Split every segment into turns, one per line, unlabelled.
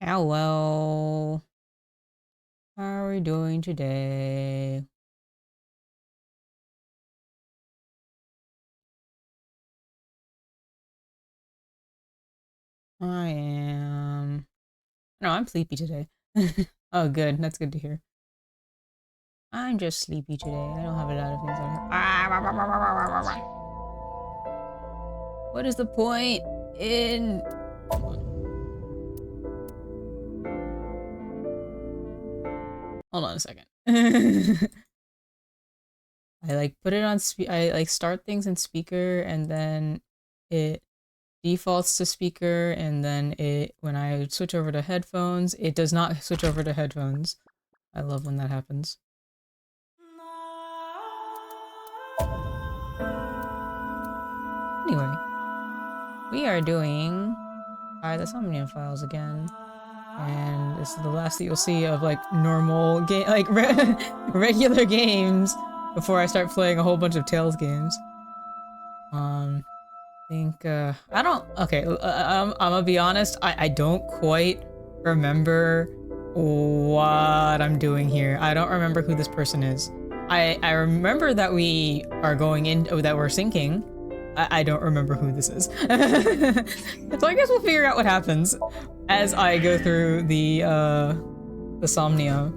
Hello. How are we doing today? I am... No, I'm sleepy today. Oh, good. That's good to hear. I'm just sleepy today. I don't have a lot of things on. What is the point in... Hold on a second. I like put it on I like start things in speaker and then it defaults to speaker and then when I switch over to headphones, it does not switch over to headphones. I love when that happens. Anyway, we are doing the Somnium Files again. And this is the last that you'll see of like normal game, like regular games before I start playing a whole bunch of Tales games. I think, I don't, okay, I'm gonna be honest, I don't quite remember what I'm doing here. I don't remember who this person is. I remember that we are going in, that we're syncing. I don't remember who this is. So I guess we'll figure out what happens as I go through the Somnia.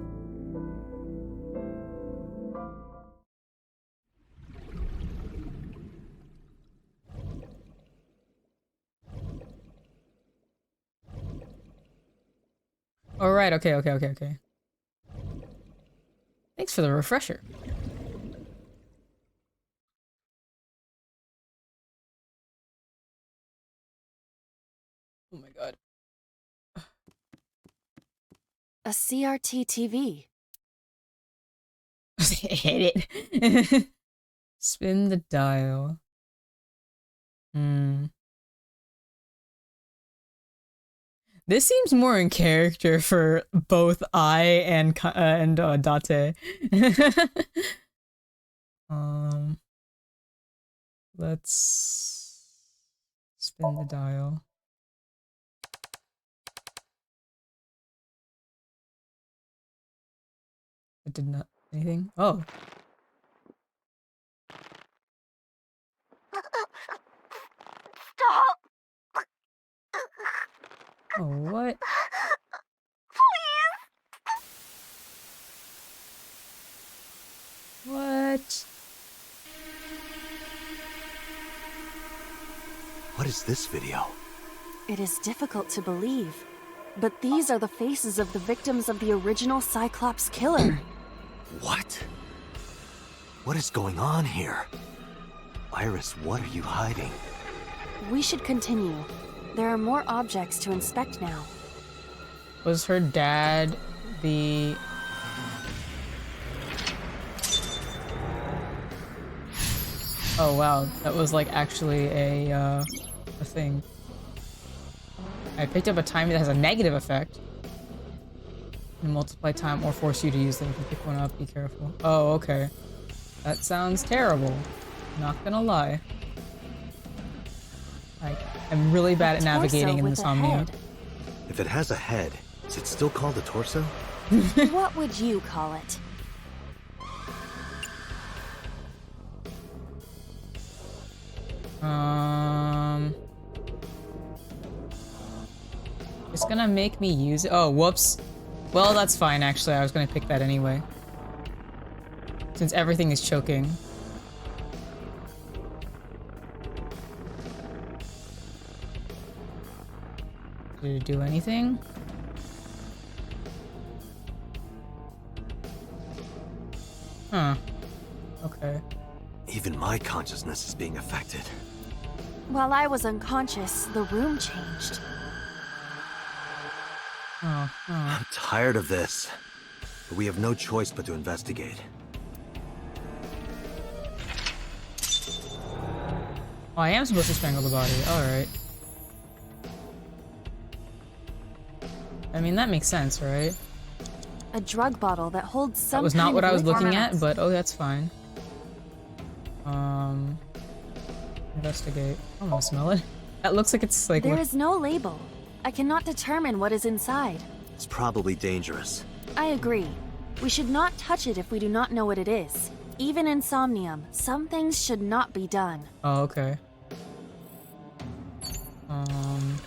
All right, okay. Thanks for the refresher. Oh my god.
A CRT TV.
Hit it. Spin the dial. This seems more in character for both I and Date. Let's spin the dial. It did not anything. Oh.
Stop!
Oh, what?
Please!
What?
What is this video?
It is difficult to believe, but these are the faces of the victims of the original Cyclops killer.
What? What is going on here? Iris, what are you hiding?
We should continue. There are more objects to inspect now.
Was her dad the... Oh wow, that was like actually a thing. I picked up a timer that has a negative effect. And multiply time or force you to use them. If you pick one up, be careful. Oh, okay. That sounds terrible. Not gonna lie. I'm really bad at navigating in Insomnia.
If it has a head, is it still called a torso?
What would you call it?
It's gonna make me use it. Oh, whoops. Well, that's fine, actually. I was gonna pick that anyway. Since everything is choking. Did it do anything? Huh. Okay.
Even my consciousness is being affected.
While I was unconscious, the room changed.
I'm tired of this. But we have no choice but to investigate.
Oh, I am supposed to strangle the body. Alright. I mean, that makes sense, right?
A drug bottle that holds some
That was not what I was looking
at,
but oh, that's fine. Investigate. I don't want to smell it. That looks like it's like...
There is no label. I cannot determine what is inside.
It's probably dangerous.
I agree. We should not touch it if we do not know what it is. Even in Somnium, some things should not be done.
Oh, okay.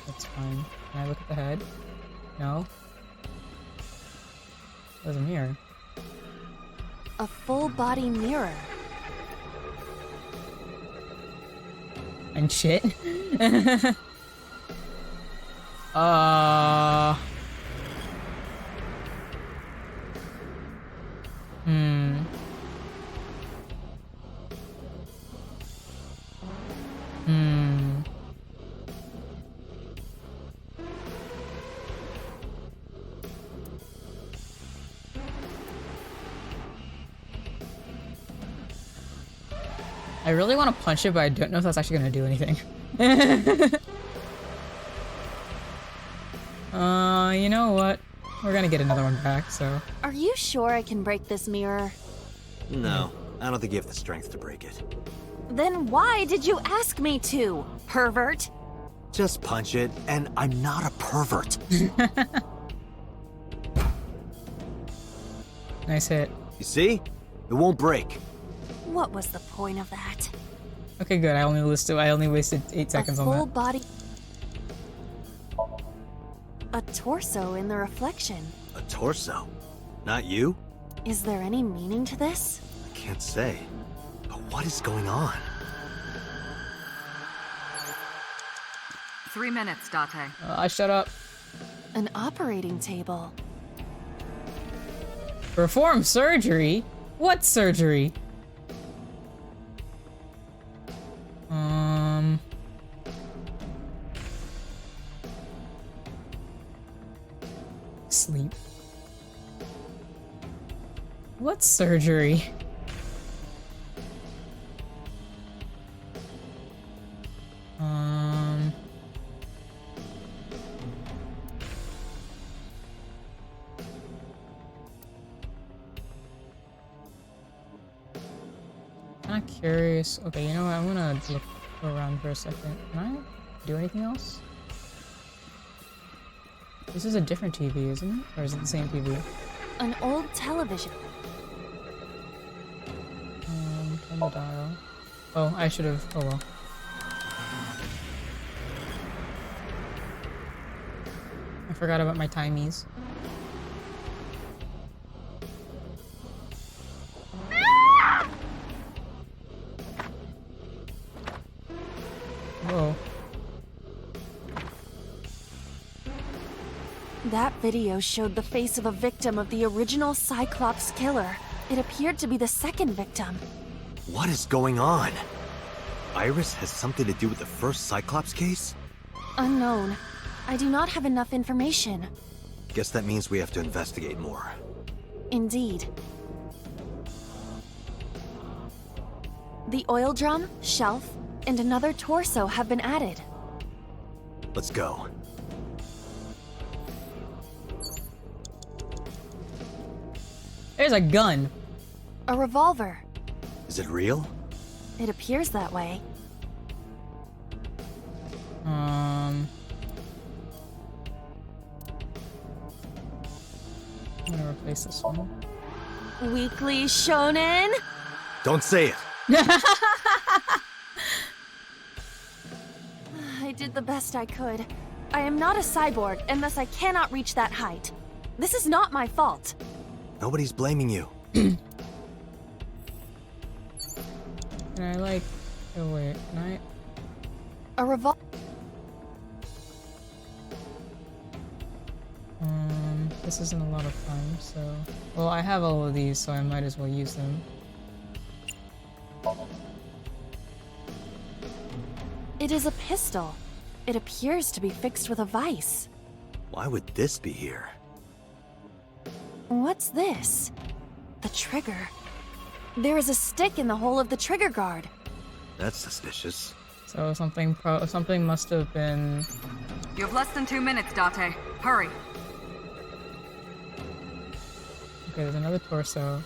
That's fine. Can I look at the head? No? There's a mirror.
A full-body mirror.
And shit. Hmm. Hmm. I really want to punch it, but I don't know if that's actually gonna do anything. You know what? We're gonna get another one back, so.
Are you sure I can break this mirror?
No, I don't think you have the strength to break it.
Then why did you ask me to, pervert?
Just punch it, and I'm not a pervert.
Nice hit.
You see? It won't break.
What was the point of that?
Okay, good. I only wasted 8 seconds
A
on
full
that.
body. A torso in the reflection.
A torso? Not you?
Is there any meaning to this?
I can't say. But what is going on?
3 minutes, Date.
Shut up.
An operating table.
Perform surgery? What surgery? Sleep. What surgery? Kinda curious. Okay, you know what? I'm gonna look around for a second. Can I do anything else? This is a different TV, isn't it? Or is it the same TV?
An old television.
Turn the dial. Oh, I should have. Oh well. I forgot about my timies. Whoa.
That video showed the face of a victim of the original Cyclops killer. It appeared to be the second victim.
What is going on? Iris has something to do with the first Cyclops case?
Unknown. I do not have enough information.
Guess that means we have to investigate more.
Indeed. The oil drum, shelf, and another torso have been added.
Let's go.
There's a gun.
A revolver.
Is it real?
It appears that way.
I'm gonna replace this one.
Weekly Shonen?
Don't say it.
I did the best I could. I am not a cyborg, and thus I cannot reach that height. This is not my fault.
Nobody's blaming you.
Can I like... Oh wait, can I...
A revolver.
This isn't a lot of fun, so... Well, I have all of these, so I might as well use them.
It is a pistol. It appears to be fixed with a vise.
Why would this be here?
What's this? The trigger. There is a stick in the hole of the trigger guard.
That's suspicious.
So something must have been...
You have less than 2 minutes, Date. Hurry.
Okay, there's another torso.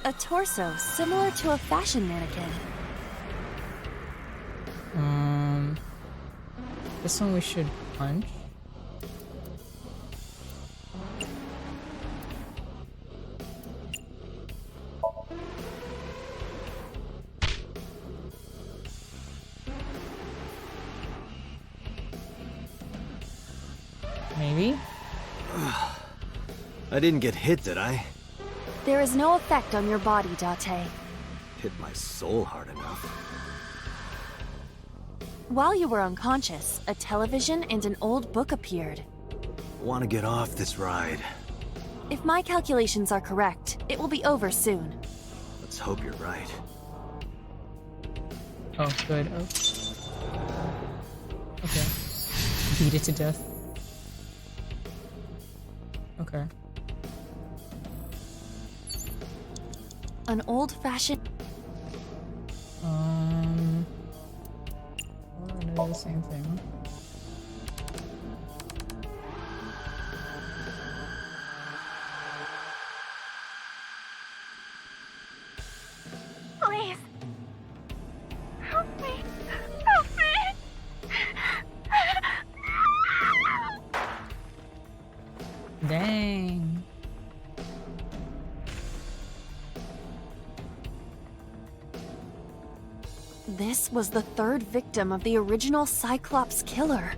A torso similar to a fashion mannequin.
This one we should punch. Maybe?
I didn't get hit, did I?
There is no effect on your body, Date.
Hit my soul hard enough.
While you were unconscious, a television and an old book appeared.
Want to get off this ride.
If my calculations are correct, it will be over soon.
Let's hope you're right.
Oh, good. Oh. Okay. Beat it to death. Okay.
An old-fashioned...
Well, I know the same thing.
Please. Help me. Help me.
Dang.
This was the third victim of the original Cyclops killer.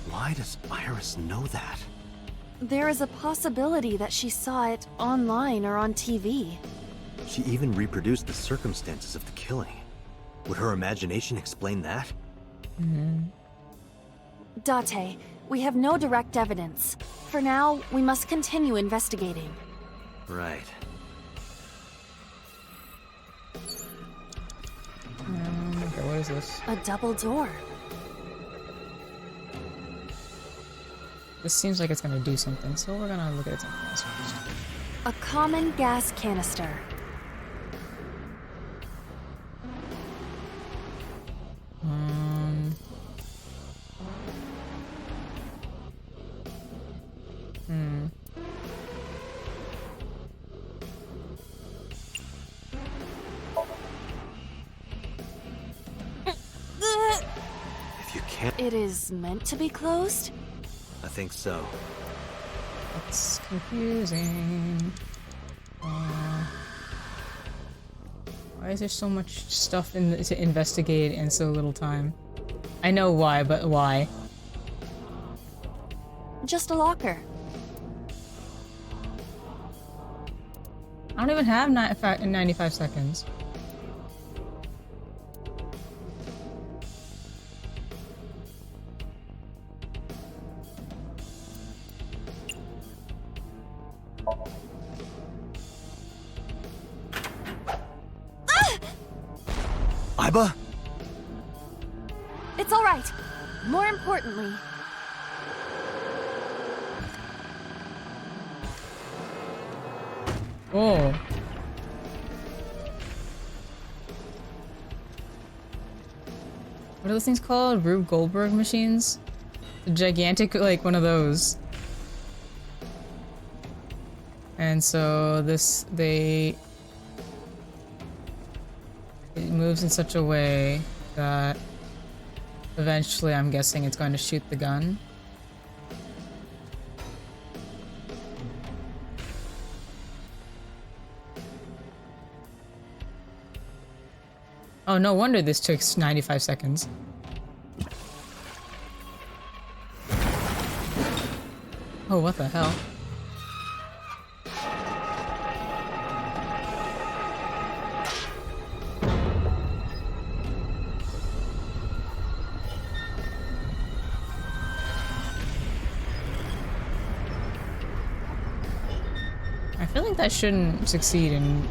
Why does Iris know that?
There is a possibility that she saw it online or on TV.
She even reproduced the circumstances of the killing. Would her imagination explain that?
Date, we have no direct evidence. For now, we must continue investigating.
Right.
Okay, what is this?
A double door.
This seems like it's gonna do something, so we're gonna look at something else first.
A common gas canister.
If you can't...
It is meant to be closed?
I think so.
That's confusing. Why is there so much stuff to investigate and so little time? I know why, but why?
Just a locker.
I don't even have 95 seconds.
Iba?
It's all right. More importantly,
Oh. What are those things called? Rube Goldberg machines? The gigantic, like, one of those. And so this, it moves in such a way that eventually I'm guessing it's going to shoot the gun. Oh, no wonder this took 95 seconds. Oh, what the hell? I feel like that shouldn't succeed in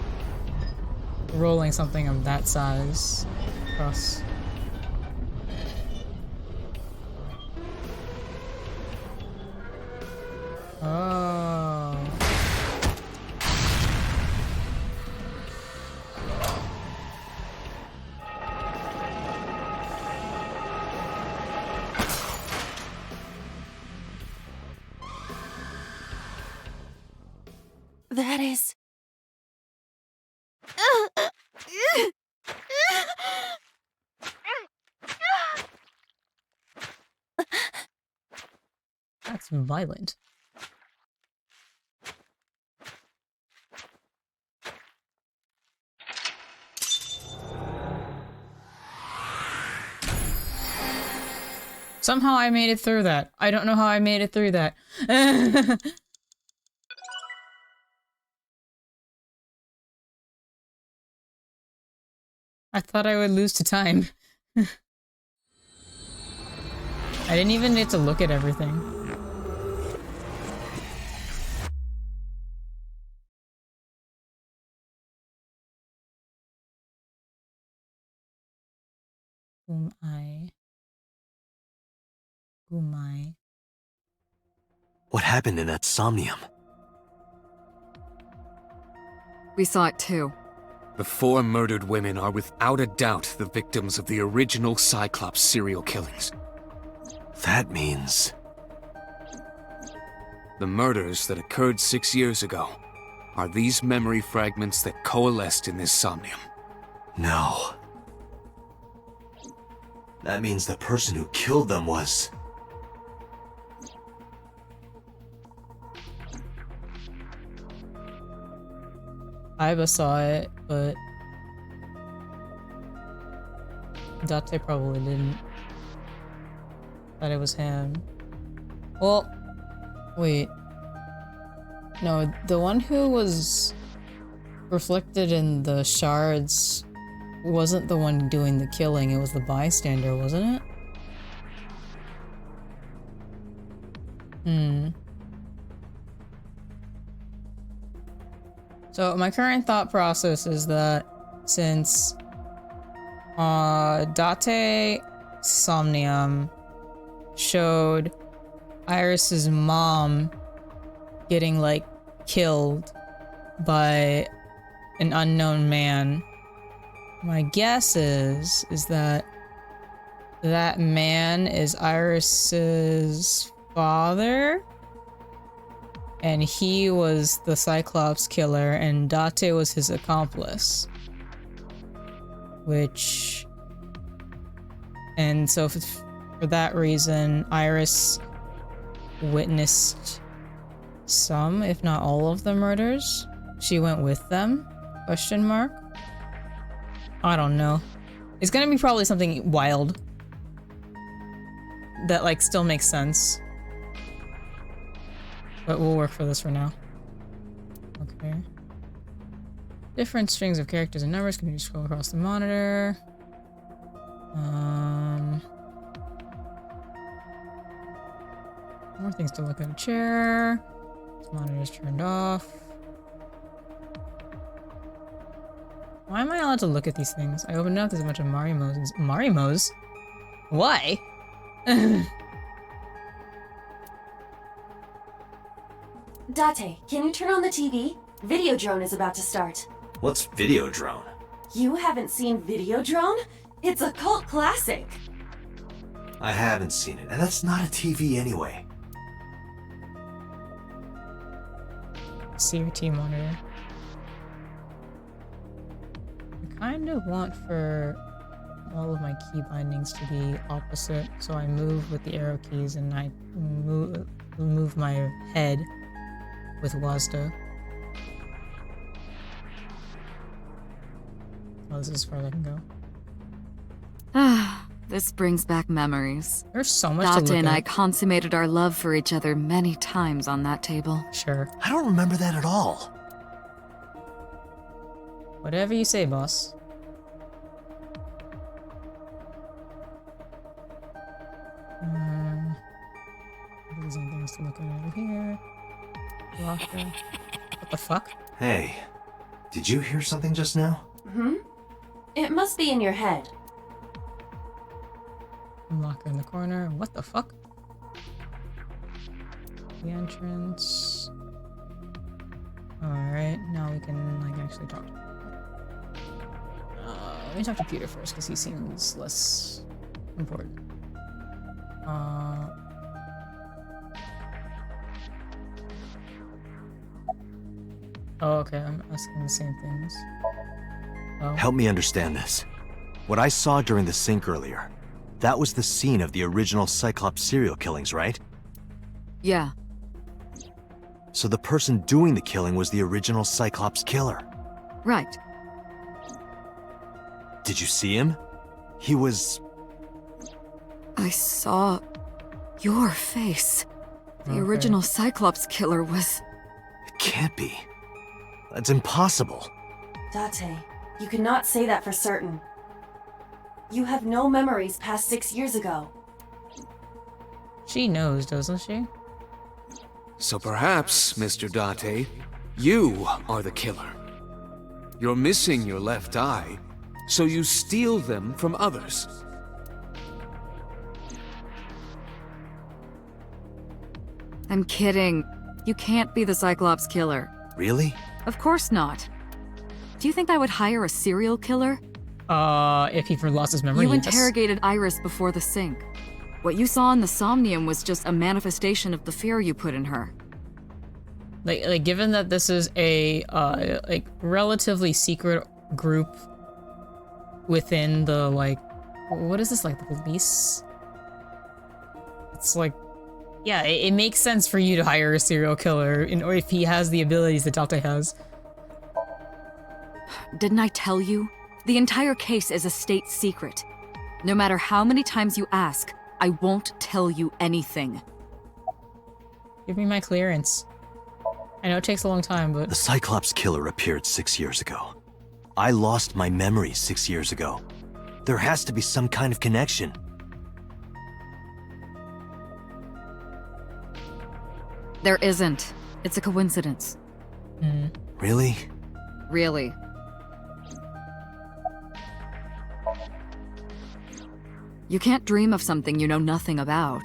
rolling something of that size across. Oh.
that is...
That's violent. Somehow I made it through that. I don't know how I made it through that. I thought I would lose to time. I didn't even get to look at everything. Gumai.
What happened in that Somnium?
We saw it too.
The 4 murdered women are without a doubt the victims of the original Cyclops serial killings.
That means...
The murders that occurred 6 years ago are these memory fragments that coalesced in this Somnium.
No. That means the person who killed them was...
Iba saw it, but Date probably didn't. Thought it was him. Well, wait. No, the one who was reflected in the shards wasn't the one doing the killing, it was the bystander, wasn't it? So my current thought process is that since Date Somnium showed Iris's mom getting like killed by an unknown man, my guess is that that man is Iris's father? And he was the Cyclops killer, and Date was his accomplice. And so for that reason, Iris witnessed some, if not all of the murders. She went with them? Question mark? I don't know. It's gonna be probably something wild. That, like, still makes sense. But we'll work for this for now. Okay. Different strings of characters and numbers can you scroll across the monitor. More things to look at. A chair. This monitor is turned off. Why am I allowed to look at these things? I opened it up, there's a bunch of Marimos. Marimos? Why?
Date, can you turn on the TV? Videodrone is about to start.
What's Videodrone?
You haven't seen Videodrone? It's a cult classic.
I haven't seen it, and that's not a TV anyway.
CRT monitor. I kind of want for all of my key bindings to be opposite, so I move with the arrow keys and I move my head with WASD. Oh, this is as far as I can go.
Ah, this brings back memories.
There's so much to
Date
look
and I
at.
consummated our love for each other many times on that table.
Sure.
I don't remember that at all.
Whatever you say, boss. There's some things to look at over here. Locker. What the fuck?
Hey, did you hear something just now?
It must be in your head.
Locker in the corner. What the fuck? The entrance. Alright, now we can, like, actually talk to let me talk to Peter first, because he seems less important. Oh, okay, I'm asking the same things. Oh.
Help me understand this. What I saw during the sink earlier, that was the scene of the original Cyclops serial killings, right?
Yeah,
So the person doing the killing was the original Cyclops killer.
right.
Did you see him? He was...
I saw Your face. The
Okay.
original Cyclops killer was...
It can't be. That's impossible.
Date, you cannot say that for certain. You have no memories past 6 years ago.
She knows, doesn't she?
So perhaps, Mr. Date, you are the killer. You're missing your left eye, so you steal them from others.
I'm kidding. You can't be the Cyclops killer.
Really?
Of course not. Do you think I would hire a serial killer?
If he lost his memory,
You
yes.
interrogated Iris before the sink. What you saw in the Somnium was just a manifestation of the fear you put in her.
Like, given that this is a, like, relatively secret group within the, like, what is this, like, the police? It's like, yeah, it makes sense for you to hire a serial killer, or if he has the abilities that Date has.
Didn't I tell you? The entire case is a state secret. No matter how many times you ask, I won't tell you anything.
Give me my clearance. I know it takes a long time, but
The Cyclops killer appeared 6 years ago. I lost my memory 6 years ago. There has to be some kind of connection.
There isn't. It's a coincidence.
Really?
Really. You can't dream of something you know nothing about.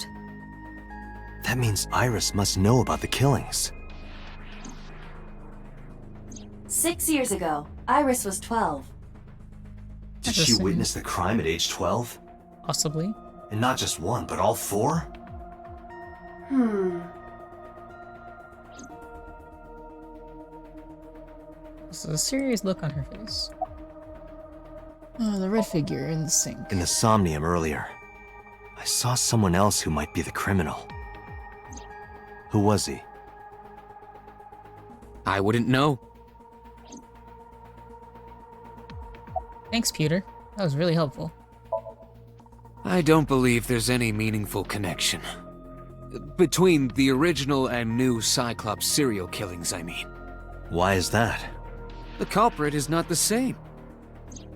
That means Iris must know about the killings.
6 years ago, Iris was 12.
Did she
Interesting.
witness the crime at age 12?
possibly.
And not just one, but all four?
This is a serious look on her face. The red figure in the sink.
In the Somnium earlier, I saw someone else who might be the criminal. Who was he?
I wouldn't know.
Thanks, Peter. That was really helpful.
I don't believe there's any meaningful connection. Between the original and new Cyclops serial killings, I mean.
Why is that?
The culprit is not the same.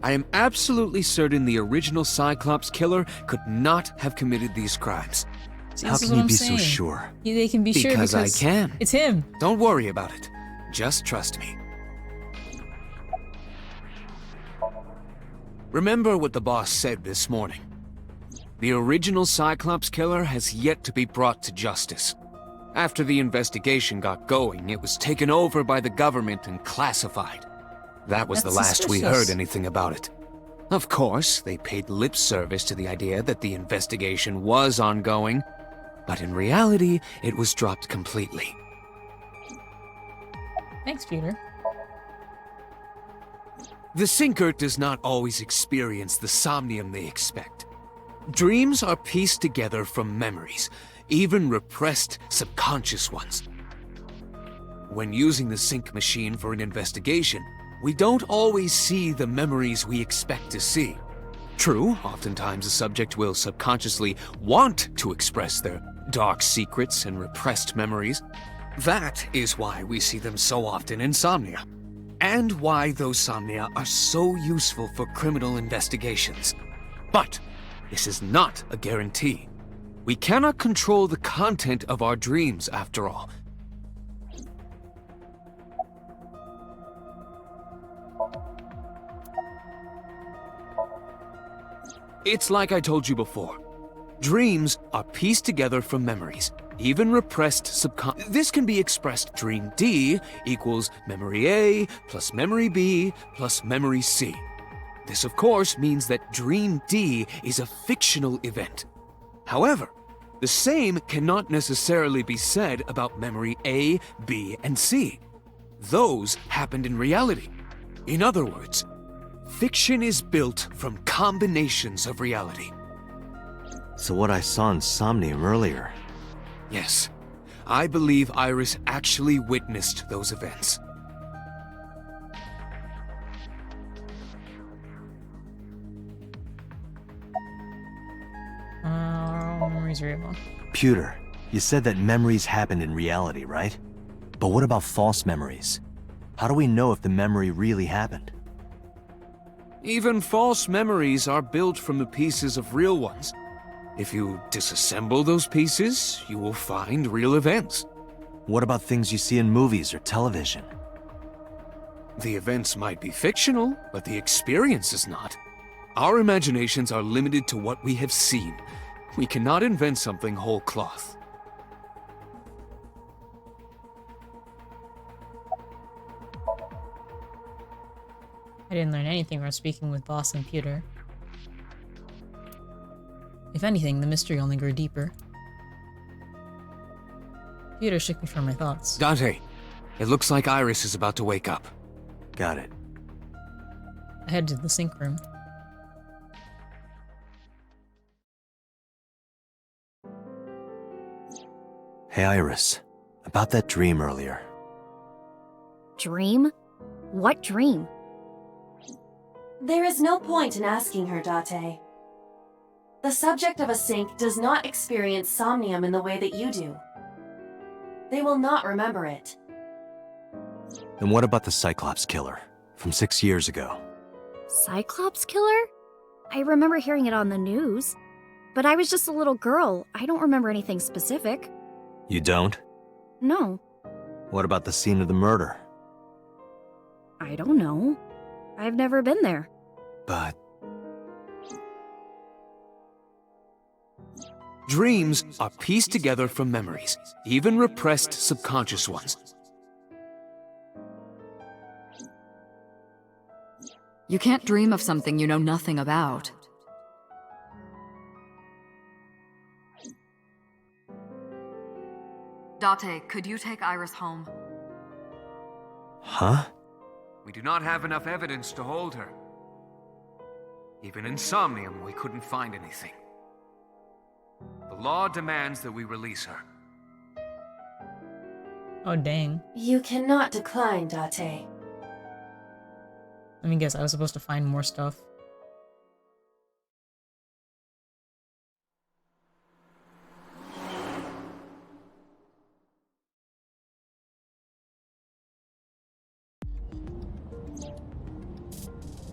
I am absolutely certain the original Cyclops killer could not have committed these crimes.
See,
How
this is
can
what
you
I'm
be so
saying.
sure?
Yeah, they can be sure
Because I
because
can.
It's him.
Don't worry about it. Just trust me. Remember what the boss said this morning. The original Cyclops killer has yet to be brought to justice. After the investigation got going, it was taken over by the government and classified. That was
That's
the last we
suspicious.
heard anything about it. Of course, they paid lip service to the idea that the investigation was ongoing, but in reality, it was dropped completely.
Thanks, Peter.
The sinker does not always experience the somnium they expect. Dreams are pieced together from memories, even repressed subconscious ones. When using the sync machine for an investigation, we don't always see the memories we expect to see. True, oftentimes a subject will subconsciously want to express their dark secrets and repressed memories. That is why we see them so often in Somnia, and why those Somnia are so useful for criminal investigations. But this is not a guarantee. We cannot control the content of our dreams, after all. It's like I told you before. Dreams are pieced together from memories, even repressed This can be expressed dream D equals memory A plus memory B plus memory C. This, of course, means that dream D is a fictional event. However, the same cannot necessarily be said about memory A, B, and C. Those happened in reality. In other words, fiction is built from combinations of reality.
So what I saw in Somnium earlier,
Yes, I believe Iris actually witnessed those events.
Memories real.
computer, you said that memories happen in reality, right? But what about false memories? How do we know if the memory really happened?
Even false memories are built from the pieces of real ones. If you disassemble those pieces, you will find real events.
What about things you see in movies or television?
The events might be fictional, but the experience is not. Our imaginations are limited to what we have seen. We cannot invent something whole cloth.
I didn't learn anything from speaking with Boss and Peter. If anything, the mystery only grew deeper. Peter shook me from my thoughts.
Dante, it looks like Iris is about to wake up.
Got it.
I headed to the sink room.
Hey Iris, about that dream earlier.
Dream? What dream?
There is no point in asking her, Date. The subject of a sink does not experience somnium in the way that you do. They will not remember it.
And what about the Cyclops killer from 6 years ago?
Cyclops killer? I remember hearing it on the news. But I was just a little girl. I don't remember anything specific.
You don't?
No,
What about the scene of the murder?
I don't know. I've never been there.
But
Dreams are pieced together from memories, even repressed subconscious ones.
You can't dream of something you know nothing about. Date, could you take Iris home?
huh?
We do not have enough evidence to hold her. Even in Somnium, we couldn't find anything. The law demands that we release her.
Oh dang.
You cannot decline, Date.
Let me guess, I was supposed to find more stuff.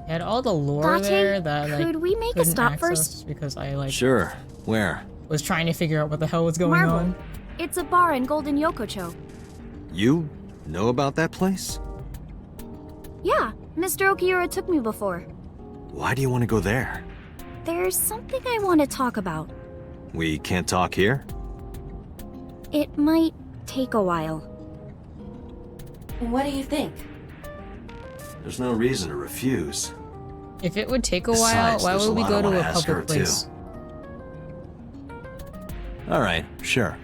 I had all the lore
Date,
there that like
could we make a
couldn't
stop
access
first?
because I like
Sure. Where?
was trying to figure out what the hell was going
Marvel.
on.
It's a bar in Golden Yokocho.
You know about that place?
Yeah, Mr. Okiura took me before.
Why do you want to go there?
There's something I want to talk about.
We can't talk here?
It might take a while.
What do you think?
There's no reason to refuse.
If it would take a
Besides,
while, why
there's
would we
a lot
go
I
to
wanna
a
ask her,
public place?
All right, sure.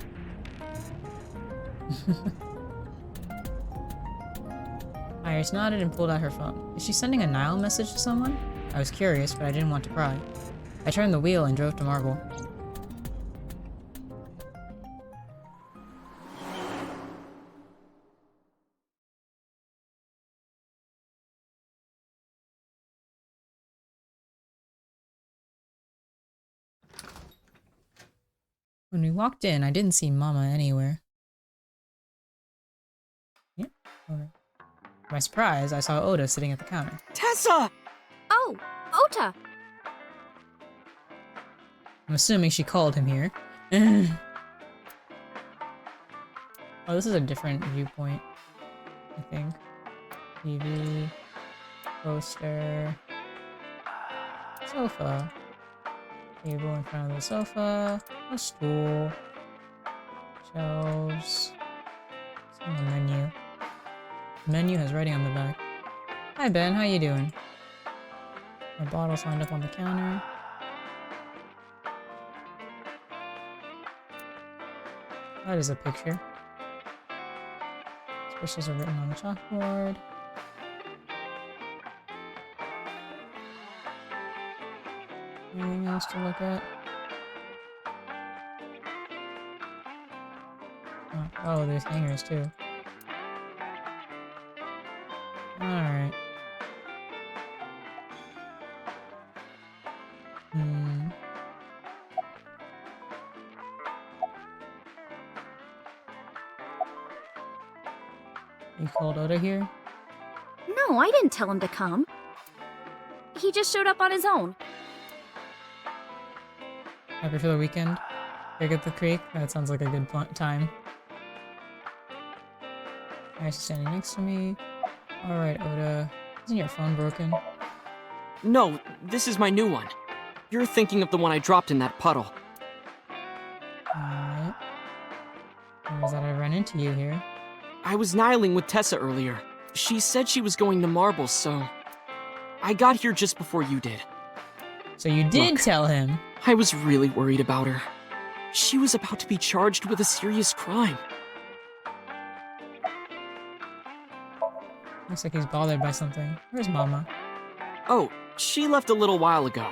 Iris nodded and pulled out her phone. Is she sending a Nile message to someone? I was curious, but I didn't want to pry. I turned the wheel and drove to Marble. When we walked in, I didn't see Mama anywhere. Yep. Okay. To my surprise, I saw Oda sitting at the counter.
Tessa!
Oh, Ota!
I'm assuming she called him here. Oh, this is a different viewpoint, I think. TV, poster, sofa, table in front of the sofa, a stool, shelves, and a menu. The menu has writing on the back. Hi Ben, how you doing? My bottle's lined up on the counter. That is a picture. Wishes are written on the chalkboard. Anything else to look at? Oh, there's hangers too. Alright. You called Oda here?
No, I didn't tell him to come. He just showed up on his own.
Happy for the weekend? Pick up the creek? That sounds like a good time. Nice standing next to me. Alright, Oda. Isn't your phone broken?
No, this is my new one. You're thinking of the one I dropped in that puddle.
Alright. When was that I run into you here?
I was nihiling with Tessa earlier. She said she was going to Marbles, so... I got here just before you did.
So you did
Look.
tell him.
I was really worried about her. She was about to be charged with a serious crime.
Looks like he's bothered by something. Where's Mama?
Oh, she left a little while ago.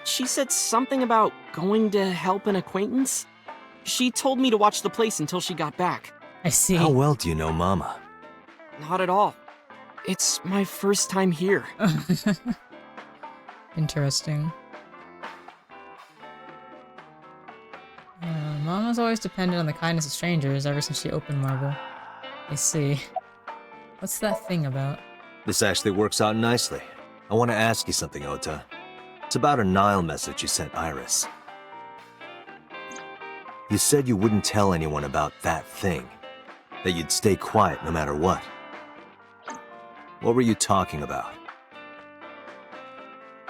She said something about going to help an acquaintance. She told me to watch the place until she got back.
I see.
How well do you know Mama?
Not at all. It's my first time here.
Interesting. Mama's always depended on the kindness of strangers ever since she opened Marble. I see. What's that thing about?
This actually works out nicely. I want to ask you something, Ota. It's about a Nile message you sent Iris. You said you wouldn't tell anyone about that thing. That you'd stay quiet no matter what. What were you talking about?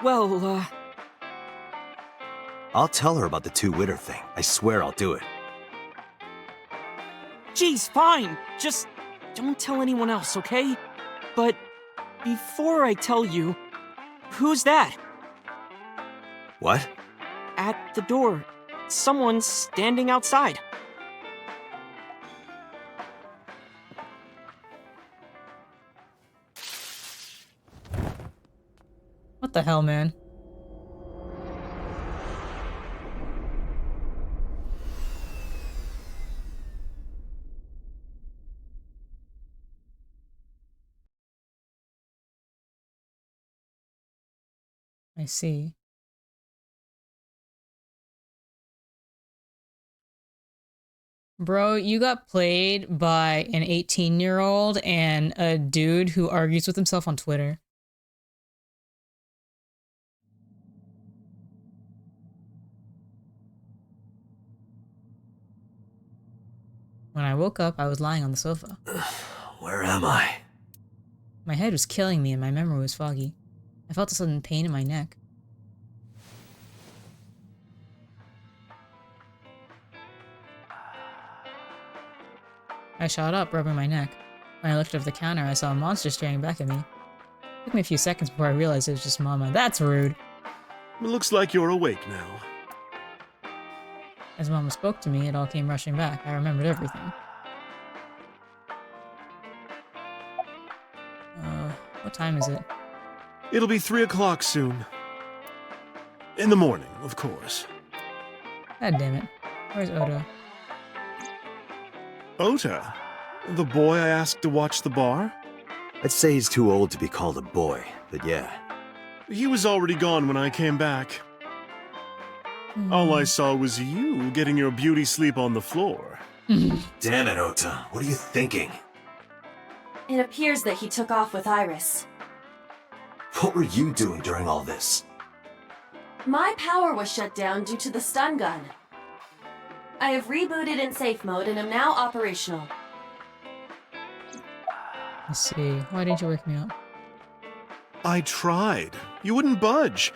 Well,
I'll tell her about the two-witter thing. I swear I'll do it.
geez, fine. Just don't tell anyone else, okay? But before I tell you, who's that?
What?
At the door. Someone's standing outside.
What the hell, man? I see. Bro, you got played by an 18-year-old and a dude who argues with himself on Twitter. When I woke up, I was lying on the sofa.
Where am I?
My head was killing me and my memory was foggy. I felt a sudden pain in my neck. I shot up, rubbing my neck. When I looked over the counter, I saw a monster staring back at me. It took me a few seconds before I realized it was just Mama. That's rude.
It looks like you're awake now.
As Mama spoke to me, it all came rushing back. I remembered everything. What time is it?
It'll be 3 o'clock soon. In the morning, of course.
God damn it. Where's Oda?
Ota? The boy I asked to watch the bar?
I'd say he's too old to be called a boy, but yeah.
He was already gone when I came back. All I saw was you getting your beauty sleep on the floor.
Damn it, Ota. What are you thinking?
It appears that he took off with Iris.
What were you doing during all this?
My power was shut down due to the stun gun. I have rebooted in safe mode and am now operational.
Let's see. Why didn't you wake me up?
I tried. You wouldn't budge.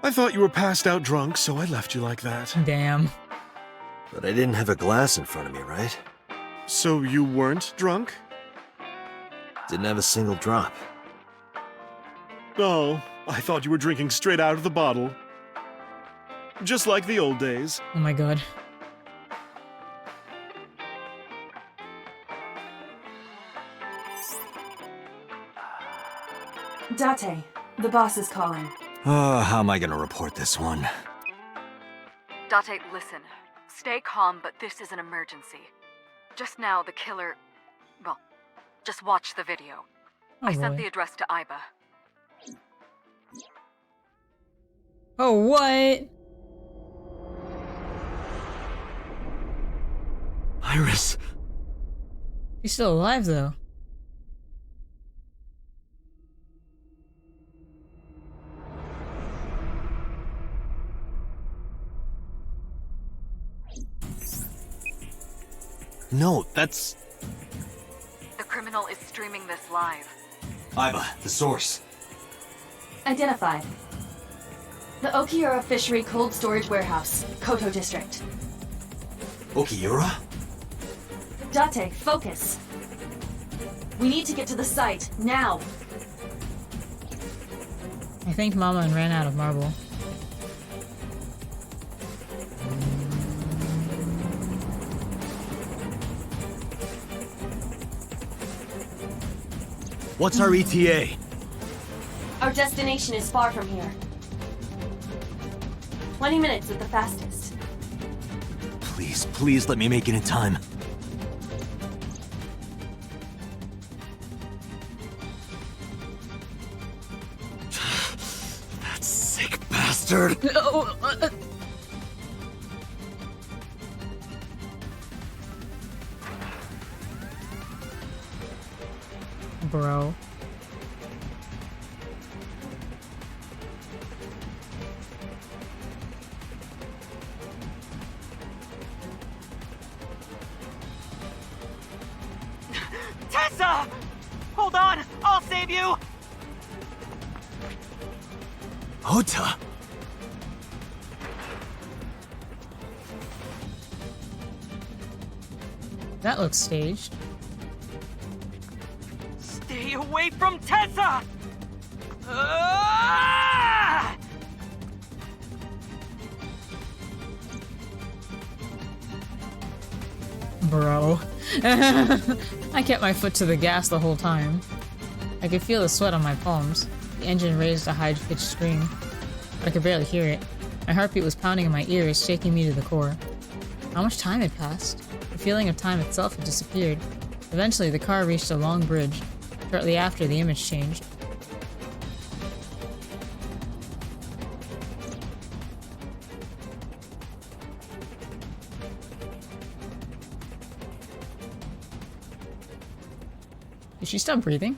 I thought you were passed out drunk, so I left you like that.
Damn.
But I didn't have a glass in front of me, right?
So you weren't drunk?
Didn't have a single drop.
Oh, I thought you were drinking straight out of the bottle. Just like the old days.
Oh my god.
Date, the boss is calling.
Oh, how am I gonna report this one?
Date, listen. Stay calm, but this is an emergency. Just now, the killer... Well, just watch the video.
Oh
I sent
boy.
the address to Iba.
Oh, what?
Iris!
She's still alive, though.
No, that's...
The criminal is streaming this live.
Iva, the source.
Identified. The Okiura Fishery Cold Storage Warehouse, Koto District.
Okiura?
Date, focus. We need to get to the site, now.
I think Mama ran out of marble.
What's our ETA?
Our destination is far from here. 20 minutes at the fastest.
Please, please let me make it in time. That sick bastard!
Bro.
Tessa! Hold on! I'll save you!
Ota!
That looks staged.
Stay away from Tessa! Ah!
Bro. I kept my foot to the gas the whole time. I could feel the sweat on my palms. The engine raised a high-pitched scream, but I could barely hear it. My heartbeat was pounding in my ears, shaking me to the core. How much time had passed? The feeling of time itself had disappeared. Eventually, the car reached a long bridge. Shortly after, the image changed. Did she stop breathing?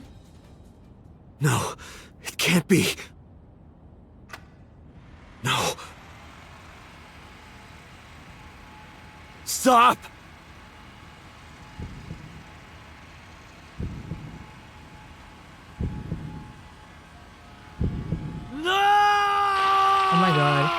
No, it can't be. No. Stop!
No!
Oh my god.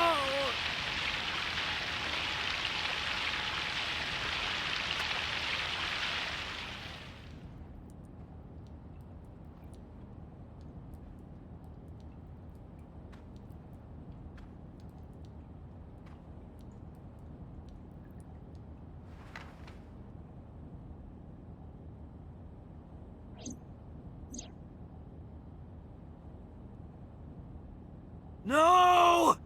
No!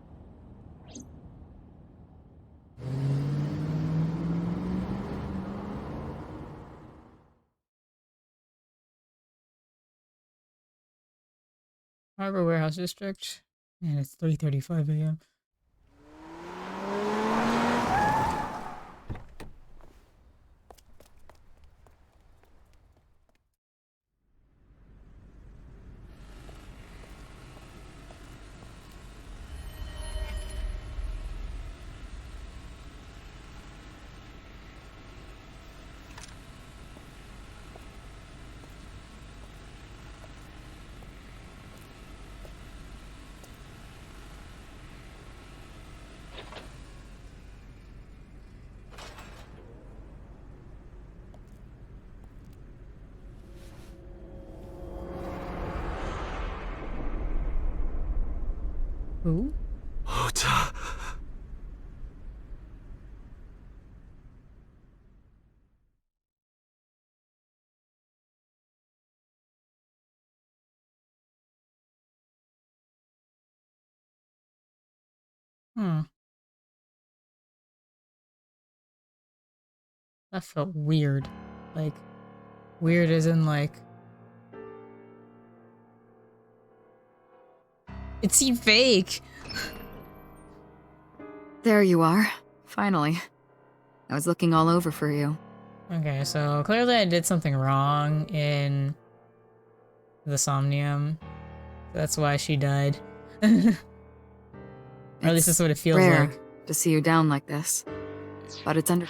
Harbor Warehouse District. And it's 3:35 a.m. Who?
Ota.
Hmm. That felt weird. Like, weird as in like... It seemed fake!
There you are. Finally. I was looking all over for you.
Okay, so clearly I did something wrong in the Somnium. That's why she died. Or at least that's what it feels
rare
like.
to see you down like this. But it's under...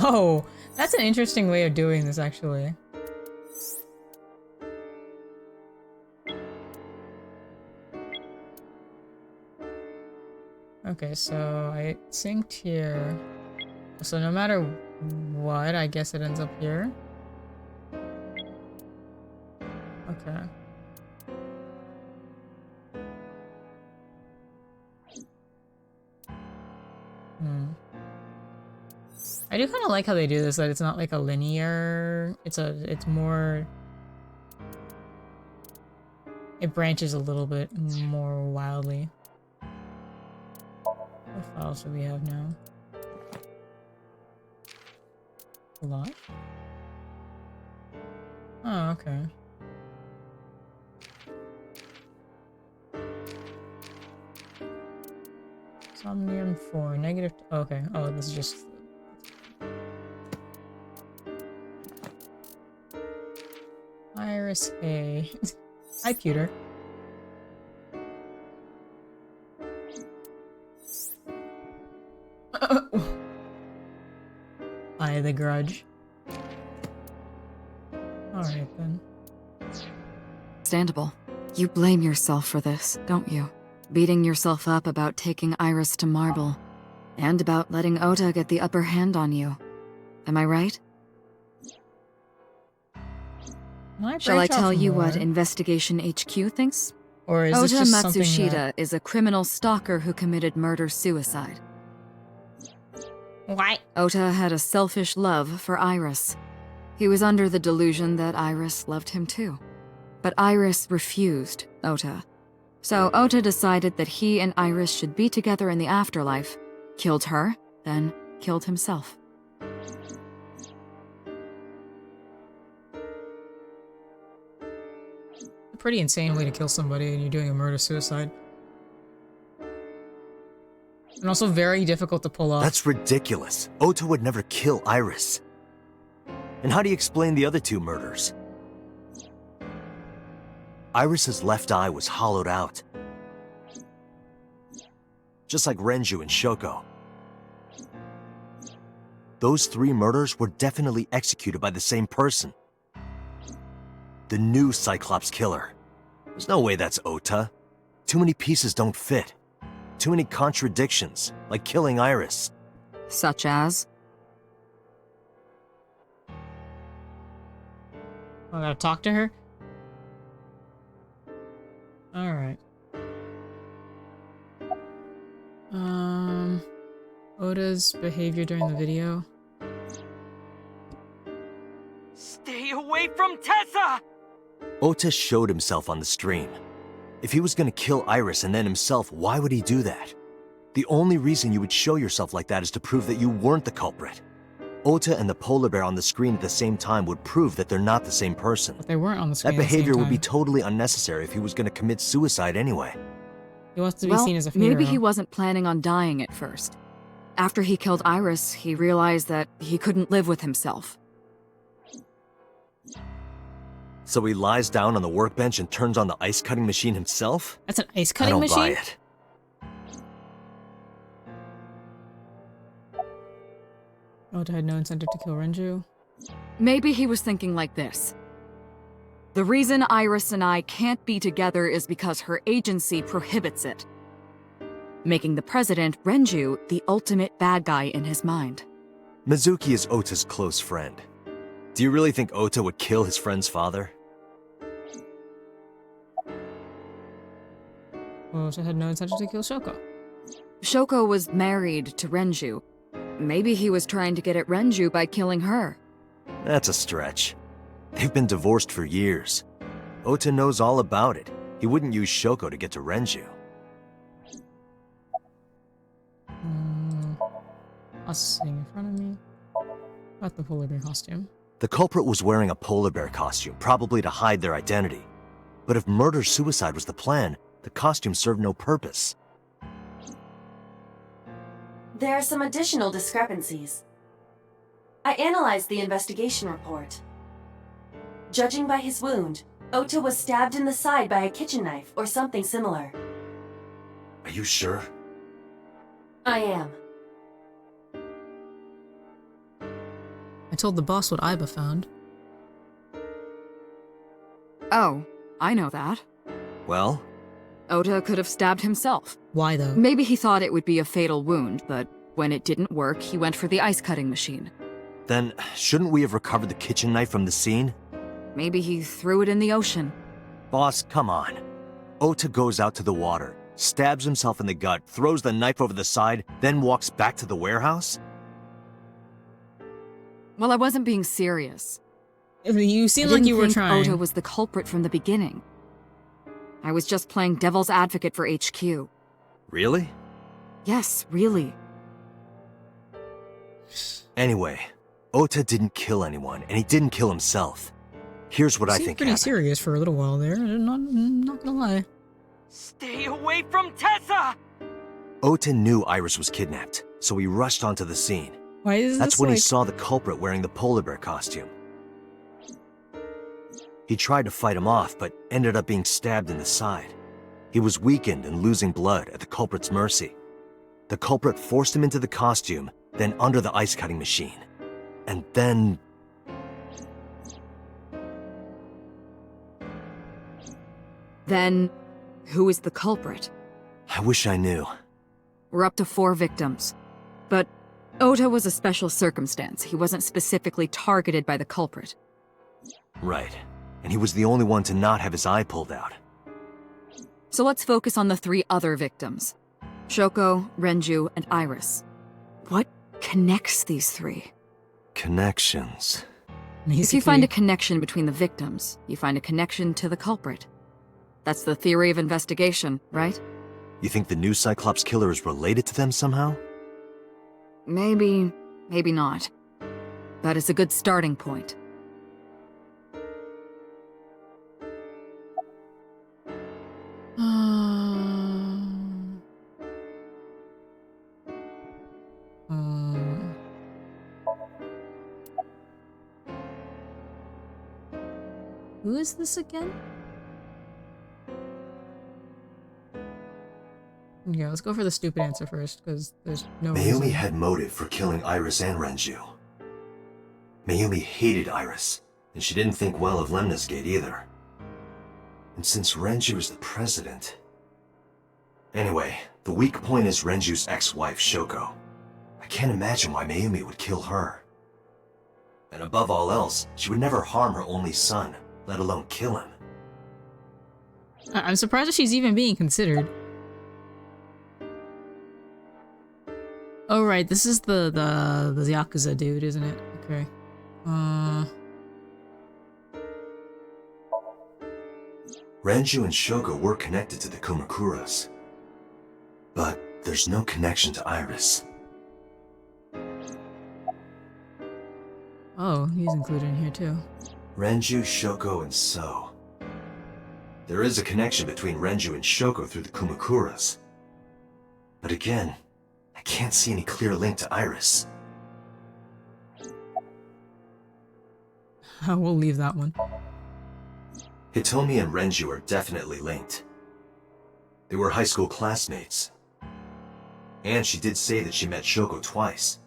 Oh, that's an interesting way of doing this, actually. Okay, so I synced here. So no matter what, I guess it ends up here. Okay. I do kind of like how they do this, that it's not like a linear, it's more, it branches a little bit more wildly. What files do we have now? A lot? Oh, okay. Somnium 4, negative, okay, oh, this is just... Iris A. Hi, Pewter. I the grudge. Alright then.
Understandable. You blame yourself for this, don't you? Beating yourself up about taking Iris to Marble, and about letting Ota get the upper hand on you. Am I right? Shall I tell you what Investigation HQ thinks?
Or is this
Ota
just something
Matsushita
that...
is a criminal stalker who committed murder-suicide.
What?
Ota had a selfish love for Iris. He was under the delusion that Iris loved him too. But Iris refused Ota. So Ota decided that he and Iris should be together in the afterlife, killed her, then killed himself.
A pretty insane way to kill somebody and you're doing a murder-suicide. And also very difficult to pull off.
That's ridiculous. Ota would never kill Iris. And how do you explain the other two murders? Iris's left eye was hollowed out. Just like Renju and Shoko. Those three murders were definitely executed by the same person. The new Cyclops killer. There's no way that's Ota. Too many pieces don't fit. Too many contradictions, like killing Iris.
Such as?
I gotta talk to her? Alright. Ota's behavior during the video.
Stay away from Tessa!
Ota showed himself on the stream. If he was gonna kill Iris and then himself, why would he do that? The only reason you would show yourself like that is to prove that you weren't the culprit. Ota and the polar bear on the screen at the same time would prove that they're not the same person.
But they weren't on the screen
That
at the same
behavior would be
time.
totally unnecessary if he was gonna commit suicide anyway.
He wants to be seen as a hero.
Maybe he wasn't planning on dying at first. After he killed Iris, he realized that he couldn't live with himself.
So he lies down on the workbench and turns on the ice cutting machine himself?
That's an ice
I
cutting
don't
machine?
buy it.
Ota had no incentive to kill Renju.
Maybe he was thinking like this. The reason Iris and I can't be together is because her agency prohibits it, making the president, Renju, the ultimate bad guy in his mind.
Mizuki is Ota's close friend. Do you really think Ota would kill his friend's father?
Ota had no intention to kill Shoko.
Shoko was married to Renju. Maybe he was trying to get at Renju by killing her.
That's a stretch. They've been divorced for years. Ota knows all about it. He wouldn't use Shoko to get to Renju.
Us sitting in front of me. Got the polar bear costume.
The culprit was wearing a polar bear costume, probably to hide their identity. But if murder-suicide was the plan, the costume served no purpose.
There are some additional discrepancies. I analyzed the investigation report. Judging by his wound, Ota was stabbed in the side by a kitchen knife or something similar.
Are you sure?
I am.
I told the boss what Iba found.
Oh, I know that.
Well,
Ota could have stabbed himself.
Why though?
Maybe he thought it would be a fatal wound, but when it didn't work, he went for the ice cutting machine.
then shouldn't we have recovered the kitchen knife from the scene?
Maybe he threw it in the ocean.
Boss, come on. Ota goes out to the water, stabs himself in the gut, throws the knife over the side, then walks back to the warehouse?
Well, I wasn't being serious.
I mean, you
I
seem
didn't
like you were
think
trying.
Ota was the culprit from the beginning. I was just playing devil's advocate for HQ.
Really?
Yes, really.
Anyway, Ota didn't kill anyone, and he didn't kill himself. Here's what I
Seemed
think
pretty
happened.
serious for a little while there. Not gonna lie.
Stay away from Tessa!
Ota knew Iris was kidnapped, so he rushed onto the scene.
Why is
That's
this
when
like...
he saw the culprit wearing the polar bear costume. He tried to fight him off, but ended up being stabbed in the side. He was weakened and losing blood at the culprit's mercy. The culprit forced him into the costume, then under the ice cutting machine. And then...
Then, who is the culprit?
I wish I knew.
We're up to 4 victims. But Ota was a special circumstance. He wasn't specifically targeted by the culprit.
Right. And he was the only one to not have his eye pulled out.
So let's focus on the 3 other victims. Shoko, Renju, and Iris. What connects these 3?
Connections.
If you find a connection between the victims, you find a connection to the culprit. That's the theory of investigation, right?
You think the new Cyclops killer is related to them somehow?
Maybe, maybe not. But it's a good starting point.
Who is this again? Yeah, let's go for the stupid answer first, because there's no
Mayumi
reason.
had motive for killing Iris and Renju. Mayumi hated Iris, and she didn't think well of Lemna's Gate either. And since Renju is the president... Anyway, the weak point is Renju's ex-wife, Shoko. I can't imagine why Mayumi would kill her. And above all else, she would never harm her only son, let alone kill him.
I'm surprised that she's even being considered. Oh right, this is the Yakuza dude, isn't it? Okay.
Renju and Shoko were connected to the Kumakuras. But there's no connection to Iris.
Oh, he's included in here too.
Renju, Shoko, and So. There is a connection between Renju and Shoko through the Kumakuras. But again, I can't see any clear link to Iris.
We'll leave that one.
Hitomi and Renju are definitely linked. They were high school classmates. And she did say that she met Shoko twice.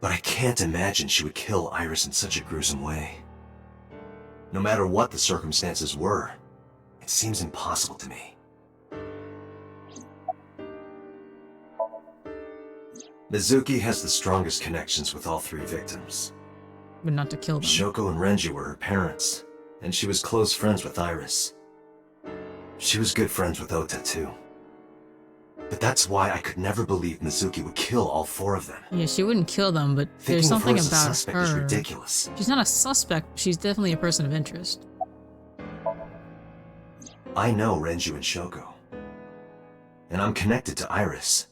But I can't imagine she would kill Iris in such a gruesome way. No matter what the circumstances were, it seems impossible to me. Mizuki has the strongest connections with all 3 victims.
But not to kill them.
Shoko and Renju were her parents, and she was close friends with Iris. She was good friends with Ota too. But that's why I could never believe Mizuki would kill all 4 of them.
Yeah, she wouldn't kill them, but there's
Thinking of
something
her as a
about
suspect is
her.
ridiculous.
She's not a suspect, she's definitely a person of interest.
I know Renju and Shoko. And I'm connected to Iris.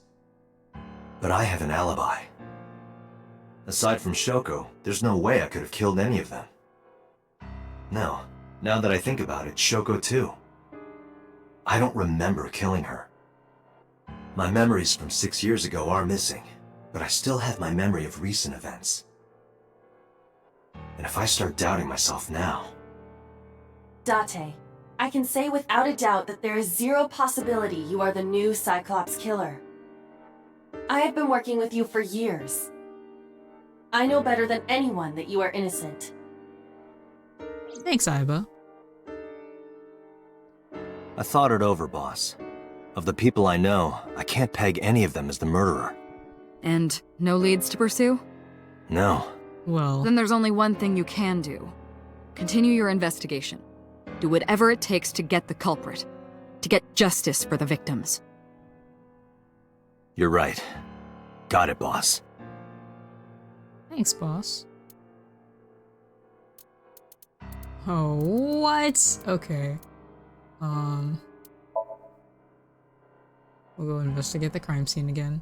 But I have an alibi. Aside from Shoko, there's no way I could have killed any of them. No, now that I think about it, Shoko too. I don't remember killing her. My memories from 6 years ago are missing, but I still have my memory of recent events. And if I start doubting myself now...
Date, I can say without a doubt that there is 0 possibility you are the new Cyclops killer. I have been working with you for years. I know better than anyone that you are innocent.
Thanks, Aiba.
I thought it over, boss. Of the people I know, I can't peg any of them as the murderer.
And no leads to pursue?
No.
Well,
Then there's only one thing you can do. Continue your investigation. Do whatever it takes to get the culprit. To get justice for the victims.
You're right. Got it, boss.
thanks, boss. Oh, what? Okay. We'll go investigate the crime scene again.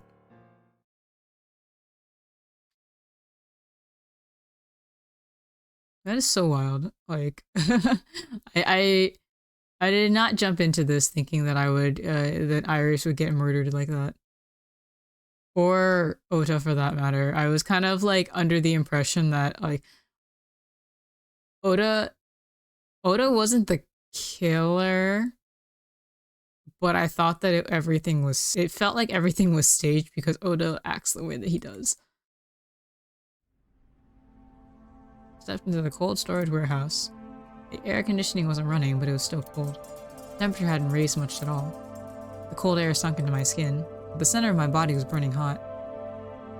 That is so wild. Like, I did not jump into this thinking that I would, that Iris would get murdered like that. Or Ota for that matter. I was kind of like under the impression that like Ota wasn't the killer, but I thought that it felt like everything was staged because Ota acts the way that he does. Stepped into the cold storage warehouse. The air conditioning wasn't running, but it was still cold. The temperature hadn't raised much at all. The cold air sunk into my skin. The center of my body was burning hot.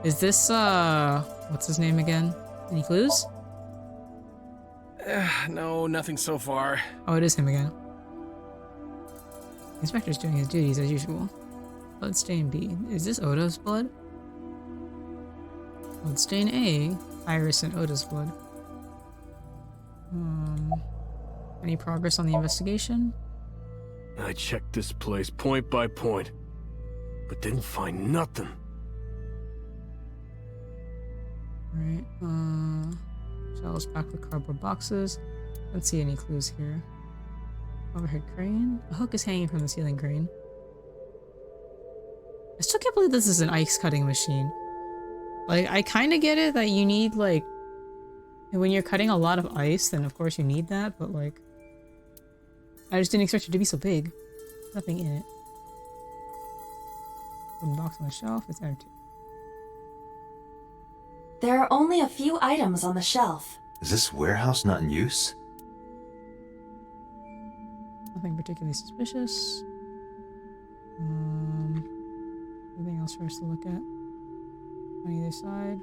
Is this, what's his name again? Any clues?
No, nothing so far.
Oh, it is him again. The inspector's doing his duties as usual. Bloodstain B. Is this Oda's blood? Bloodstain A. Iris and Oda's blood. Any progress on the investigation?
I checked this place point by point, but didn't find nothing.
Alright, shelves packed with cardboard boxes. Don't see any clues here. Overhead crane. A hook is hanging from the ceiling crane. I still can't believe this is an ice cutting machine. Like, I kind of get it that you need, like, when you're cutting a lot of ice, then of course you need that, but like, I just didn't expect it to be so big. Nothing in it. One box on the shelf, it's empty.
There are only a few items on the shelf.
Is this warehouse not in use?
Nothing particularly suspicious. Anything else for us to look at? On either side?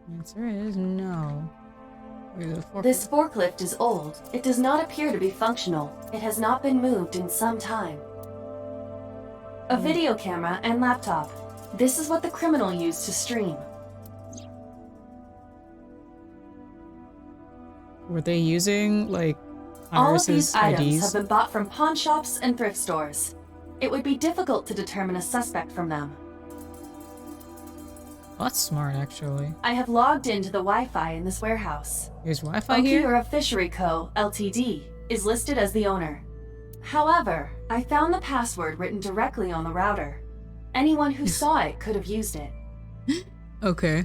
The answer is no.
This forklift is old. It does not appear to be functional. It has not been moved in some time. A video camera and laptop. This is what the criminal used to stream.
Were they using, like,
All of
Iris's
these items
IDs?
have been bought from pawn shops and thrift stores. It would be difficult to determine a suspect from them.
Well, that's smart, actually.
I have logged into the Wi-Fi in this warehouse.
There's Wi-Fi here?
Okura Fishery Co., Ltd. is listed as the owner. However, I found the password written directly on the router. Anyone who saw it could have used it.
Okay.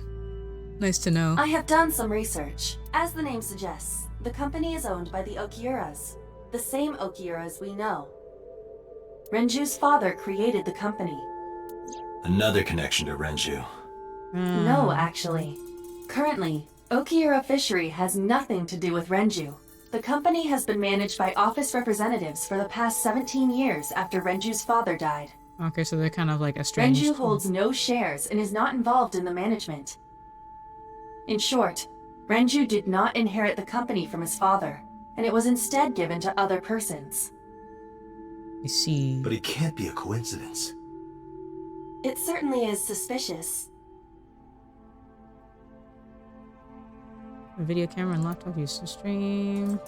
Nice to know.
I have done some research. As the name suggests, the company is owned by the Okiuras, the same Okiuras we know. Renju's father created the company.
Another connection to Renju.
No, actually. Currently, Okiura Fishery has nothing to do with Renju. The company has been managed by office representatives for the past 17 years after Renju's father died.
Okay, so they're kind of like estranged.
Renju holds no shares and is not involved in the management. In short, Renju did not inherit the company from his father, and it was instead given to other persons.
I see.
But it can't be a coincidence.
It certainly is suspicious.
A video camera and laptop used to stream.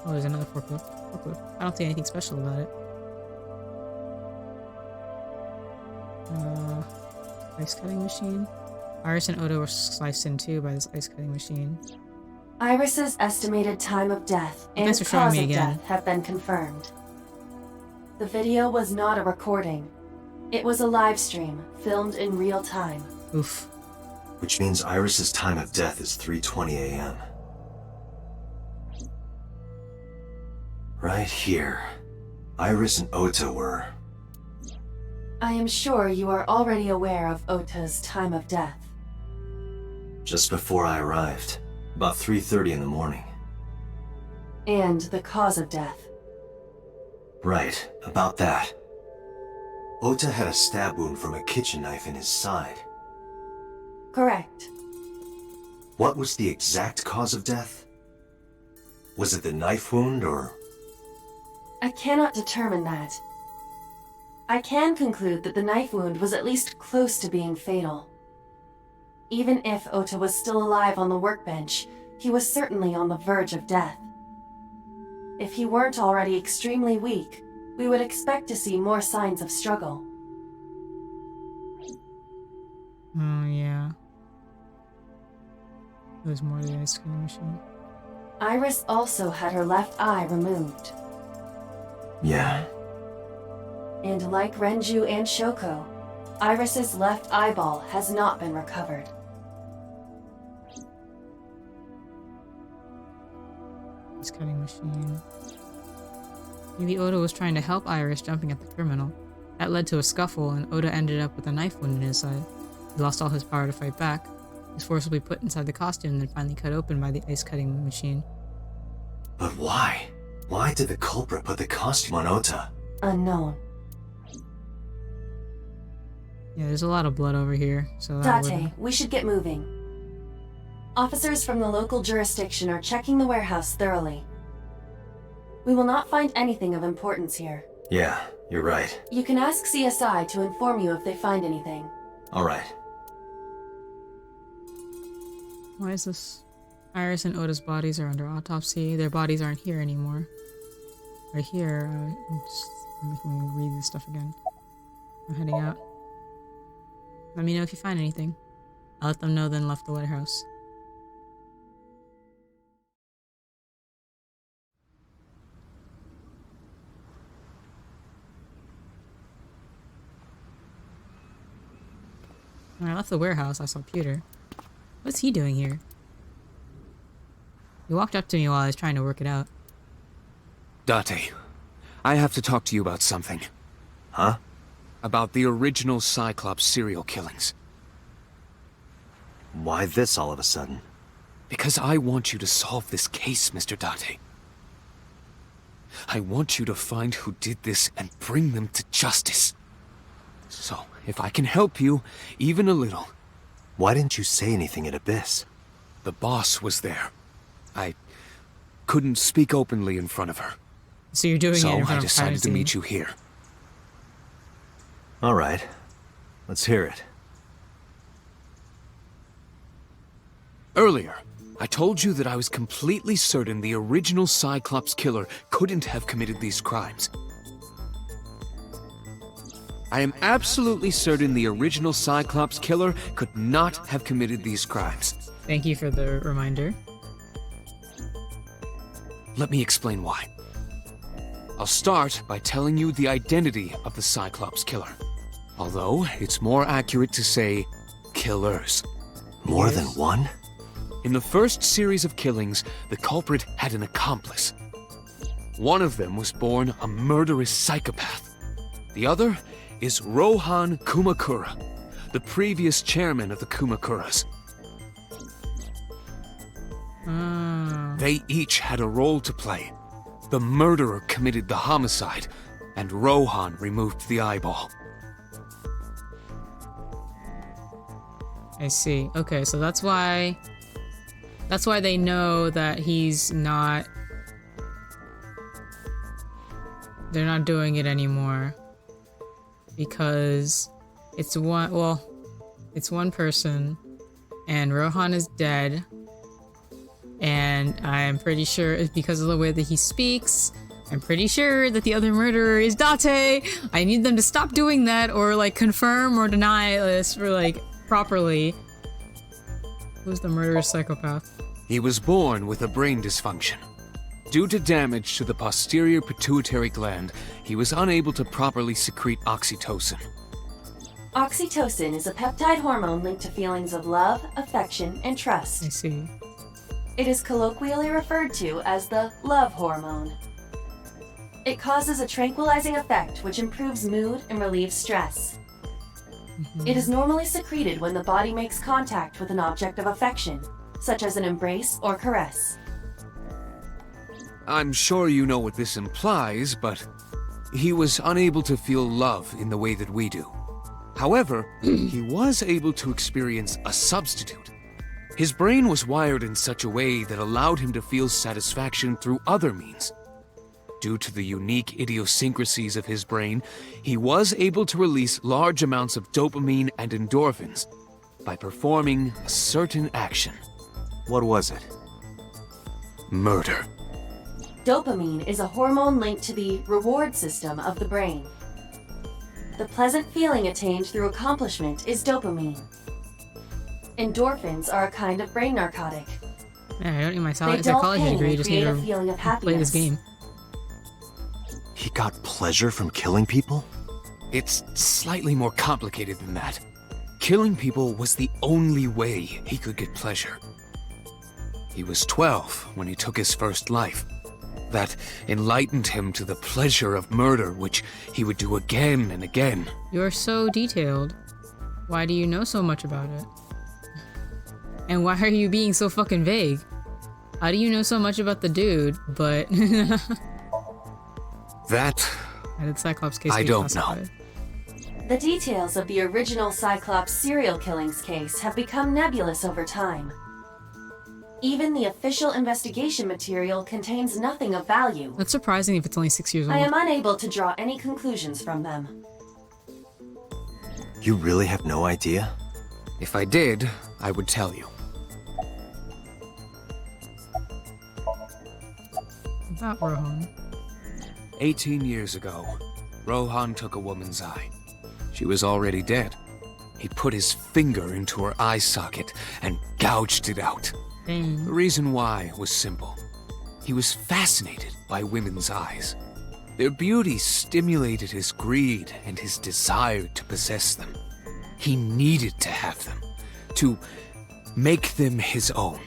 Oh, there's another forklift. I don't see anything special about it. Ice cutting machine. Iris and Oda were sliced in too by this ice cutting machine.
Iris's estimated time of death and
Thanks for showing
cause
me
of
again.
death have been confirmed. The video was not a recording. It was a live stream, filmed in real time.
Oof.
Which means Iris's time of death is 3:20 a.m. Right here, Iris and Ota were
I am sure you are already aware of Ota's time of death.
Just before I arrived, about 3:30 in the morning.
And the cause of death.
Right, about that. Ota had a stab wound from a kitchen knife in his side.
Correct.
What was the exact cause of death? Was it the knife wound, or...?
I cannot determine that. I can conclude that the knife wound was at least close to being fatal. Even if Ota was still alive on the workbench, he was certainly on the verge of death. If he weren't already extremely weak, we would expect to see more signs of struggle.
Oh, yeah. There's more to the ice cream machine.
Iris also had her left eye removed.
Yeah.
And like Renju and Shoko, Iris's left eyeball has not been recovered.
Ice cutting machine. Maybe Oda was trying to help Iris jumping at the criminal. That led to a scuffle, and Oda ended up with a knife wound in his side. He lost all his power to fight back. He was forcibly put inside the costume and then finally cut open by the ice cutting machine.
But why? Why did the culprit put the costume on Ota?
Unknown.
Yeah, there's a lot of blood over here, so that
Date, we should get moving. Officers from the local jurisdiction are checking the warehouse thoroughly. We will not find anything of importance here.
Yeah, you're right.
You can ask CSI to inform you if they find anything.
Alright.
Why is this? Iris and Oda's bodies are under autopsy. Their bodies aren't here anymore. Right here, I'm just making me read this stuff again. I'm heading out. Let me know if you find anything. I'll let them know, then left the warehouse. When I left the warehouse, I saw Peter. What's he doing here? He walked up to me while I was trying to work it out.
Date, I have to talk to you about something.
Huh?
About the original Cyclops serial killings.
Why this all of a sudden?
Because I want you to solve this case, Mr. Date. I want you to find who did this and bring them to justice. So, if I can help you, even a little.
Why didn't you say anything at Abyss?
The boss was there. I couldn't speak openly in front of her.
So you're doing it in
So
front
I
of
decided to
privacy.
meet you here.
Alright. Let's hear it.
Earlier, I told you that I was completely certain the original Cyclops killer couldn't have committed these crimes. I am absolutely certain the original Cyclops killer could not have committed these crimes.
Thank you for the reminder.
Let me explain why. I'll start by telling you the identity of the Cyclops killer. Although, it's more accurate to say, killers.
More than one?
In the first series of killings, the culprit had an accomplice. One of them was born a murderous psychopath. The other is Rohan Kumakura, the previous chairman of the Kumakuras. They each had a role to play. The murderer committed the homicide, and Rohan removed the eyeball.
I see. Okay, so that's why they know that he's not... They're not doing it anymore. Because it's one person, and Rohan is dead, and I'm pretty sure it's because of the way that he speaks. I'm pretty sure that the other murderer is Date. I need them to stop doing that, or like confirm or deny this for like properly. Who's the murderous psychopath?
He was born with a brain dysfunction. Due to damage to the posterior pituitary gland, he was unable to properly secrete oxytocin.
Oxytocin is a peptide hormone linked to feelings of love, affection, and
I
trust.
see.
It is colloquially referred to as the love hormone. It causes a tranquilizing effect which improves mood and relieves stress. It is normally secreted when the body makes contact with an object of affection, such as an embrace or caress.
I'm sure you know what this implies, but he was unable to feel love in the way that we do. However, he was able to experience a substitute. His brain was wired in such a way that allowed him to feel satisfaction through other means. Due to the unique idiosyncrasies of his brain, he was able to release large amounts of dopamine and endorphins by performing a certain action.
What was it?
Murder.
Dopamine is a hormone linked to the reward system of the brain. The pleasant feeling attained through accomplishment is dopamine. Endorphins are a kind of brain narcotic.
Man, I don't need my
They dull
psychology
pain
degree,
and
just need
create a
to
feeling of happiness.
play this game.
He got pleasure from killing people?
It's slightly more complicated than that. Killing people was the only way he could get pleasure. He was 12 when he took his first life. That enlightened him to the pleasure of murder, which he would do again and again.
You're so detailed. Why do you know so much about it? And why are you being so fucking vague? How do you know so much about the dude, but...
That...
How did Cyclops case
I
get
don't know.
classified?
The details of the original Cyclops serial killings case have become nebulous over time. Even the official investigation material contains nothing of value.
That's surprising if it's only 6 years old.
I am unable to draw any conclusions from them.
You really have no idea?
If I did, I would tell you.
About Rohan.
18 years ago, Rohan took a woman's eye. She was already dead. He put his finger into her eye socket and gouged it out.
Dang.
The reason why was simple. He was fascinated by women's eyes. Their beauty stimulated his greed and his desire to possess them. He needed to have them, to make them his own.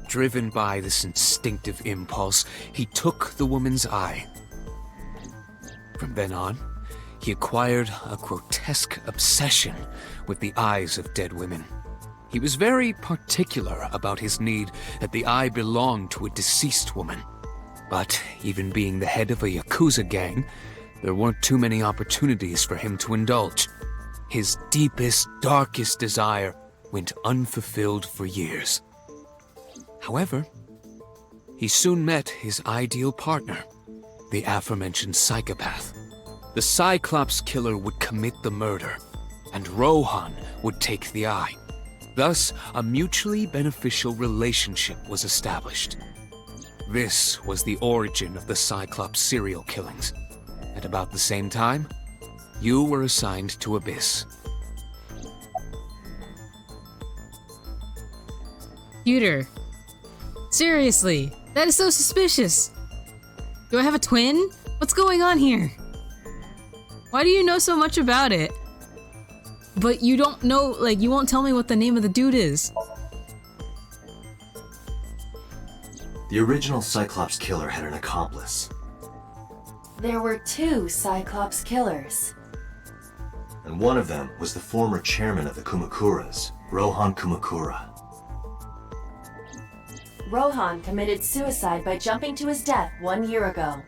Driven by this instinctive impulse, he took the woman's eye. From then on, he acquired a grotesque obsession with the eyes of dead women. He was very particular about his need that the eye belonged to a deceased woman. But even being the head of a Yakuza gang, there weren't too many opportunities for him to indulge. His deepest, darkest desire went unfulfilled for years. However, he soon met his ideal partner, the aforementioned psychopath. The Cyclops killer would commit the murder, and Rohan would take the eye. Thus, a mutually beneficial relationship was established. This was the origin of the Cyclops serial killings. At about the same time, you were assigned to Abyss.
Computer. Seriously, that is so suspicious. Do I have a twin? What's going on here? Why do you know so much about it? But you don't know, like, you won't tell me what the name of the dude is.
The original Cyclops killer had an accomplice,
There were 2 Cyclops killers.
and one of them was the former chairman of the Kumakuras, Rohan Kumakura.
Rohan committed suicide by jumping to his death 1 year ago.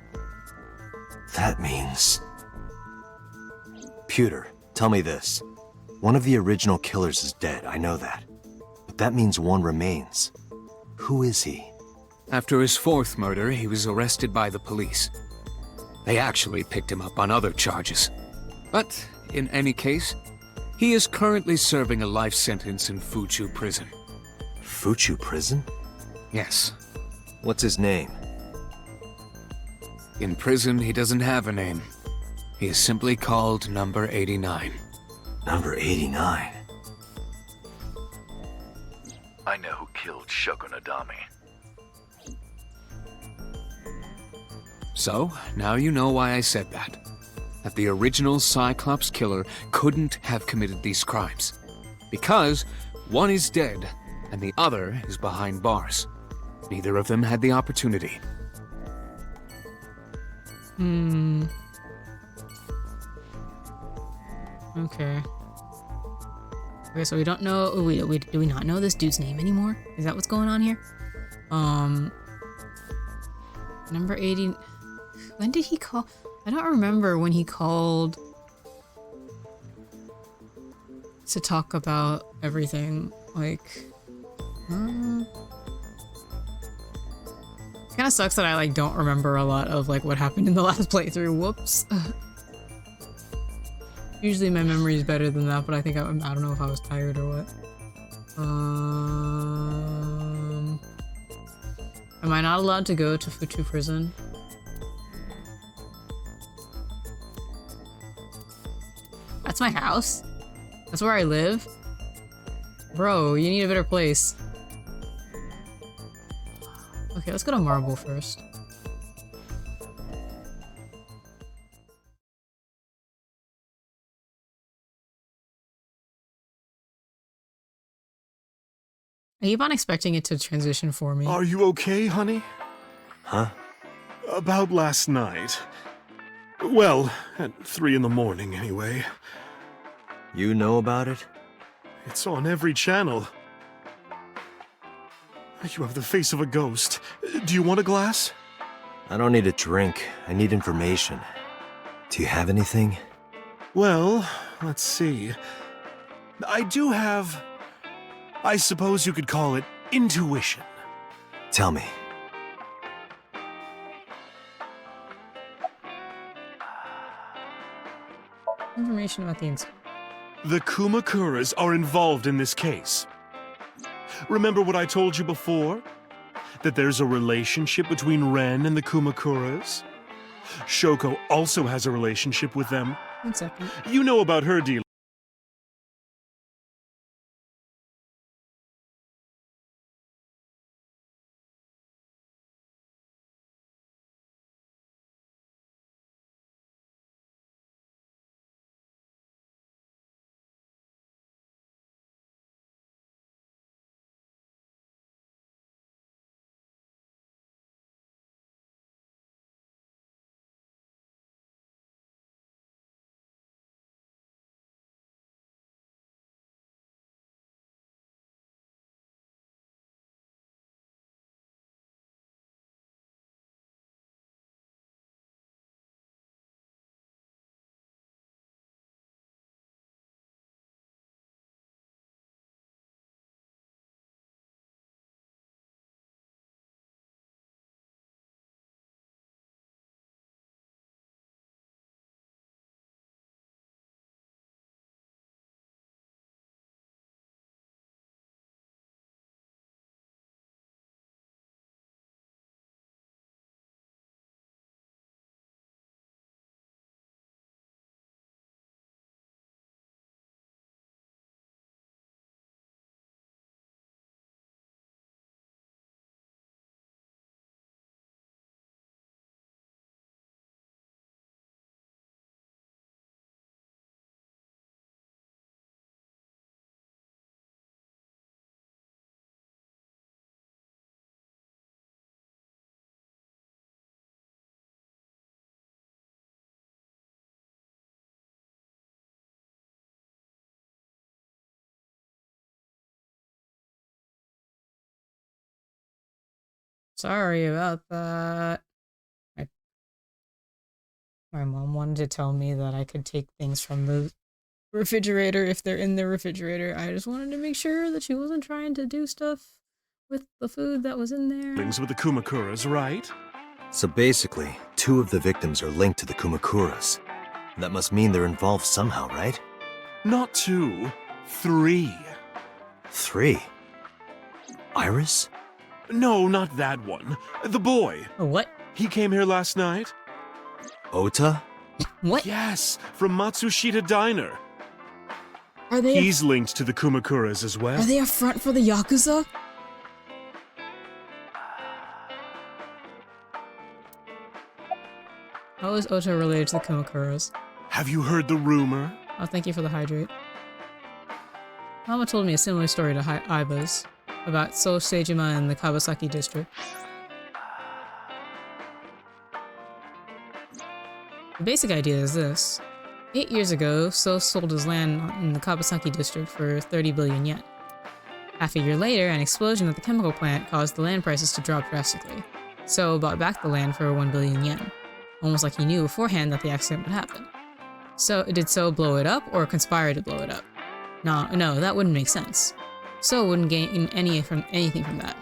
That means... Pewter, tell me this. One of the original killers is dead, I know that. But that means one remains. Who is he?
After his 4th murder, he was arrested by the police. They actually picked him up on other charges. But, in any case, he is currently serving a life sentence in Fuchu prison.
Fuchu prison?
Yes.
What's his name?
In prison, he doesn't have a name. He is simply called Number 89.
Number 89.
I know who killed Shogun Adami.
So, now you know why I said that. That the original Cyclops killer couldn't have committed these crimes. Because one is dead, and the other is behind bars. Neither of them had the opportunity.
Hmm. Okay. Okay, so we don't know. Oh, do we not know this dude's name anymore? Is that what's going on here? Number 80. When did he call? I don't remember when he called to talk about everything. Like, it kind of sucks that I like don't remember a lot of like what happened in the last playthrough. Whoops. Usually my memory is better than that, but I think I don't know if I was tired or what. Am I not allowed to go to Fuchu prison? That's my house? That's where I live? Bro, you need a better place. Okay, let's go to Marble first. I keep on expecting it to transition for me.
Are you okay, honey?
Huh?
About last night. Well, at 3 in the morning, anyway.
You know about it?
It's on every channel. You have the face of a ghost. Do you want a glass?
I don't need a drink. I need information. Do you have anything?
Well, let's see. I do have... I suppose you could call it intuition.
Tell me.
Information about the incident.
The Kumakuras are involved in this case. Remember what I told you before? That there's a relationship between Ren and the Kumakuras? Shoko also has a relationship with them.
1 second.
You know about her deal.
Sorry about that. My mom wanted to tell me that I could take things from the refrigerator if they're in the refrigerator. I just wanted to make sure that she wasn't trying to do stuff with the food that was in there.
Things with the Kumakuras, right?
So basically, 2 of the victims are linked to the Kumakuras. That must mean they're involved somehow, right?
Not 2, 3.
3? Iris?
No, not that one. The boy.
Oh, what?
He came here last night?
Ota?
What?
Yes, from Matsushita Diner.
Are they
He's linked to the Kumakuras as well.
Are they a front for the Yakuza? How is Ota related to the Kumakuras?
Have you heard the rumor?
Oh, thank you for the hydrate. Mama told me a similar story to Aiba's about So Seijima in the Kawasaki district. The basic idea is this. 8 years ago, So sold his land in the Kabasaki district for 30 billion yen. Half a year later, an explosion at the chemical plant caused the land prices to drop drastically. So bought back the land for 1 billion yen, almost like he knew beforehand that the accident would happen. So did So blow it up or conspire to blow it up? No, that wouldn't make sense. So wouldn't gain anything from that.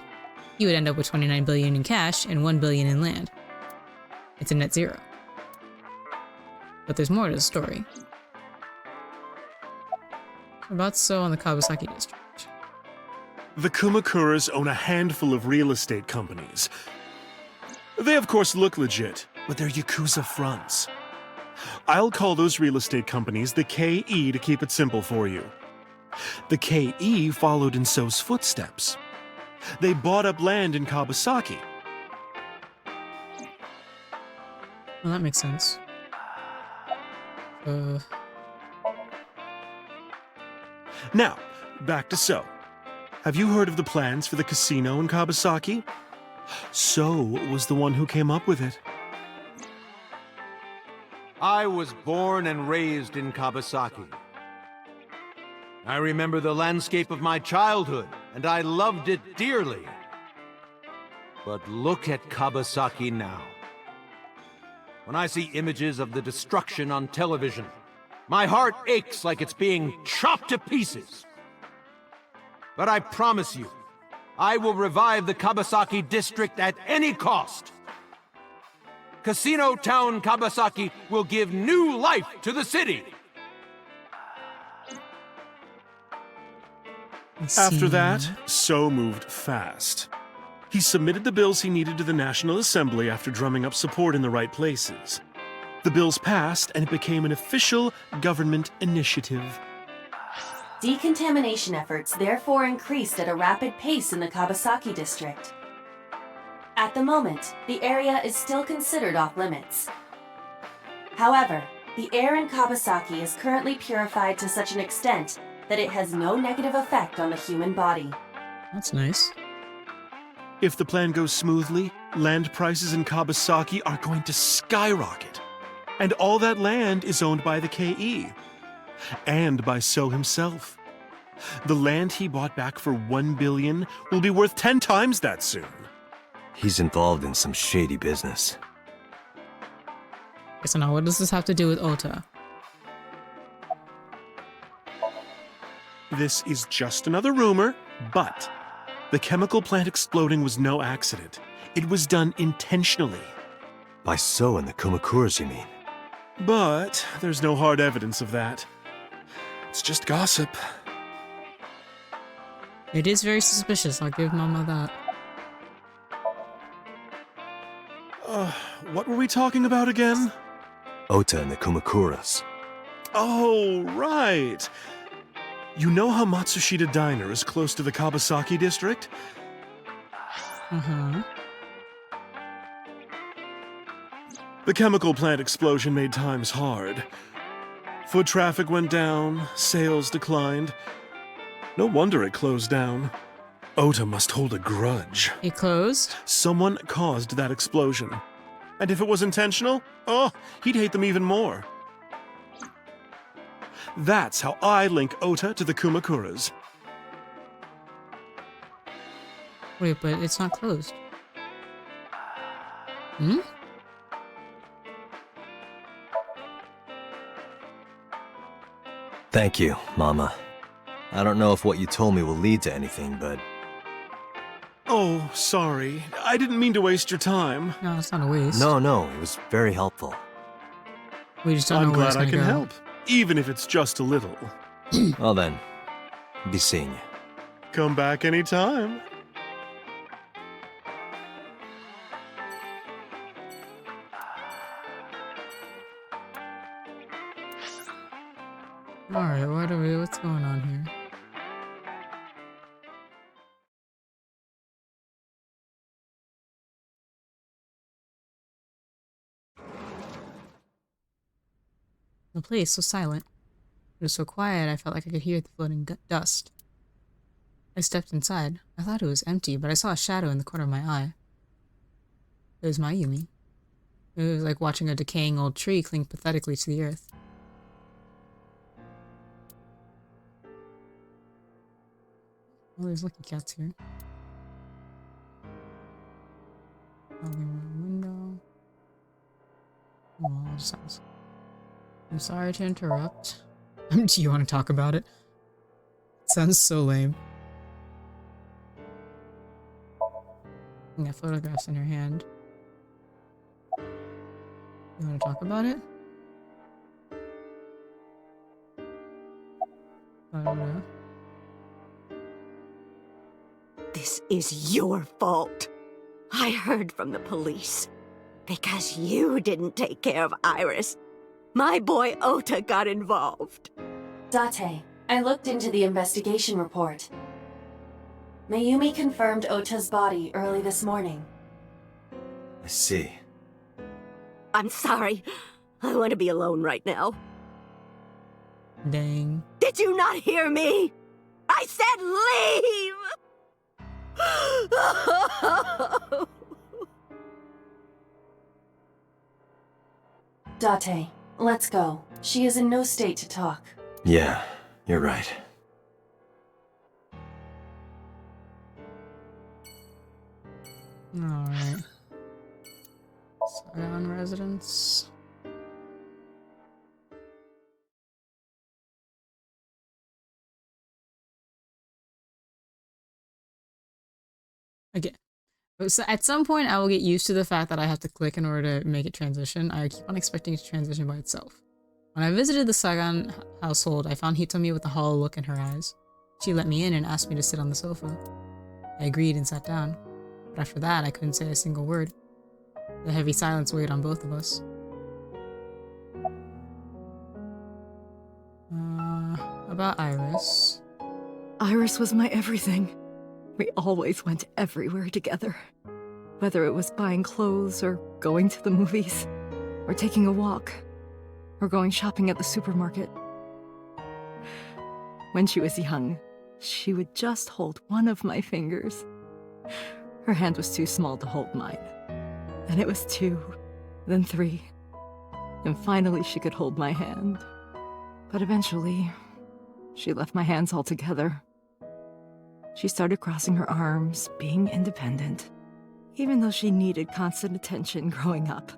He would end up with 29 billion in cash and 1 billion in land. It's a net zero. But there's more to the story. About So in the Kabasaki district.
The Kumakuras own a handful of real estate companies. They of course look legit, but they're Yakuza fronts. I'll call those real estate companies the KE to keep it simple for you. The KE followed in So's footsteps. They bought up land in Kabasaki.
Well, that makes sense.
Now, back to So. Have you heard of the plans for the casino in Kabasaki? So was the one who came up with it.
I was born and raised in Kabasaki. I remember the landscape of my childhood, and I loved it dearly. But look at Kabasaki now. When I see images of the destruction on television, my heart aches like it's being chopped to pieces. But I promise you, I will revive the Kabasaki district at any cost. Casino Town Kabasaki will give new life to the city.
After that, So moved fast. He submitted the bills he needed to the National Assembly after drumming up support in the right places. The bills passed, and it became an official government initiative.
Decontamination efforts therefore increased at a rapid pace in the Kabasaki district. At the moment, the area is still considered off-limits. However, the air in Kabasaki is currently purified to such an extent that it has no negative effect on the human body.
That's nice.
If the plan goes smoothly, land prices in Kabasaki are going to skyrocket. And all that land is owned by the KE. And by So himself. The land he bought back for 1 billion will be worth 10 times that soon.
He's involved in some shady business.
So now what does this have to do with Ota?
This is just another rumor, but the chemical plant exploding was no accident. It was done intentionally.
By So and the Kumakuras, you mean?
But there's no hard evidence of that. It's just gossip.
It is very suspicious, I'll give Mama that.
What were we talking about again?
Ota and the Kumakuras.
Oh, right. You know how Matsushita Diner is close to the Kabasaki district?
Uh-huh.
The chemical plant explosion made times hard. Foot traffic went down, sales declined. No wonder it closed down. Ota must hold a grudge.
It closed?
Someone caused that explosion. And if it was intentional, oh, he'd hate them even more. That's how I link Ota to the Kumakuras.
Wait, but it's not closed. Hmm?
Thank you, Mama. I don't know if what you told me will lead to anything, but...
Oh, sorry. I didn't mean to waste your time.
No, it's not a waste.
No, it was very helpful.
We just don't
I'm
know where it's
glad I
gonna
can
go.
help, even if it's just a little.
Well then, be seeing you.
Come back anytime.
Alright, what's going on here? The place was silent. It was so quiet I felt like I could hear the floating dust. I stepped inside. I thought it was empty, but I saw a shadow in the corner of my eye. It was Mayumi. It was like watching a decaying old tree cling pathetically to the earth. Oh, there's lucky cats here. Living room window. Oh, just sounds. I'm sorry to interrupt. Do you want to talk about it? Sounds so lame. You got photographs in your hand. You want to talk about it? I don't know.
This is your fault. I heard from the police. Because you didn't take care of Iris, my boy Ota got involved.
Date, I looked into the investigation report. Mayumi confirmed Ota's body early this morning.
I see.
I'm sorry. I want to be alone right now.
Dang.
Did you not hear me? I said leave!
Date, let's go. She is in no state to talk.
Yeah, you're right.
Alright. Scion residence. Okay. So at some point, I will get used to the fact that I have to click in order to make it transition. I keep on expecting it to transition by itself. When I visited the Saigon household, I found Hitomi with a hollow look in her eyes. She let me in and asked me to sit on the sofa. I agreed and sat down. But after that, I couldn't say a single word. The heavy silence weighed on both of us. About Iris.
Iris was my everything. We always went everywhere together. Whether it was buying clothes, or going to the movies, or taking a walk, or going shopping at the supermarket. When she was young, she would just hold one of my fingers. Her hand was too small to hold mine. Then it was 2, then 3, and finally she could hold my hand. But eventually, she left my hands altogether. She started crossing her arms, being independent, even though she needed constant attention growing up.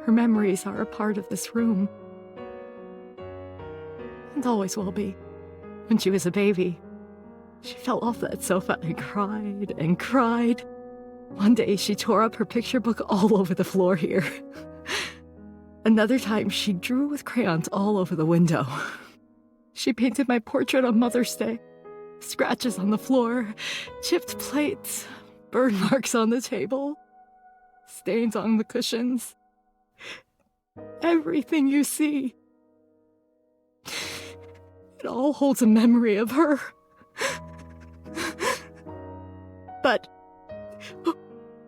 Her memories are a part of this room. And always will be. When she was a baby, she fell off that sofa and cried and cried. One day she tore up her picture book all over the floor here. Another time she drew with crayons all over the window. She painted my portrait on Mother's Day. Scratches on the floor, chipped plates, burn marks on the table, stains on the cushions. Everything you see. It all holds a memory of her. But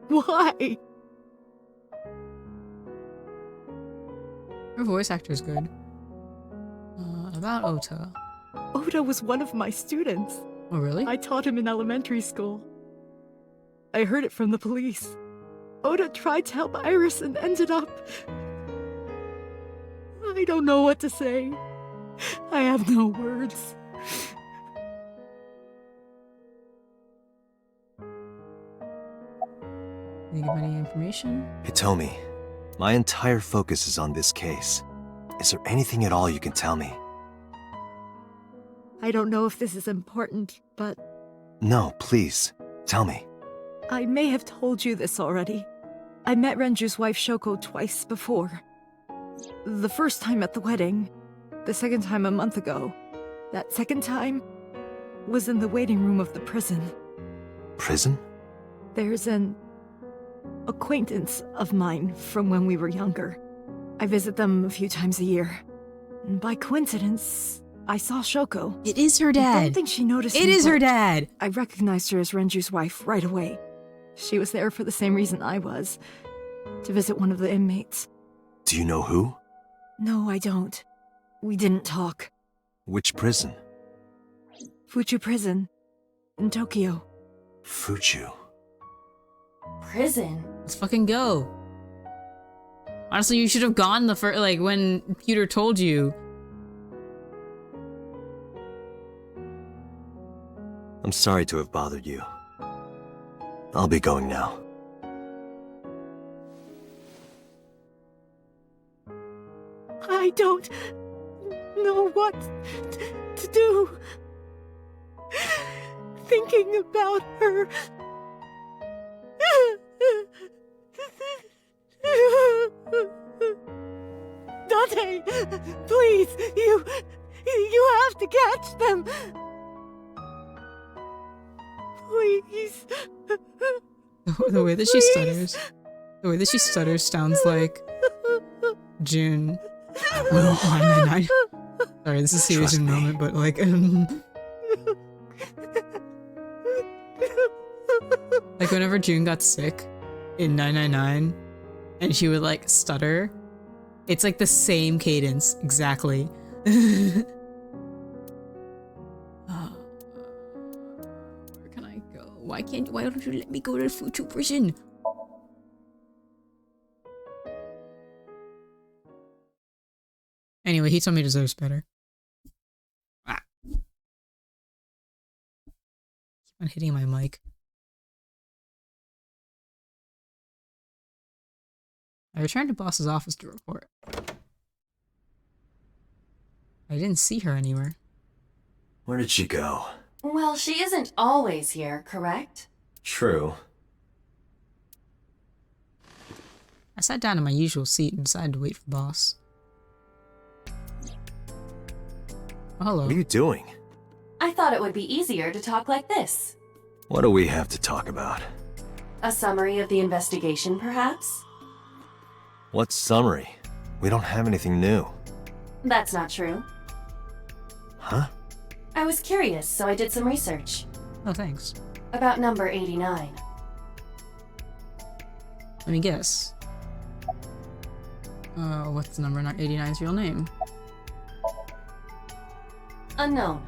why?
Her voice actor is good. About Ota.
Ota was one of my students.
Oh, really?
I taught him in elementary school. I heard it from the police. Ota tried to help Iris and ended up... I don't know what to say. I have no words.
Can you give any information?
Hitomi, my entire focus is on this case. Is there anything at all you can tell me?
I don't know if this is important, but...
No, please. Tell me.
I may have told you this already. I met Renju's wife Shoko twice before. The first time at the wedding, the second time a month ago. That second time was in the waiting room of the prison.
Prison?
There's an acquaintance of mine from when we were younger. I visit them a few times a year. And by coincidence, I saw Shoko.
It is her dad.
I don't think she noticed
It
me,
is her
but
dad.
I recognized her as Renju's wife right away. She was there for the same reason I was, to visit one of the inmates.
Do you know who?
No, I don't. We didn't talk.
Which prison?
Fuchu Prison, in Tokyo.
Fuchu.
prison?
Let's fucking go. Honestly, you should have gone the first, like, when Peter told you.
I'm sorry to have bothered you. I'll be going now.
I don't know what to do. Thinking about her. Dante, please, you have to catch them. Please.
The way that she stutters. The way that she stutters sounds like June. Oh, 999. Sorry, this is a serious
Trust me.
moment, but like, like whenever June got sick in 999, and she would like stutter, it's like the same cadence exactly. Where can I go? Why don't you let me go to the Fuchu prison? Anyway, he told me deserves better. Ah. Keep on hitting my mic. I returned to boss's office to report. I didn't see her anywhere.
Where did she go?
Well, she isn't always here, correct?
True.
I sat down in my usual seat and decided to wait for boss. Oh, hello.
What are you doing?
I thought it would be easier to talk like this.
What do we have to talk about?
A summary of the investigation, perhaps?
What summary? We don't have anything new.
That's not true.
Huh?
I was curious, so I did some research.
Oh, thanks.
About number 89.
Let me guess. What's number 89's real name?
Unknown.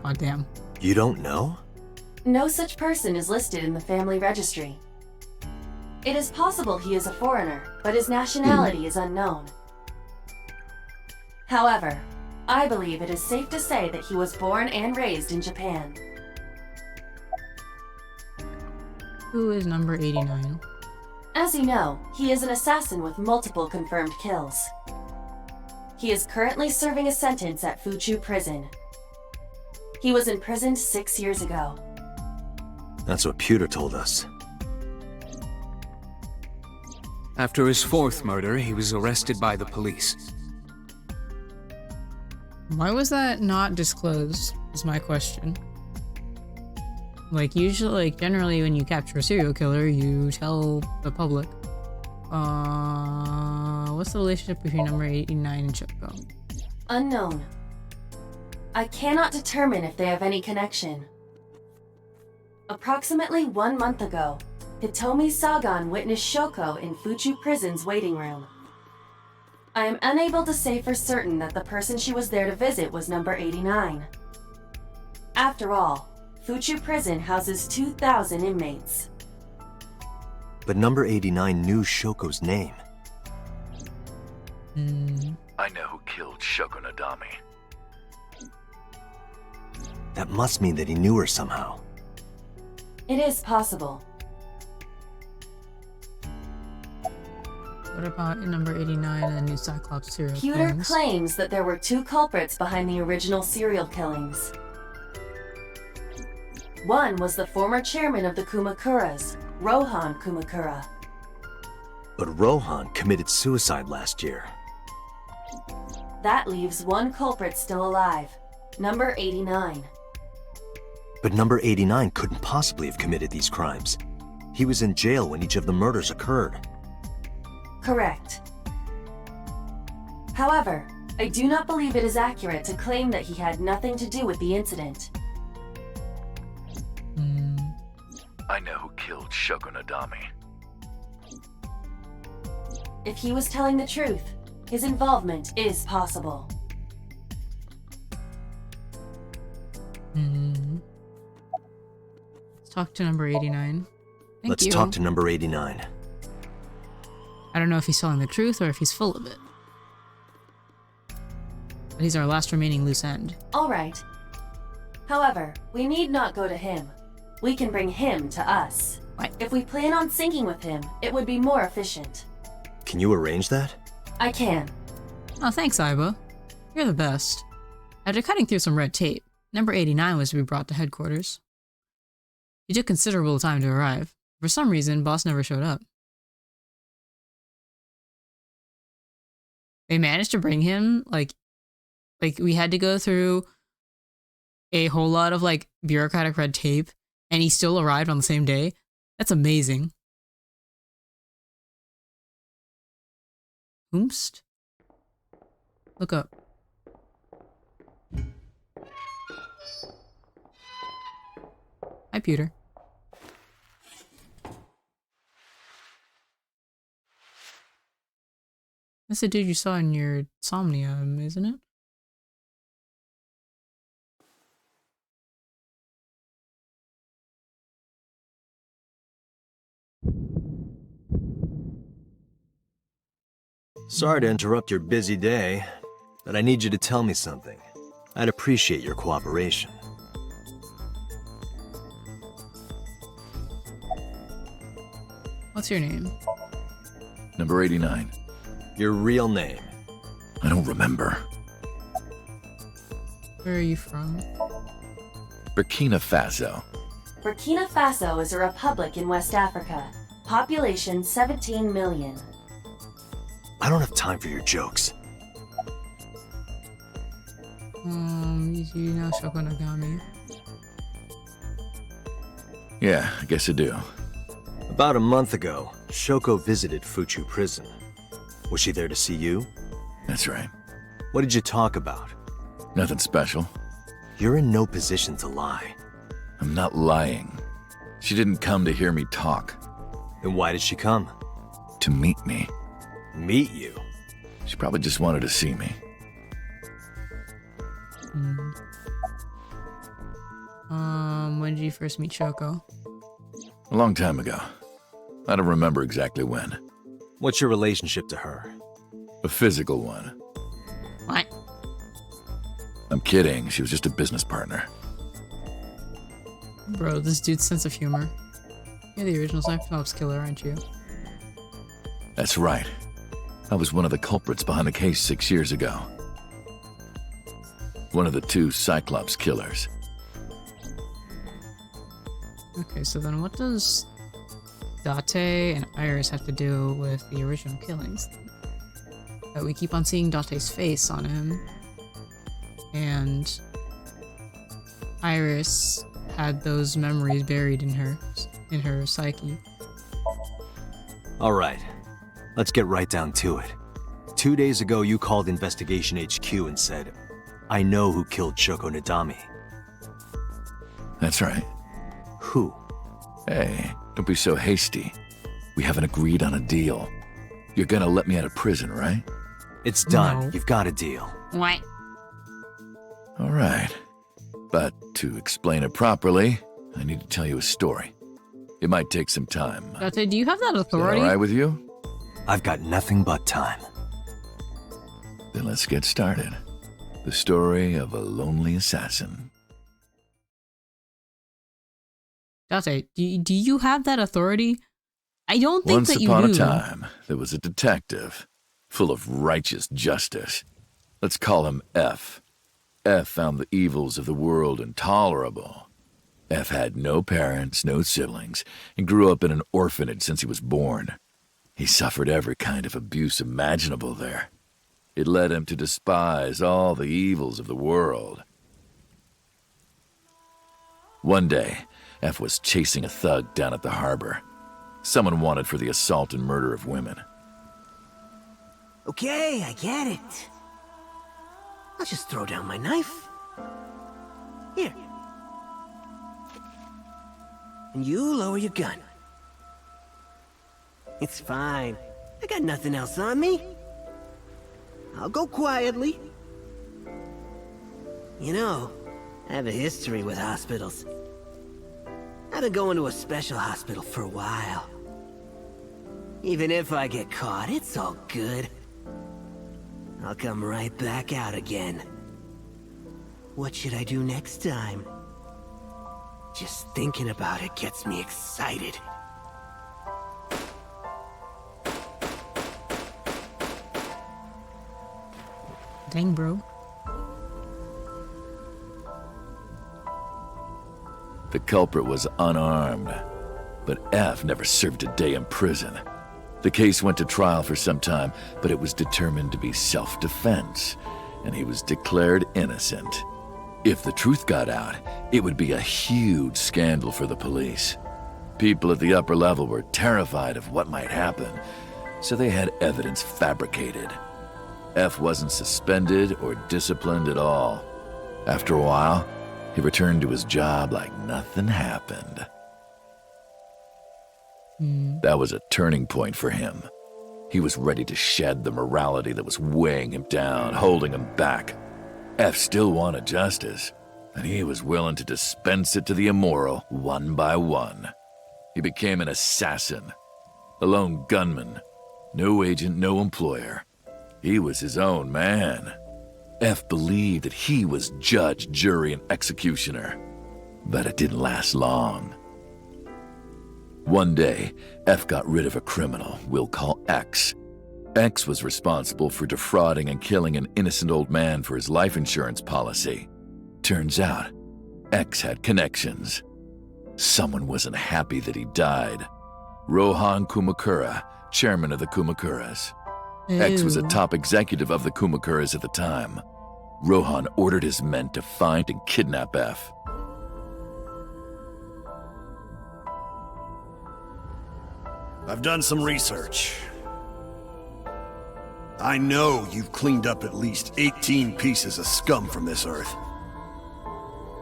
Aw, damn.
You don't know?
No such person is listed in the family registry. It is possible he is a foreigner, but his nationality is unknown. However, I believe it is safe to say that he was born and raised in Japan.
Who is number 89?
As you know, he is an assassin with multiple confirmed kills. He is currently serving a sentence at Fuchu Prison. He was imprisoned 6 years ago.
That's what Pewter told us.
After his fourth murder, he was arrested by the police.
Why was that not disclosed, is my question. Like, usually, like, generally when you capture a serial killer, you tell the public. What's the relationship between number 89 and Choco?
Unknown. I cannot determine if they have any connection. Approximately 1 month ago, Hitomi Sagan witnessed Shoko in Fuchu Prison's waiting room. I am unable to say for certain that the person she was there to visit was number 89. After all, Fuchu Prison houses 2,000 inmates.
But number 89 knew Shoko's name.
I know who killed Shoko Nadami.
That must mean that he knew her somehow.
It is possible.
What about number 89 and the new Cyclops serial
Pewter
killings?
claims that there were 2 culprits behind the original serial killings. One was the former chairman of the Kumakuras, Rohan Kumakura.
But Rohan committed suicide last year.
That leaves 1 culprit still alive, number 89.
But number 89 couldn't possibly have committed these crimes. He was in jail when each of the murders occurred.
Correct. However, I do not believe it is accurate to claim that he had nothing to do with the incident.
I know who killed Shoko Nadami.
If he was telling the truth, his involvement is possible.
Let's talk to number 89.
Let's
you.
talk to number 89.
I don't know if he's telling the truth or if he's full of it. But he's our last remaining loose end.
All right. However, we need not go to him. We can bring him to us.
What?
If we plan on syncing with him, it would be more efficient.
Can you arrange that?
I can.
Oh, thanks, Iba. You're the best. After cutting through some red tape, number 89 was to be brought to headquarters. He took considerable time to arrive. For some reason, boss never showed up. They managed to bring him, like we had to go through a whole lot of, like, bureaucratic red tape, and he still arrived on the same day. That's amazing. Oomst? Look up. Hi, Peter. That's the dude you saw in your Somnium, isn't it?
Sorry to interrupt your busy day, but I need you to tell me something. I'd appreciate your cooperation.
What's your name?
Number 89.
Your real name.
I don't remember.
Where are you from?
Burkina Faso.
Burkina Faso is a republic in West Africa. Population 17 million.
I don't have time for your jokes.
You know Shogunagami.
Yeah, I guess I do.
About a month ago, Shoko visited Fuchu prison. Was she there to see you?
That's right.
What did you talk about?
Nothing special.
You're in no position to lie.
I'm not lying. She didn't come to hear me talk.
Then why did she come?
To meet me.
Meet you?
She probably just wanted to see me.
When did you first meet Shoko?
A long time ago. I don't remember exactly when.
What's your relationship to her?
A physical one.
What?
I'm kidding. She was just a business partner.
Bro, this dude's sense of humor. You're the original Cyclops killer, aren't you?
That's right. I was one of the culprits behind the case 6 years ago. One of the 2 Cyclops killers.
Okay, so then what does Date and Iris have to do with the original killings? That we keep on seeing Date's face on him. And Iris had those memories buried in her psyche.
All right, let's get right down to it. 2 days ago, you called Investigation HQ and said, I know who killed Shoko Nadami.
That's right.
Who?
Hey, don't be so hasty. We haven't agreed on a deal. You're gonna let me out of prison, right?
It's done.
No.
You've got a deal.
What?
All right. But to explain it properly, I need to tell you a story. It might take some time.
Date, do you have that
Is that
authority?
all right with you?
I've got nothing but time.
Then let's get started. The story of a lonely assassin.
Date, do you have that authority? I don't think
Once
that you
upon
do.
a time, there was a detective, full of righteous justice. Let's call him F. F found the evils of the world intolerable. F had no parents, no siblings, and grew up in an orphanage since he was born. He suffered every kind of abuse imaginable there. It led him to despise all the evils of the world. One day, F was chasing a thug down at the harbor. Someone wanted for the assault and murder of women.
Okay, I get it. I'll just throw down my knife. Here. And you lower your gun. It's fine. I got nothing else on me. I'll go quietly. You know, I have a history with hospitals. I've been going to a special hospital for a while. Even if I get caught, it's all good. I'll come right back out again. What should I do next time? Just thinking about it gets me excited.
Dang, bro.
The culprit was unarmed, but F never served a day in prison. The case went to trial for some time, but it was determined to be self-defense, and he was declared innocent. If the truth got out, it would be a huge scandal for the police. People at the upper level were terrified of what might happen, so they had evidence fabricated. F wasn't suspended or disciplined at all. After a while, he returned to his job like nothing happened. That was a turning point for him. He was ready to shed the morality that was weighing him down, holding him back. F still wanted justice, and he was willing to dispense it to the immoral one by one. He became an assassin, a lone gunman, no agent, no employer. He was his own man. F believed that he was judge, jury, and executioner, but it didn't last long. One day, F got rid of a criminal we'll call X. X was responsible for defrauding and killing an innocent old man for his life insurance policy. Turns out, X had connections. Someone wasn't happy that he died. Rohan Kumakura, chairman of the Kumakuras. X was a top executive of the Kumakuras at the time. Rohan ordered his men to find and kidnap F.
I've done some research. I know you've cleaned up at least 18 pieces of scum from this earth.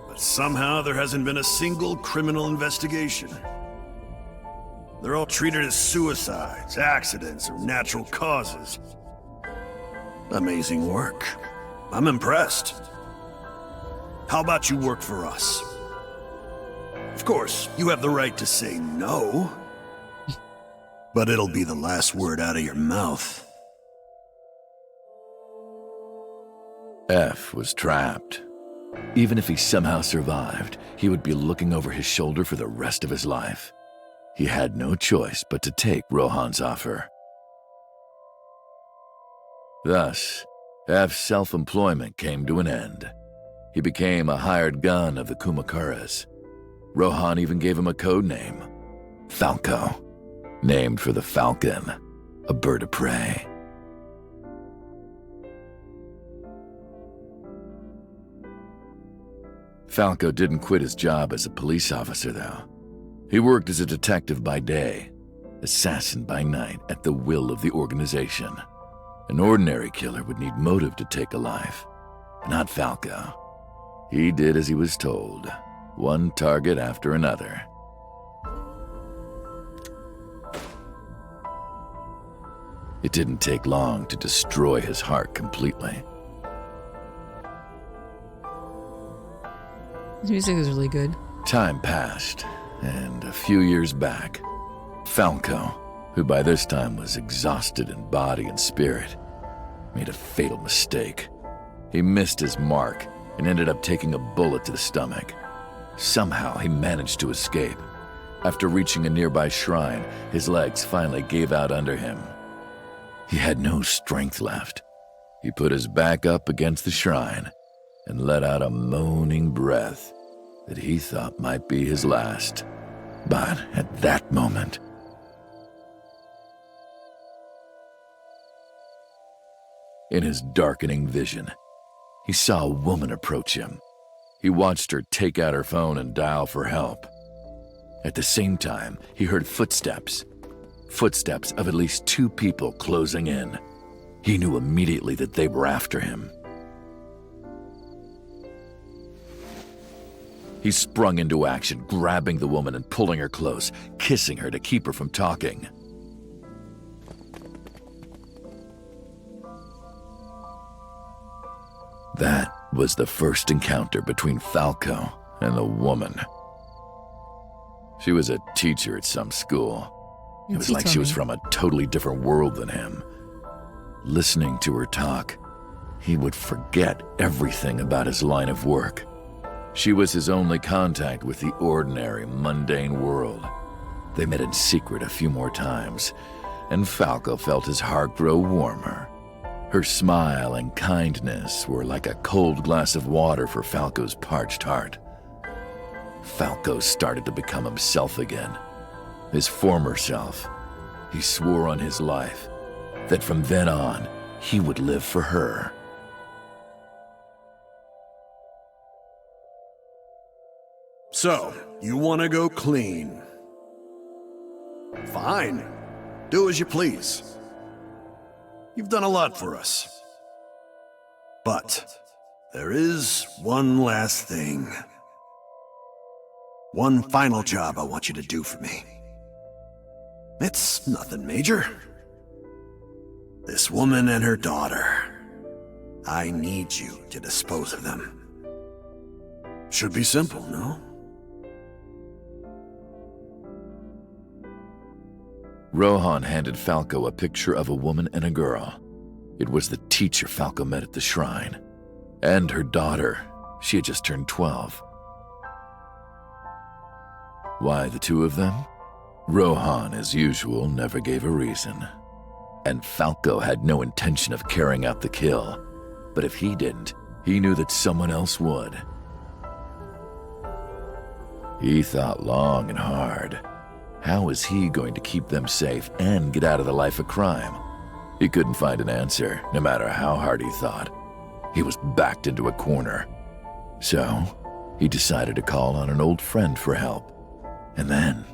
But somehow there hasn't been a single criminal investigation. They're all treated as suicides, accidents, or natural causes. Amazing work. I'm impressed. How about you work for us? Of course, you have the right to say no. But it'll be the last word out of your mouth.
F was trapped. Even if he somehow survived, he would be looking over his shoulder for the rest of his life. He had no choice but to take Rohan's offer. Thus, F's self-employment came to an end. He became a hired gun of the Kumakuras. Rohan even gave him a code name, Falco, named for the falcon, a bird of prey. Falco didn't quit his job as a police officer, though. He worked as a detective by day, assassin by night at the will of the organization. An ordinary killer would need motive to take a life, but not Falco. He did as he was told, one target after another. It didn't take long to destroy his heart completely.
His music is really good.
Time passed, and a few years back, Falco, who by this time was exhausted in body and spirit, made a fatal mistake. He missed his mark and ended up taking a bullet to the stomach. Somehow he managed to escape. After reaching a nearby shrine, his legs finally gave out under him. He had no strength left. He put his back up against the shrine and let out a moaning breath that he thought might be his last. But at that moment, in his darkening vision, he saw a woman approach him. He watched her take out her phone and dial for help. At the same time, he heard footsteps of at least 2 people closing in. He knew immediately that they were after him. He sprung into action, grabbing the woman and pulling her close, kissing her to keep her from talking. That was the first encounter between Falco and the woman. She was a teacher at some school. It was
He
like
told
she was
me.
from a totally different world than him. Listening to her talk, he would forget everything about his line of work. She was his only contact with the ordinary, mundane world. They met in secret a few more times, and Falco felt his heart grow warmer. Her smile and kindness were like a cold glass of water for Falco's parched heart. Falco started to become himself again, his former self. He swore on his life that from then on, he would live for her.
So, you want to go clean? Fine. Do as you please. You've done a lot for us. But there is one last thing. One final job I want you to do for me. It's nothing major. This woman and her daughter. I need you to dispose of them. Should be simple, no?
Rohan handed Falco a picture of a woman and a girl. It was the teacher Falco met at the shrine. And her daughter. She had just turned 12. Why the two of them? Rohan, as usual, never gave a reason. And Falco had no intention of carrying out the kill. But if he didn't, he knew that someone else would. He thought long and hard. How was he going to keep them safe and get out of the life of crime? He couldn't find an answer, no matter how hard he thought. He was backed into a corner. So, he decided to call on an old friend for help. And then...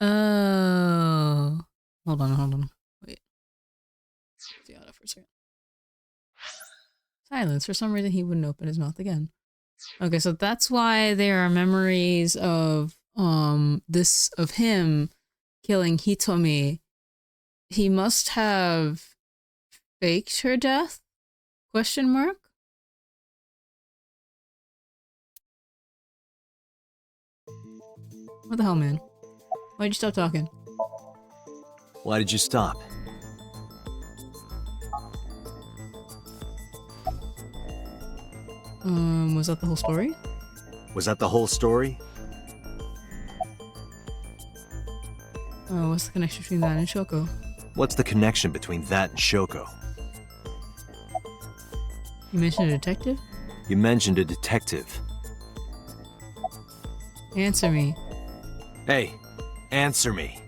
Oh. Hold on. Wait. Stay on it for a second. Silence. For some reason, he wouldn't open his mouth again. Okay, so that's why there are memories of of him killing Hitomi. He must have faked her death? Question mark? What the hell, man? Why'd you stop talking?
Why did you stop?
Was that the whole story?
Was that the whole story?
What's the connection between that and Shoko?
What's the connection between that and Shoko?
You mentioned a detective?
You mentioned a detective.
Answer me.
Hey, answer me.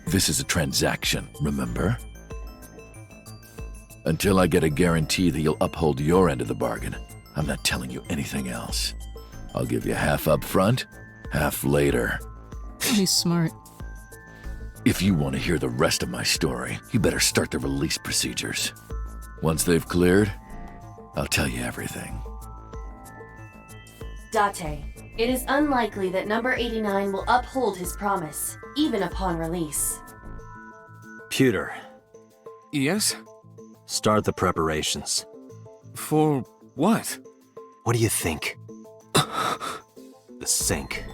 This is a transaction, remember? Until I get a guarantee that you'll uphold your end of the bargain, I'm not telling you anything else. I'll give you half up front, half later.
He's smart.
If you want to hear the rest of my story, you better start the release procedures. Once they've cleared, I'll tell you everything.
Date, it is unlikely that number 89 will uphold his promise, even upon release.
Pewter.
Yes?
Start the preparations.
For what?
What do you think? The sink.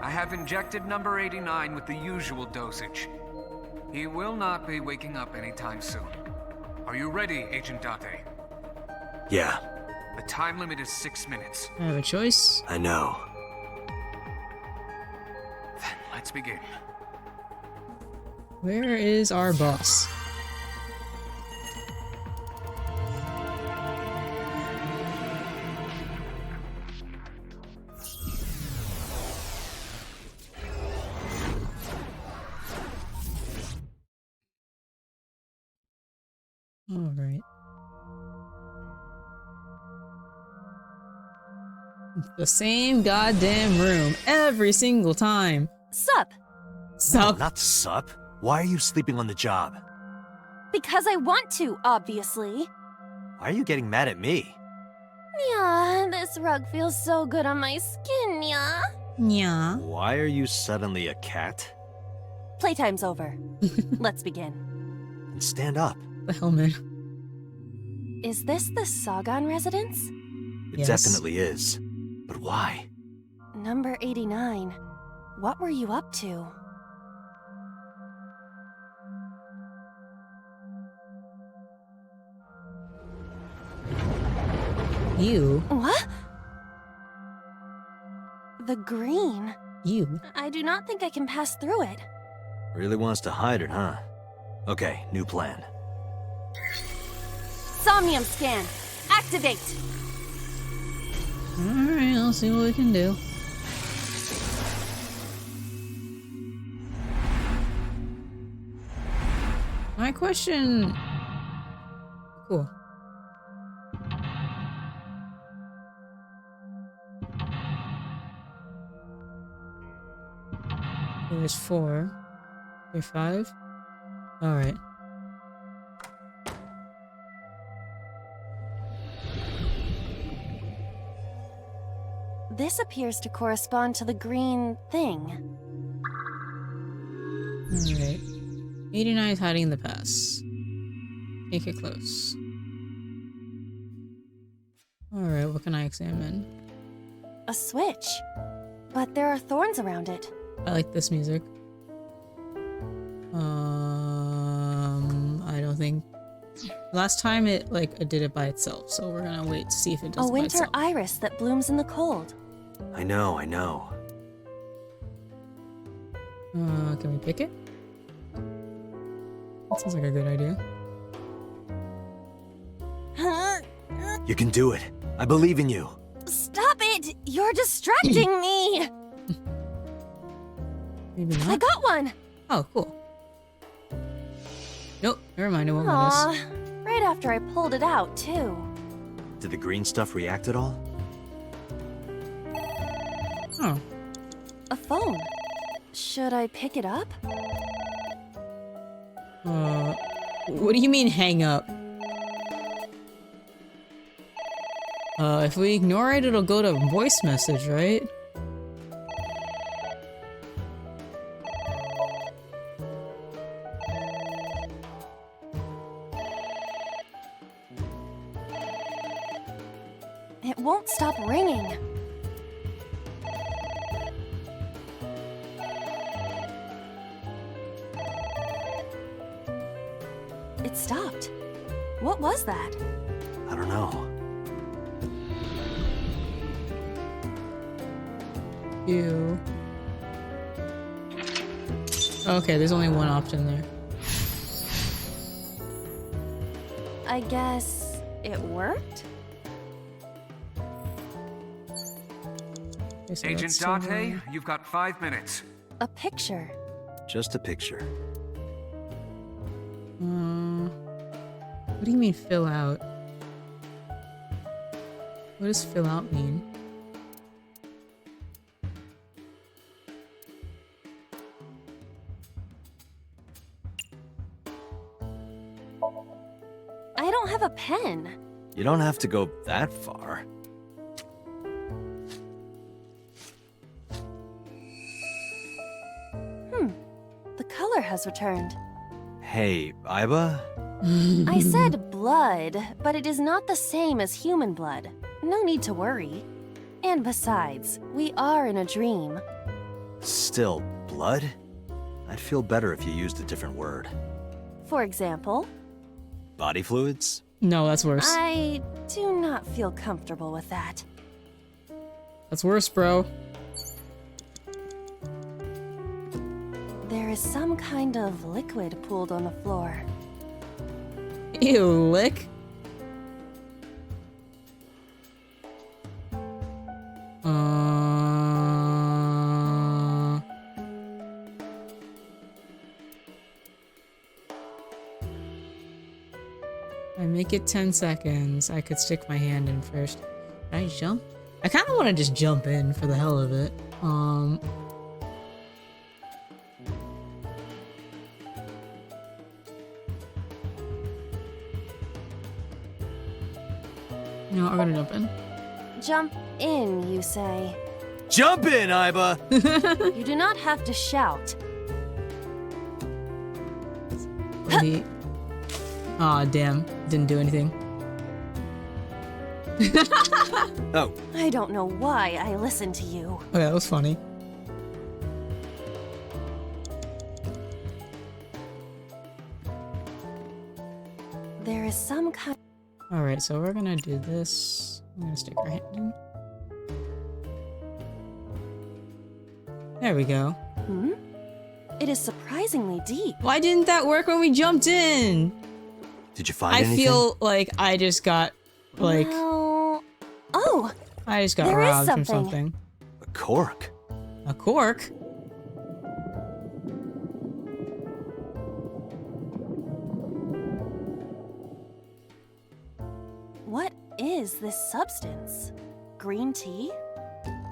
I have injected number 89 with the usual dosage. He will not be waking up anytime soon. Are you ready, Agent Date?
Yeah,
The time limit is 6 minutes.
I have a choice.
I know.
Then let's begin.
Where is our boss? Alright. The same goddamn room every single time.
Sup?
Sup?
No, not sup. Why are you sleeping on the job?
Because I want to, obviously.
Why are you getting mad at me?
Yeah, this rug feels so good on my skin, yeah.
Yeah.
Why are you suddenly a cat?
Playtime's over. Let's begin.
And stand up.
The helmet.
Is this the Sagan residence?
It
Yes.
definitely is. But why?
Number 89. What were you up to?
You.
What? The green.
You.
I do not think I can pass through it.
Really wants to hide it, huh? Okay, new plan.
Somnium scan. Activate.
Alright, I'll see what we can do. My question... Cool. There's 4. There's 5. Alright.
This appears to correspond to the green thing.
Alright. 89 is hiding the pass. Take it close. Alright, what can I examine?
A switch. But there are thorns around it.
I like this music. I don't think... Last time it did it by itself, so we're gonna wait to see if it does
A
it by
winter
itself.
iris that blooms in the cold.
I know, I know.
Can we pick it? That sounds like a good idea.
You can do it. I believe in you.
Stop it! You're distracting me!
Maybe not.
I got one!
Oh, cool. Nope, never mind, it won't let
Aw,
us.
right after I pulled it out, too.
Did the green stuff react at all?
Oh.
A phone. Should I pick it up?
What do you mean hang up? If we ignore it, it'll go to voice message, right?
It won't stop ringing. It stopped. What was that?
I don't know.
Ew. Okay, there's only one option there.
I guess it worked?
Okay, so
Agent
that's,
Date, you've got 5 minutes.
A picture.
Just a picture.
What do you mean fill out? What does fill out mean?
I don't have a pen.
You don't have to go that far.
The color has returned.
Hey, Iba?
I said blood, but it is not the same as human blood. No need to worry. And besides, we are in a dream.
Still, blood? I'd feel better if you used a different word.
For example,
Body fluids?
No, that's worse.
I do not feel comfortable with that.
That's worse, bro.
There is some kind of liquid pooled on the floor.
Ew, lick? I make it 10 seconds. I could stick my hand in first. Can I jump? I kind of want to just jump in for the hell of it. No, I'm gonna jump in.
Jump in, you say.
Jump in, Iba!
You do not have to shout.
Aw, damn. Didn't do anything.
Oh.
I don't know why I listened to you.
Okay, that was funny.
There is some kind.
Alright, so we're gonna do this. I'm gonna stick our hand in. There we go.
Hmm? It is surprisingly deep.
Why didn't that work when we jumped in?
Did you find
I
anything?
feel like I just got, like...
Well... Oh!
I just got
there is
robbed from something.
A cork?
A cork?
What is this substance? Green tea?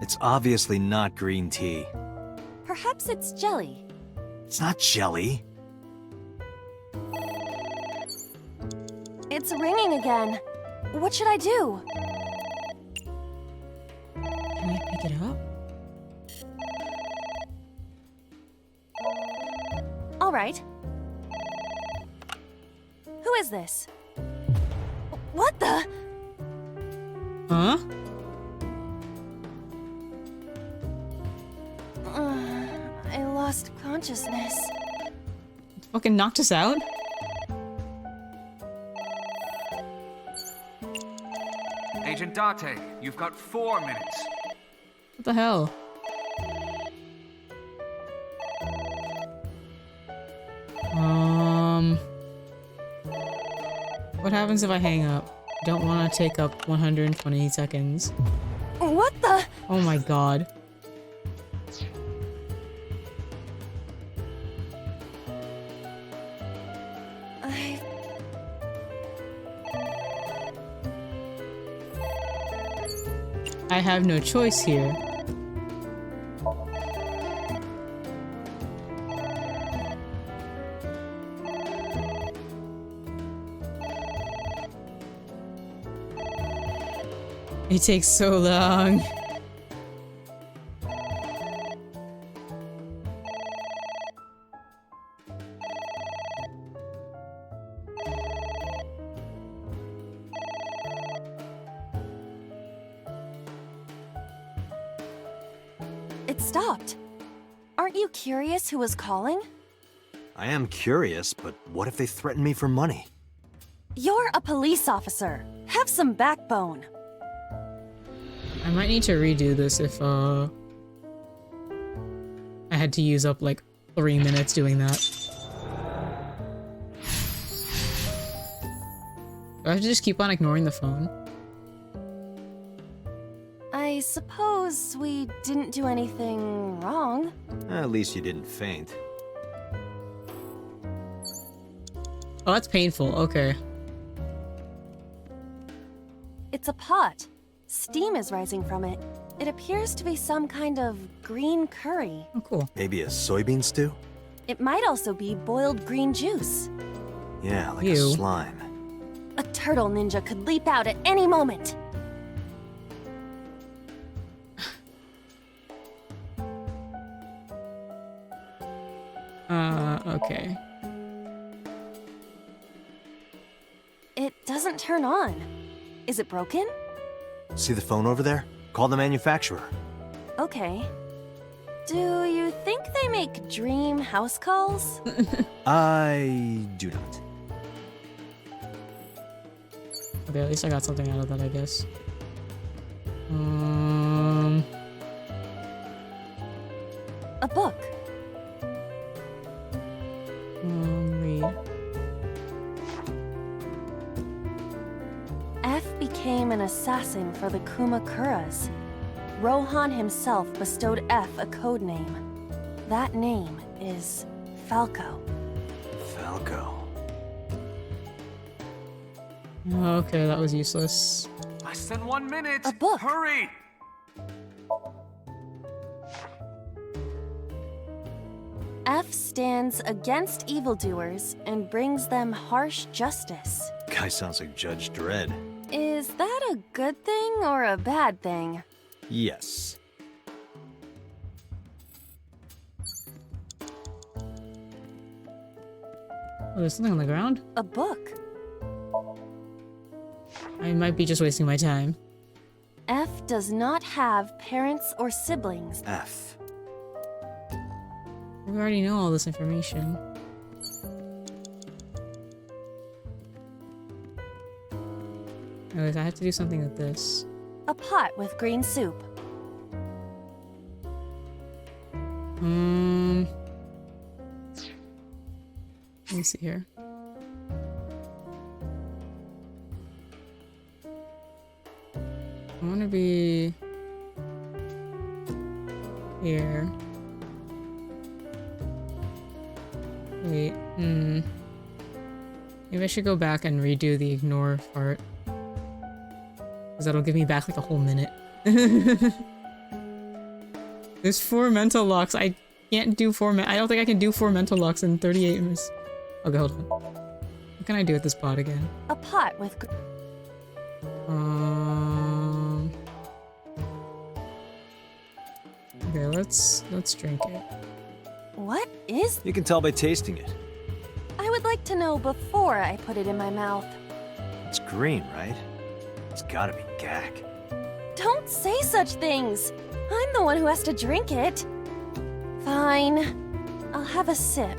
It's obviously not green tea.
Perhaps it's jelly.
It's not jelly.
It's ringing again. What should I do?
Can I pick it up?
All right. Who is this? What the?
Huh?
I lost consciousness.
Fucking knocked us out?
Agent Date, you've got 4 minutes.
What the hell? What happens if I hang up? Don't want to take up 120 seconds.
What the?
Oh my god. I have no choice here. It takes so long.
It stopped. Aren't you curious who was calling?
I am curious, but what if they threaten me for money?
You're a police officer. Have some backbone.
I might need to redo this if, I had to use up, like, 3 minutes doing that. Do I have to just keep on ignoring the phone?
I suppose we didn't do anything wrong.
At least you didn't faint.
Oh, that's painful. Okay.
It's a pot. Steam is rising from it. It appears to be some kind of green curry.
Oh, cool.
Maybe a soybean stew?
It might also be boiled green juice.
Yeah, like
Ew.
a slime.
A turtle ninja could leap out at any moment.
Okay.
It doesn't turn on. Is it broken?
See the phone over there? Call the manufacturer.
Okay. Do you think they make dream house calls?
I do not.
Okay, at least I got something out of that, I guess.
A book.
Read.
F became an assassin for the Kumakuras. Rohan himself bestowed F a code name. That name is Falco.
Falco.
Okay, that was useless.
Less than 1 minute.
A book.
Hurry!
F stands against evildoers and brings them harsh justice.
Guy sounds like Judge Dredd.
Is that a good thing or a bad thing?
Yes.
Oh, there's something on the ground?
A book.
I might be just wasting my time.
F does not have parents or siblings.
F.
We already know all this information. Anyways, I have to do something with this.
A pot with green soup.
Let me see here. I want to be here. Wait, Maybe I should go back and redo the ignore part. Because that'll give me back like a whole minute. There's 4 mental locks. I can't do 4 I don't think I can do 4 mental locks in 38 minutes. Okay, hold on. What can I do with this pot again?
A pot with
Okay, let's drink it.
What is?
You can tell by tasting it.
I would like to know before I put it in my mouth.
It's green, right? It's gotta be gack.
Don't say such things. I'm the one who has to drink it. Fine. I'll have a sip.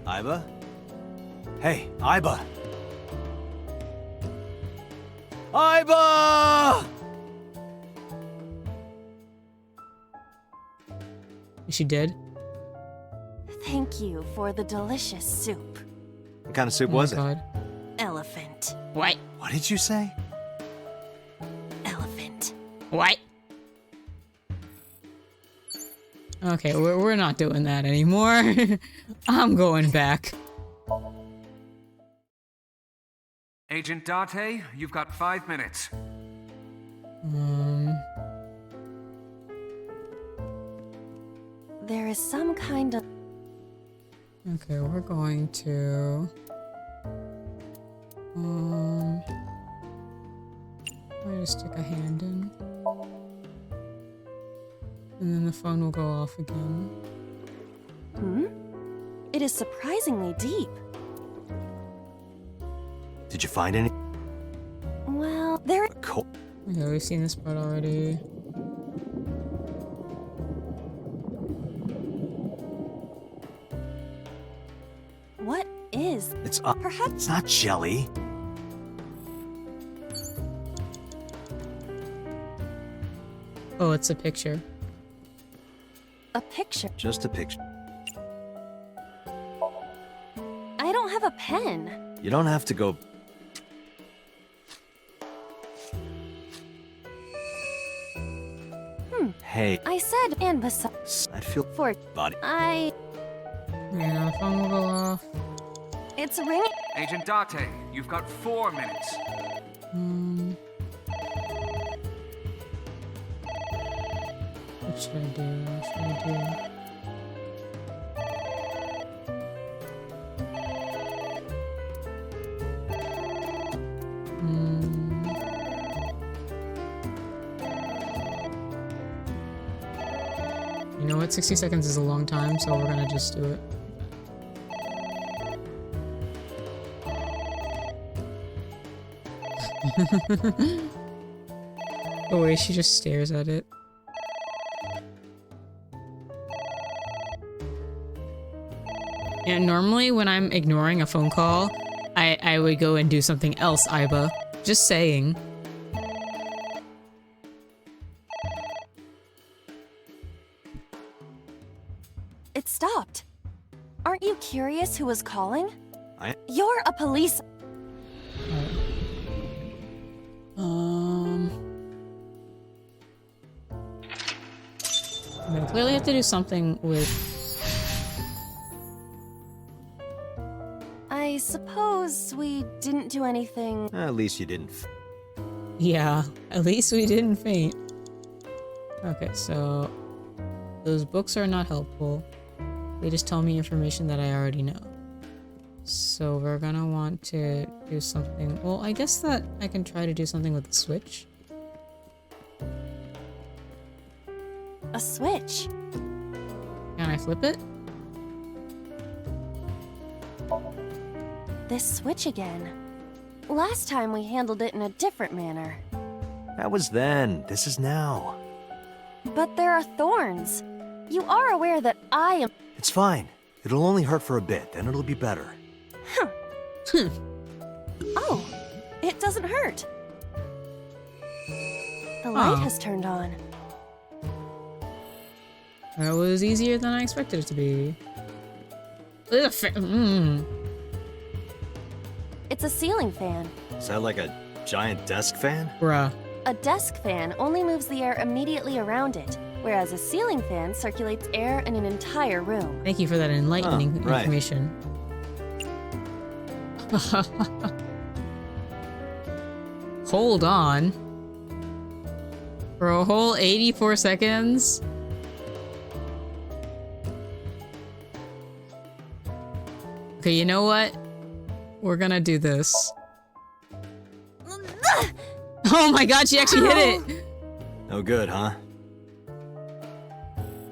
Iba? Hey, Iba! Iba!
Is she dead?
Thank you for the delicious soup.
What kind of soup
Oh
was
my
it?
God.
Elephant.
What?
What did you say?
Elephant.
What? Okay, we're not doing that anymore. I'm going back.
Agent Date, you've got 5 minutes.
There is some kind of...
Okay, we're going to... I'll just stick a hand in. And then the phone will go off again.
It is surprisingly deep.
Did you find any?
Well, there...
Yeah, we've seen this part already.
What is...
It's
perhaps...
It's not jelly.
Oh, it's a picture.
A picture.
Just a picture.
I don't have a pen.
You don't have to go... Hey.
I said, and besides...
I'd feel...
For...
Body.
I...
Yeah, the phone will go off.
It's ringing...
Agent Date, you've got 4 minutes.
What should I do? What should I do? You know what? 60 seconds is a long time, so we're gonna just do it. The way she just stares at it. Yeah, normally when I'm ignoring a phone call, I would go and do something else, Iba. Just saying.
It stopped. Aren't you curious who was calling? You're a police...
I clearly have to do something with...
I suppose we didn't do anything...
At least you didn't.
Yeah, at least we didn't faint. Okay, so... Those books are not helpful. They just tell me information that I already know. So we're gonna want to do something. Well, I guess that I can try to do something with the switch.
A switch.
Can I flip it?
This switch again. Last time we handled it in a different manner.
That was then. This is now.
But there are thorns. You are aware that I am...
It's fine. It'll only hurt for a bit, then it'll be better.
Oh, it doesn't hurt. The light has turned on.
That was easier than I expected it to be.
It's a ceiling fan.
Is that like a giant desk fan?
Bruh.
A desk fan only moves the air immediately around it, whereas a ceiling fan circulates air in an entire room.
Thank you for that enlightening
right.
information. Hold on. For a whole 84 seconds? Okay, you know what? We're gonna do this. Oh my god, she actually hit it!
No good, huh?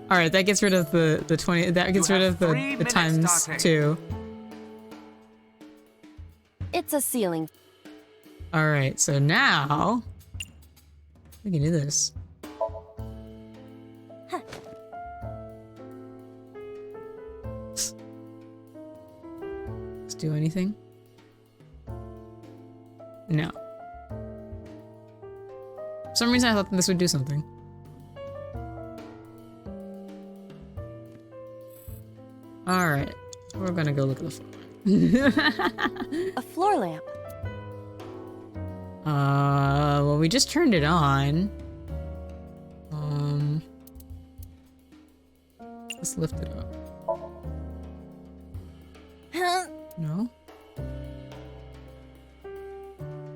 Alright, that gets rid of the 20, that gets rid of the times 2.
It's a ceiling.
Alright, so now we can do this. Let's do anything? No. For some reason I thought this would do something. Alright, we're gonna go look at the floor.
A floor lamp.
Well, we just turned it on. Let's lift it up. No?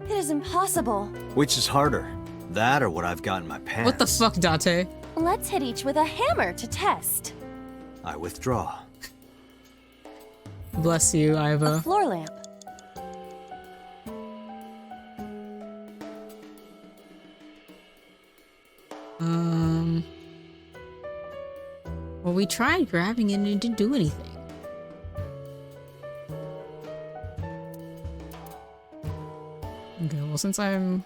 It is impossible.
Which is harder? That or what I've got in my pants?
What the fuck, Date?
Let's hit each with a hammer to test.
I withdraw.
Bless you, Iva.
A floor lamp.
Well, we tried grabbing it and it didn't do anything. Okay, well, since I'm...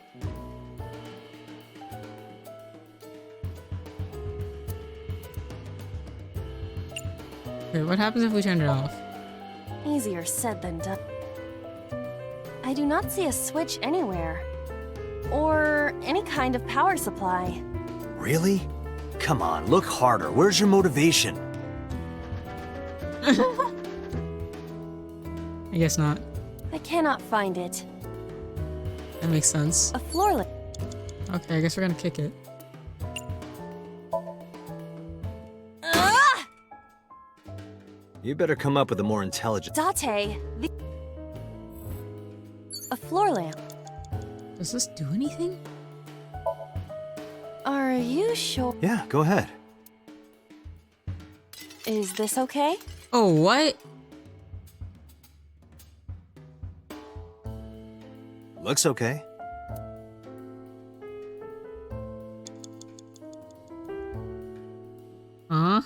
Okay, what happens if we turn it off?
Easier said than done. I do not see a switch anywhere. Or any kind of power supply.
Really? Come on, look harder. Where's your motivation?
I guess not.
I cannot find it.
That makes sense.
A floor lamp.
Okay, I guess we're gonna kick it.
You better come up with a more intelligent...
Date, a floor lamp.
Does this do anything?
Are you sure?
Yeah, go ahead.
Is this okay?
Oh, what?
Looks okay.
Huh?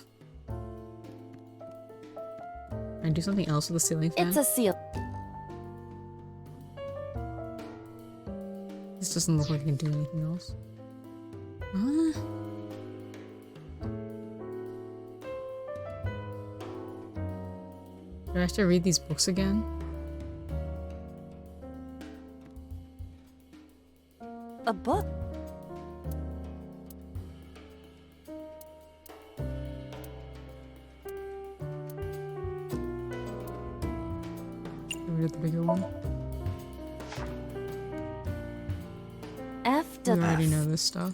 Can I do something else with the ceiling fan?
It's a seal.
This doesn't look like I can do anything else. Huh? Do I have to read these books again?
A book.
Can we get the bigger one?
F
We
does.
already know this stuff.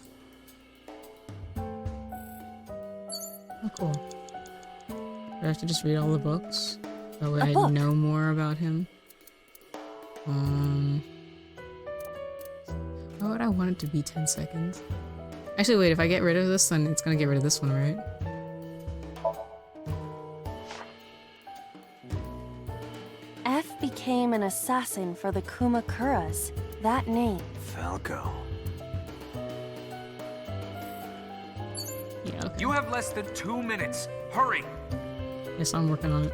Oh, cool. Do I have to just read all the books? That way I
book.
know more about him. Why would I want it to be 10 seconds? Actually, wait, if I get rid of this, then it's gonna get rid of this one, right?
became an assassin for the Kumakuras? That name.
Falco.
Yeah, okay.
You have less than 2 minutes. Hurry!
Yes, I'm working on it.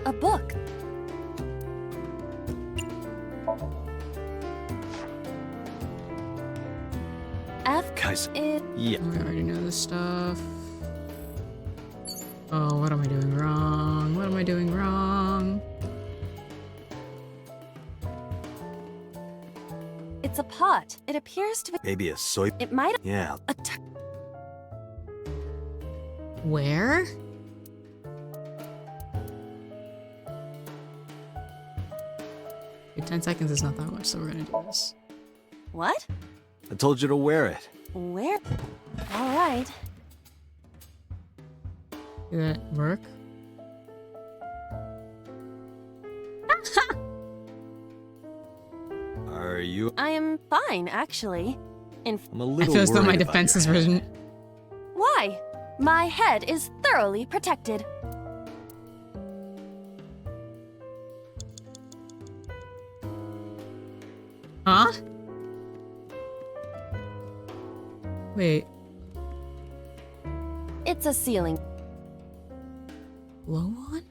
A book. F.
Guys,
It.
yeah.
I already know this stuff. Oh, what am I doing wrong? What am I doing wrong?
It's a pot. It appears to be.
Maybe a soy.
It might.
Yeah.
A
Where? Okay, 10 seconds is not that much, so we're gonna do this.
What?
I told you to wear it.
Where? All right.
Did that work?
Are you?
I am fine, actually.
I'm a
I
little
feel as though my
worried about
defense is
your head.
risen.
Why? My head is thoroughly protected.
Huh? Wait.
It's a ceiling.
Glow on?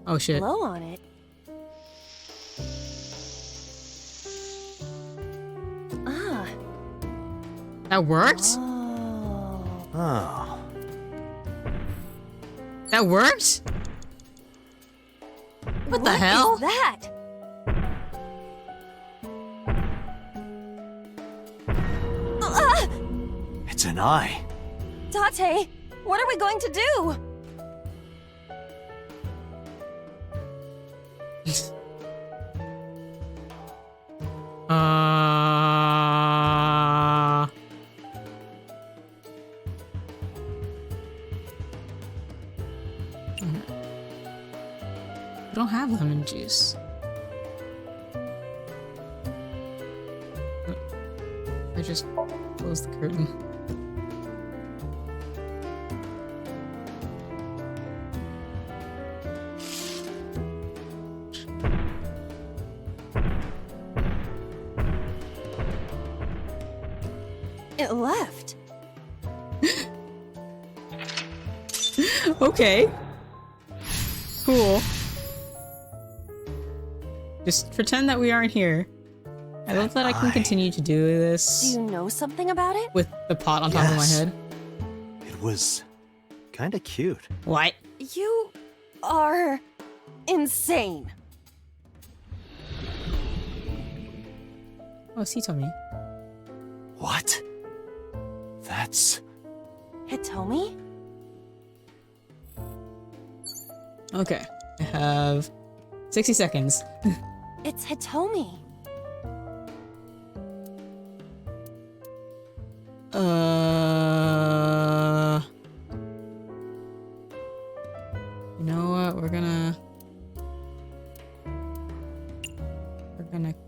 Oh shit.
Glow on it. Ah.
That worked?
Oh.
That worked? What the hell?
Is that?
It's an eye.
Date, what are we going to do?
I don't have lemon juice. I just closed the curtain.
It left.
Okay. Cool. Just pretend that we aren't here. I love that I can continue to do
Do
this
you know something about it?
with the pot on top of my
Yes.
head.
It was kinda cute.
What?
You are insane.
Oh, Hitomi.
What? That's...
Hitomi?
Okay. I have 60 seconds.
It's Hitomi.
You know what? We're gonna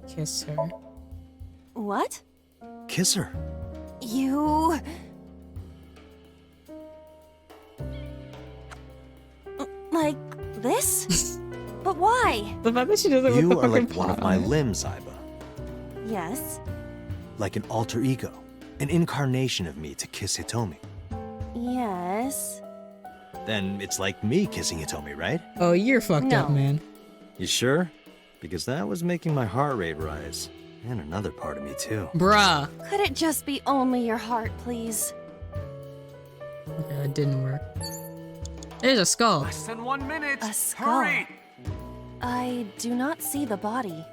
kiss her.
What?
Kiss her.
You... Like this? But why?
The fact that she does it with
You
the
are like
fucking
one of
pot
my
on it.
limbs, Aiba.
Yes.
Like an alter ego. An incarnation of me to kiss Hitomi.
Yes.
Then it's like me kissing Hitomi, right?
Oh, you're fucked up,
No.
man.
You sure? Because that was making my heart rate rise. And another part of me, too.
Bruh.
Could it just be only your heart, please?
Okay, that didn't work. There's a skull.
Less than 1 minute.
A skull.
Hurry!
I do not see the body.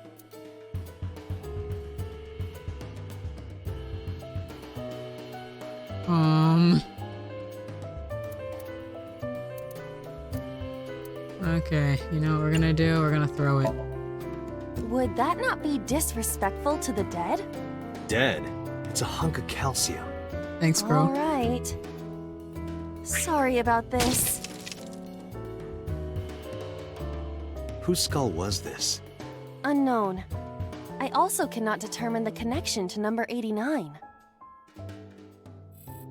Okay, you know what we're gonna do? We're gonna throw it.
Would that not be disrespectful to the dead?
Dead? It's a hunk of calcium.
Thanks, bro.
All right. Sorry about this.
Whose skull was this?
Unknown. I also cannot determine the connection to number 89.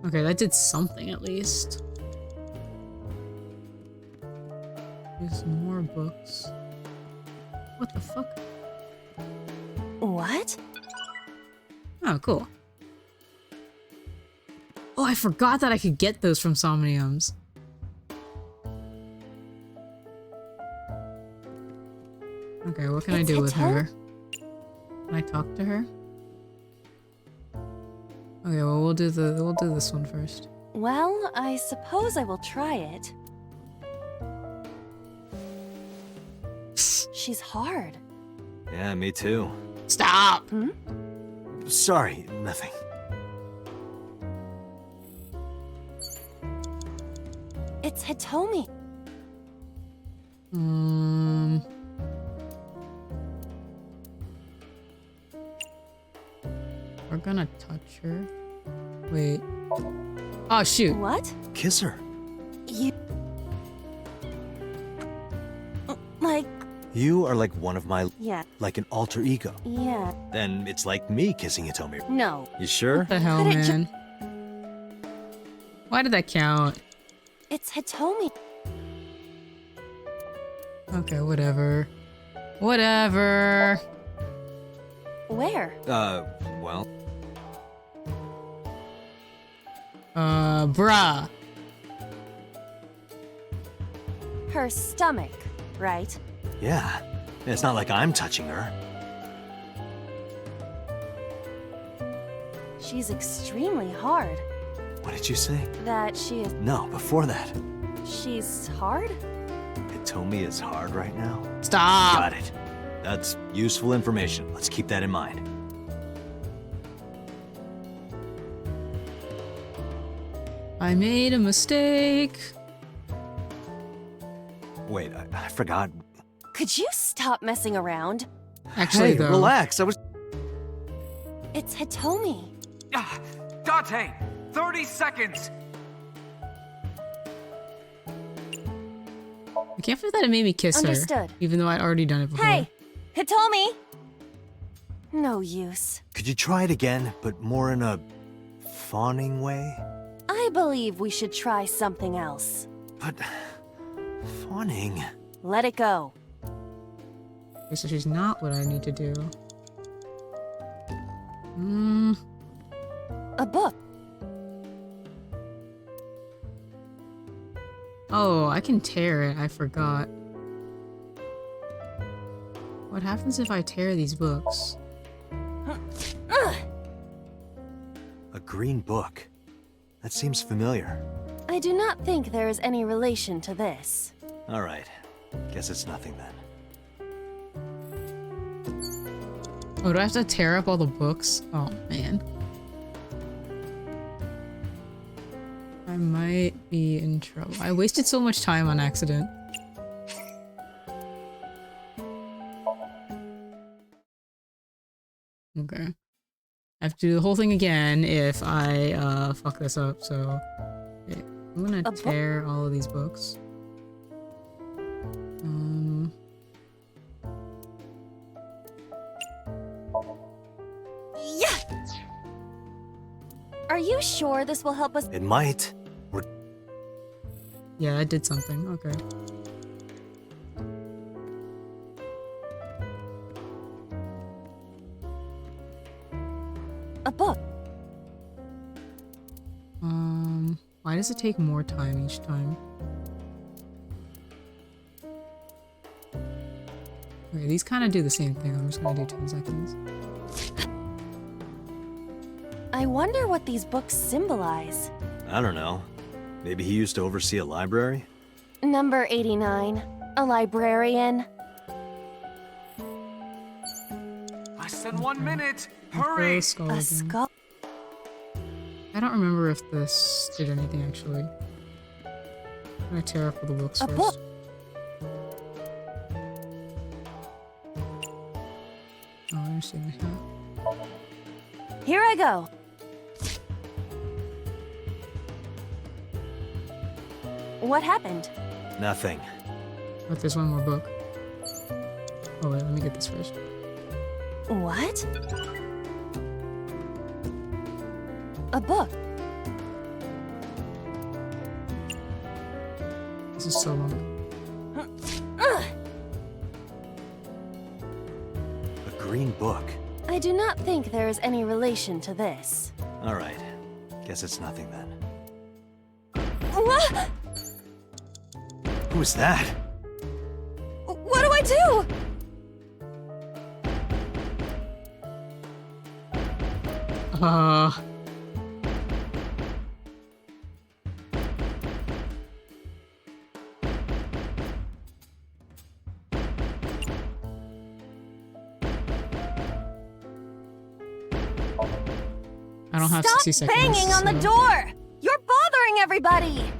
Okay, that did something at least. There's more books. What the fuck?
What?
Oh, cool. Oh, I forgot that I could get those from Somniums. Okay, what can I do with her? Can I talk to her? Okay, well we'll do this one first.
Well, I suppose I will try it. She's hard.
Yeah, me too.
Stop!
Hmm?
Sorry, nothing.
It's Hitomi.
We're gonna touch her. Wait. Oh, shoot.
What?
Kiss her.
You... Like...
You are like one of my...
Yeah.
Like an alter ego.
Yeah.
Then it's like me kissing Hitomi.
No.
You sure?
What the hell, man? Why did that count?
It's Hitomi.
Okay, whatever. Whatever.
Where?
Well...
Bruh.
Her stomach, right?
Yeah. It's not like I'm touching her.
She's extremely hard.
What did you say?
That she is...
No, before that.
She's hard?
Hitomi is hard right now?
Stop!
Got it. That's useful information. Let's keep that in mind.
I made a mistake.
Wait, I forgot.
Could you stop messing around?
Actually,
hey,
though.
relax. I was...
It's Hitomi.
Date, 30 seconds.
I can't believe that it made me kiss
Understood.
her. Even though I'd already done it before.
Hey! Hitomi! No use.
Could you try it again, but more in a... fawning way?
I believe we should try something else.
But... fawning...
Let it go.
Okay, so she's not what I need to do.
A book.
Oh, I can tear it. I forgot. What happens if I tear these books?
A green book. That seems familiar.
I do not think there is any relation to this.
Alright. Guess it's nothing then.
Oh, do I have to tear up all the books? Oh, man. I might be in trouble. I wasted so much time on accident. Okay. I have to do the whole thing again if I fuck this up, so... Okay. I'm gonna tear all of these books.
Yeah! Are you sure this will help us?
It might.
Yeah, I did something. Okay.
A book.
Why does it take more time each time? Okay, these kind of do the same thing. I'm just gonna do 10 seconds.
I wonder what these books symbolize.
I don't know. Maybe he used to oversee a library?
Number 89. A librarian.
Less than 1 minute.
Hurry!
Hurry!
A skull.
I don't remember if this did anything actually. I'm gonna tear up all the books
A
first.
book.
Oh, I understand that.
Here I go. What happened?
Nothing.
But there's one more book. Oh wait, let me get this first.
What? A book.
This is so long.
book.
I do not think there is any relation to this.
Alright. Guess it's nothing then.
What?
Who is that?
What do I do?
I don't have 60 seconds.
Stop banging on the door! You're bothering everybody!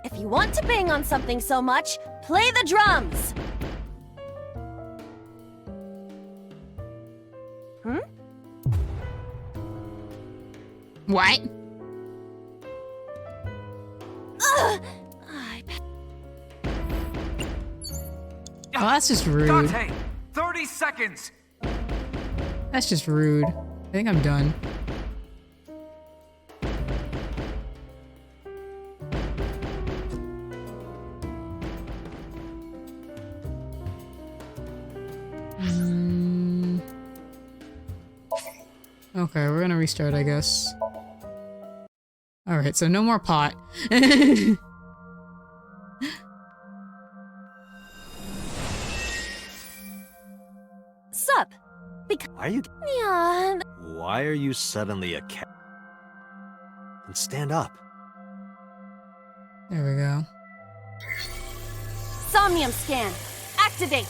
If you want to bang on something so much, play the drums! Hmm?
What?
Ugh!
Oh, that's just rude.
Dante, 30 seconds!
That's just rude. I think I'm done. Okay, we're gonna restart, I guess. Alright, so no more pot.
Sup?
Why are you
Yeah.
Why are you suddenly a cat? And stand up.
There we go.
Somnium scan. Activate.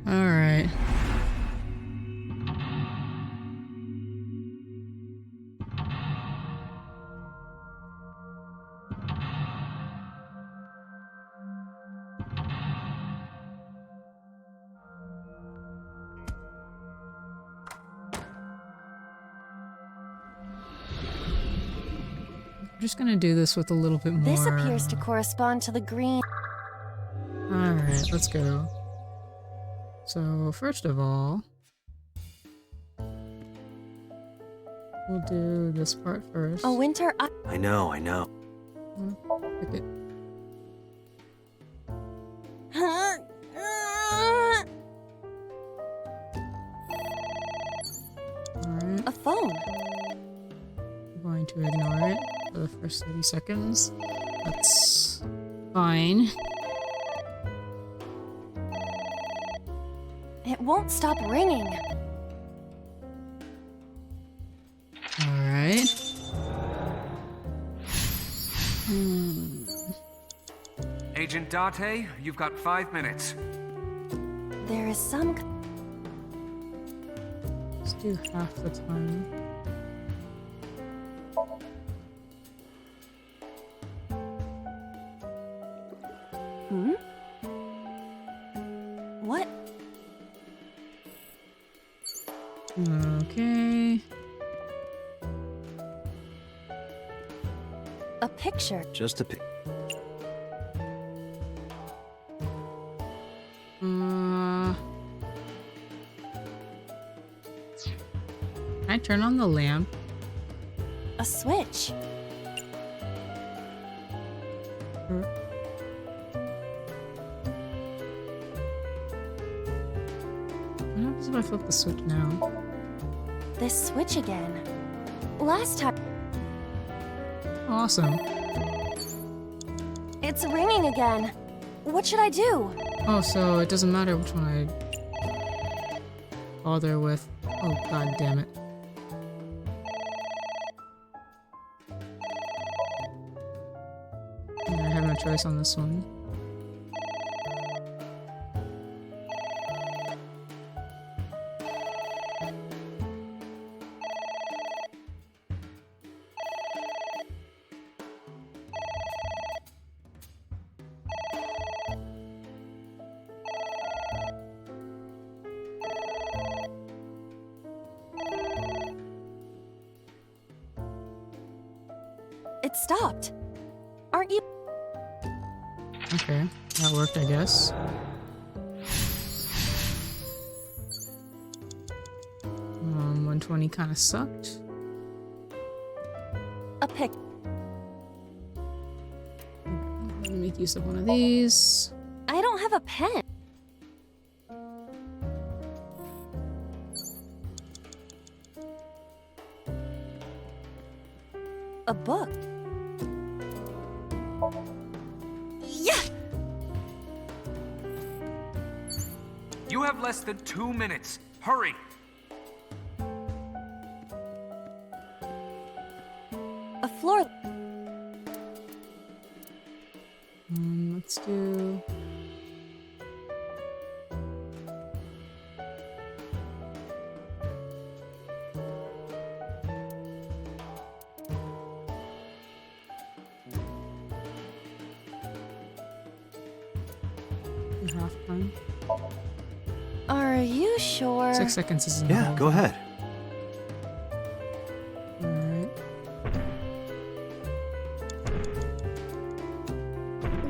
Alright. I'm just gonna do this with a little bit more.
This appears to correspond to the green.
Alright, let's go. So, first of all, we'll do this part first.
A winter.
I know.
Pick it. Alright.
A phone.
I'm going to ignore it for the first 30 seconds. That's fine.
It won't stop ringing.
Alright.
Agent Date, you've got 5 minutes.
There is some.
Let's do half the time.
Hmm? What?
Okay.
A picture.
Just a pic.
Can I turn on the lamp?
A switch.
What happens if I flip the switch now?
This switch again. Last time.
Awesome.
It's ringing again. What should I do?
Oh, so it doesn't matter which one I bother with. Oh, god damn it. Yeah, I have no choice on this one.
It stopped. Aren't you?
Okay, that worked, I guess. 120 kind of sucked.
A pic.
make use of one of these.
I don't have a pen. A book. Yeah!
You have less than 2 minutes. Hurry!
A floor.
Let's do... half time.
Are you sure?
6 seconds isn't
Yeah, go ahead.
Alright.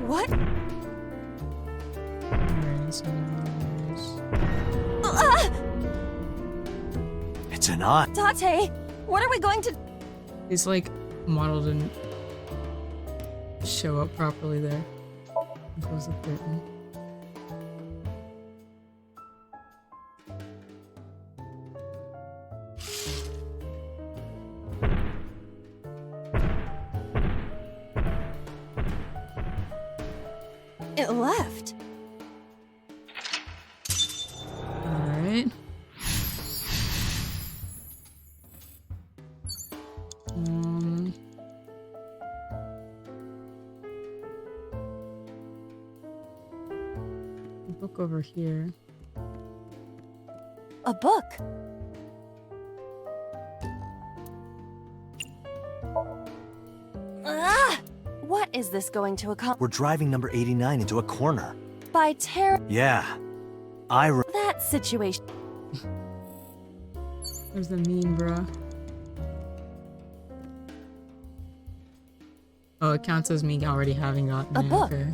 What?
Alright, so there's...
It's an eye.
Date, what are we going to...
It's like model didn't show up properly there. Close the curtain.
It left.
Alright. Book over here.
A book. Ah! What is this going to accomplish?
We're driving number 89 into a corner.
By terror.
Yeah.
That situation.
There's the mean, bruh. Oh, it counts as me already having gotten
A
it.
book.
Okay.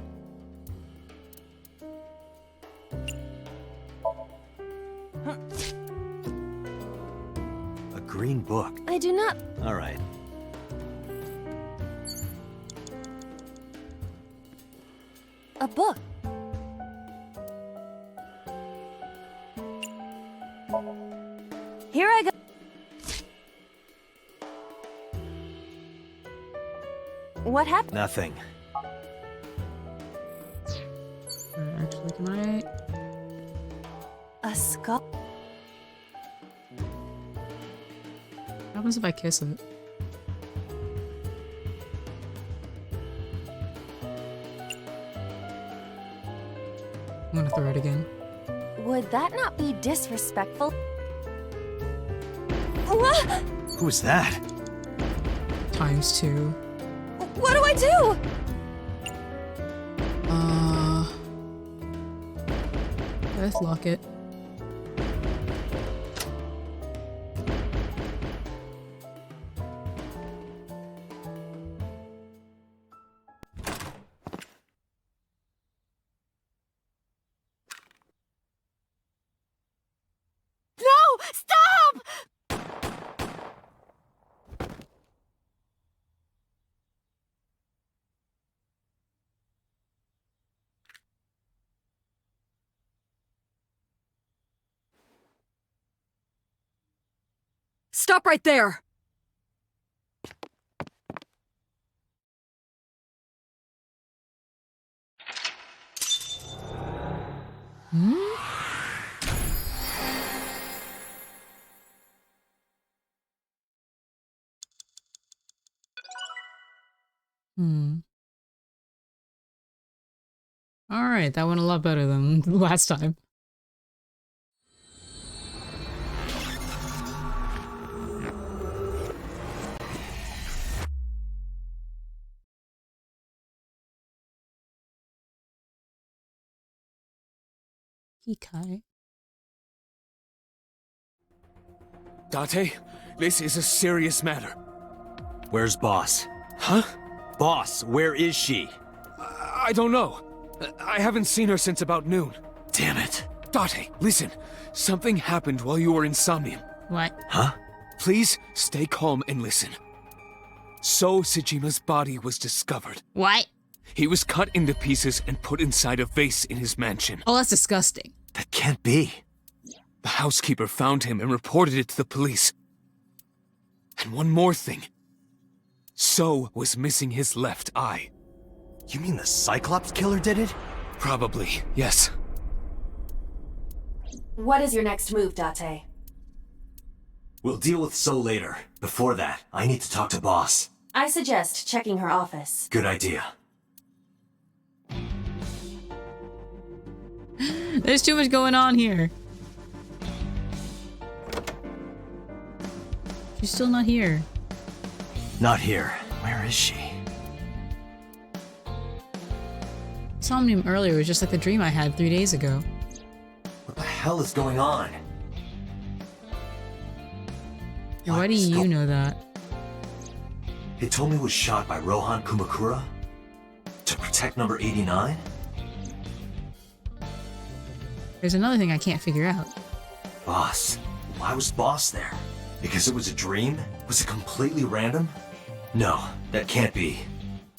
A green book.
I do not.
All right.
A book. Here I go. What happened?
Nothing.
Actually, can I?
A skull.
What happens if I kiss it? I'm gonna throw it again.
Would that not be disrespectful? What?
Who's that?
×2.
What do I do?
Let's lock it.
No! Stop!
Stop right there!
Alright, that went a lot better than last time. Hikai.
Date, this is a serious matter.
Where's Boss?
Huh?
Boss, where is she?
I don't know. I haven't seen her since about noon.
Damn it.
Date, listen. Something happened while you were in Somnium.
What?
Huh?
Please stay calm and listen. So Sejima's body was discovered.
What?
He was cut into pieces and put inside a vase in his mansion.
Oh, that's disgusting.
That can't be.
The housekeeper found him and reported it to the police. And one more thing. So was missing his left eye.
You mean the Cyclops killer did it?
Probably, yes.
What is your next move, Date?
We'll deal with So later. Before that, I need to talk to Boss.
I suggest checking her office.
Good idea.
There's too much going on here. She's still not here.
Not here. Where is she?
Somnium earlier was just like the dream I had 3 days ago.
What the hell is going on?
Why do you know that?
He told me it was shot by Rohan Kumakura? To protect number 89?
There's another thing I can't figure out.
Boss. Why was Boss there? Because it was a dream? Was it completely random? No, that can't be.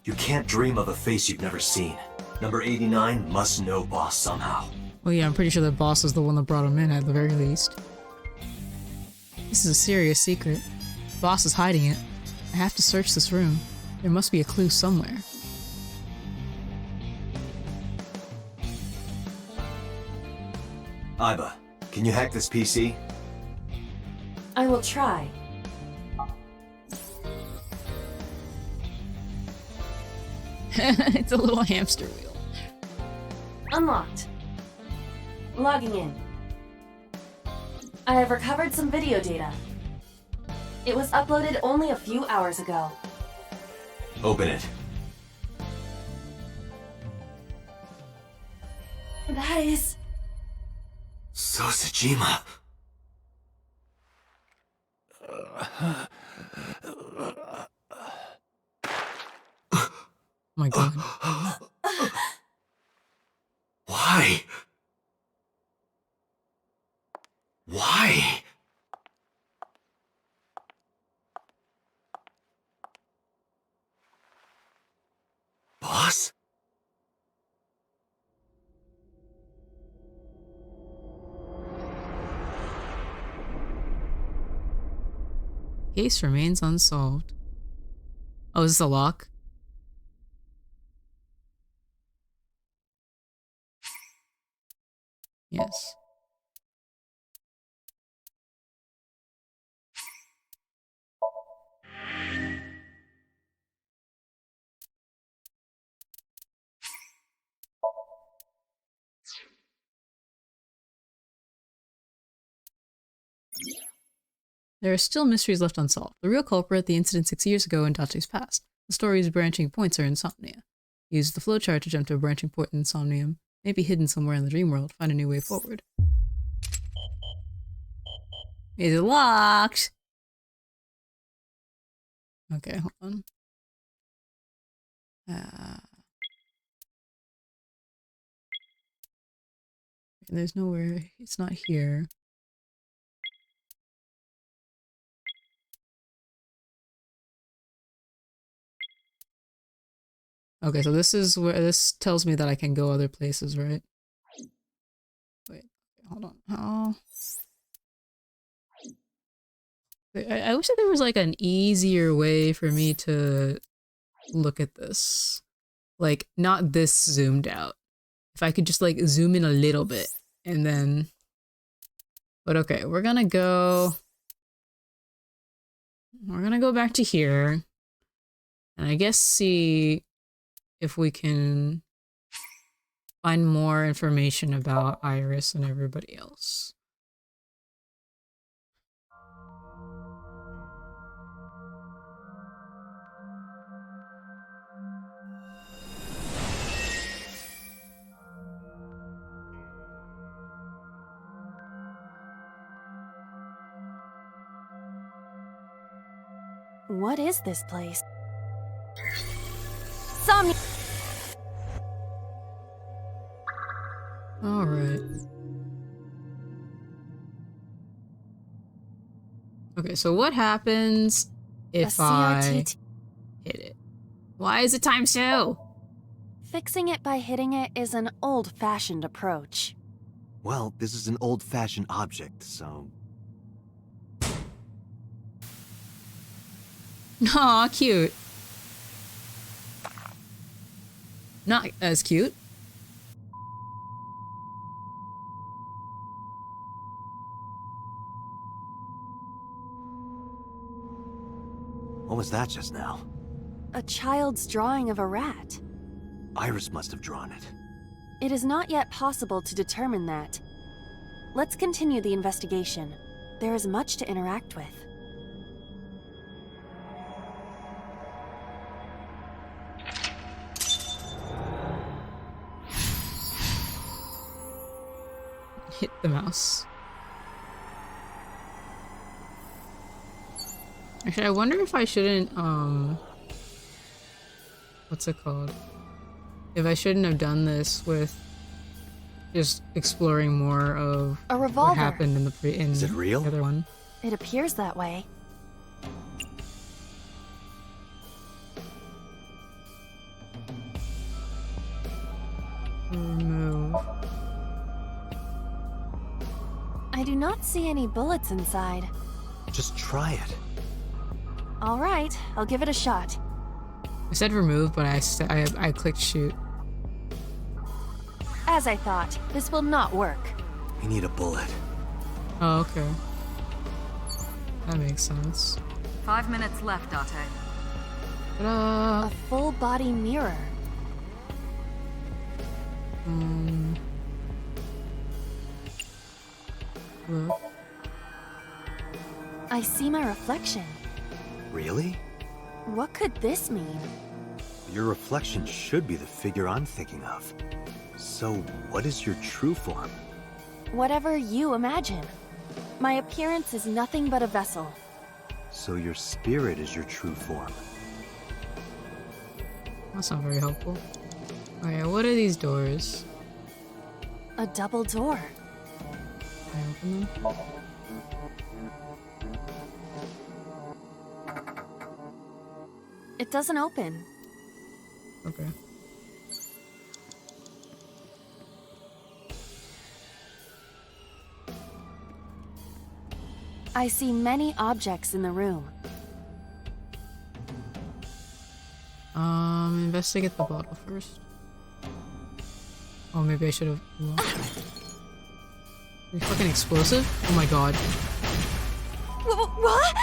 You can't dream of a face you've never seen. Number 89 must know Boss somehow.
Well, yeah, I'm pretty sure the boss is the one that brought him in at the very least. This is a serious secret. Boss is hiding it. I have to search this room. There must be a clue somewhere.
Aiba, can you hack this PC?
I will try.
It's a little hamster wheel.
Unlocked. Logging in. I have recovered some video data. It was uploaded only a few hours ago.
Open it.
That is...
Sosajima.
Oh my god.
Why? Why? Boss?
Case remains unsolved. Oh, is this a lock? Yes. There are still mysteries left unsolved. The real culprit, the incident 6 years ago in Date's past. The story's branching points are insomnia. Use the flowchart to jump to a branching point in Somnium. Maybe hidden somewhere in the dream world. Find a new way forward. It's locked! Okay, hold on. There's nowhere. It's not here. Okay, so this is where this tells me that I can go other places, right? Wait, hold on. Oh. I wish that there was like an easier way for me to look at this. Like, not this zoomed out. If I could just like zoom in a little bit and then... But okay, we're gonna go back to here. And I guess see if we can find more information about Iris and everybody else.
What is this place? Somnium!
Alright. Okay, so what happens if I hit it? Why is it times 2?
Fixing it by hitting it is an old-fashioned approach.
Well, this is an old-fashioned object, so...
Aw, cute. Not as cute.
What was that just now?
A child's drawing of a rat.
Iris must have drawn it.
It is not yet possible to determine that. Let's continue the investigation. There is much to interact with.
Hit the mouse. Actually, I wonder if I shouldn't, what's it called? If I shouldn't have done this with just exploring more of
A revolver.
what happened in the
Is it real?
the other one.
It appears that way.
Remove.
I do not see any bullets inside.
Just try it.
All right, I'll give it a shot.
I said remove, but I clicked shoot.
As I thought, this will not work.
We need a bullet.
Oh, okay. That makes sense.
5 minutes left, Date.
A full-body mirror.
Look.
I see my reflection.
Really?
What could this mean?
Your reflection should be the figure I'm thinking of. So, what is your true form?
Whatever you imagine. My appearance is nothing but a vessel.
So your spirit is your true form.
That's not very helpful. Alright, what are these doors?
A double door.
Can I open them?
It doesn't open.
Okay.
I see many objects in the room.
Investigate the bottle first. Oh, maybe I should have. Are you fucking explosive? Oh my god.
What?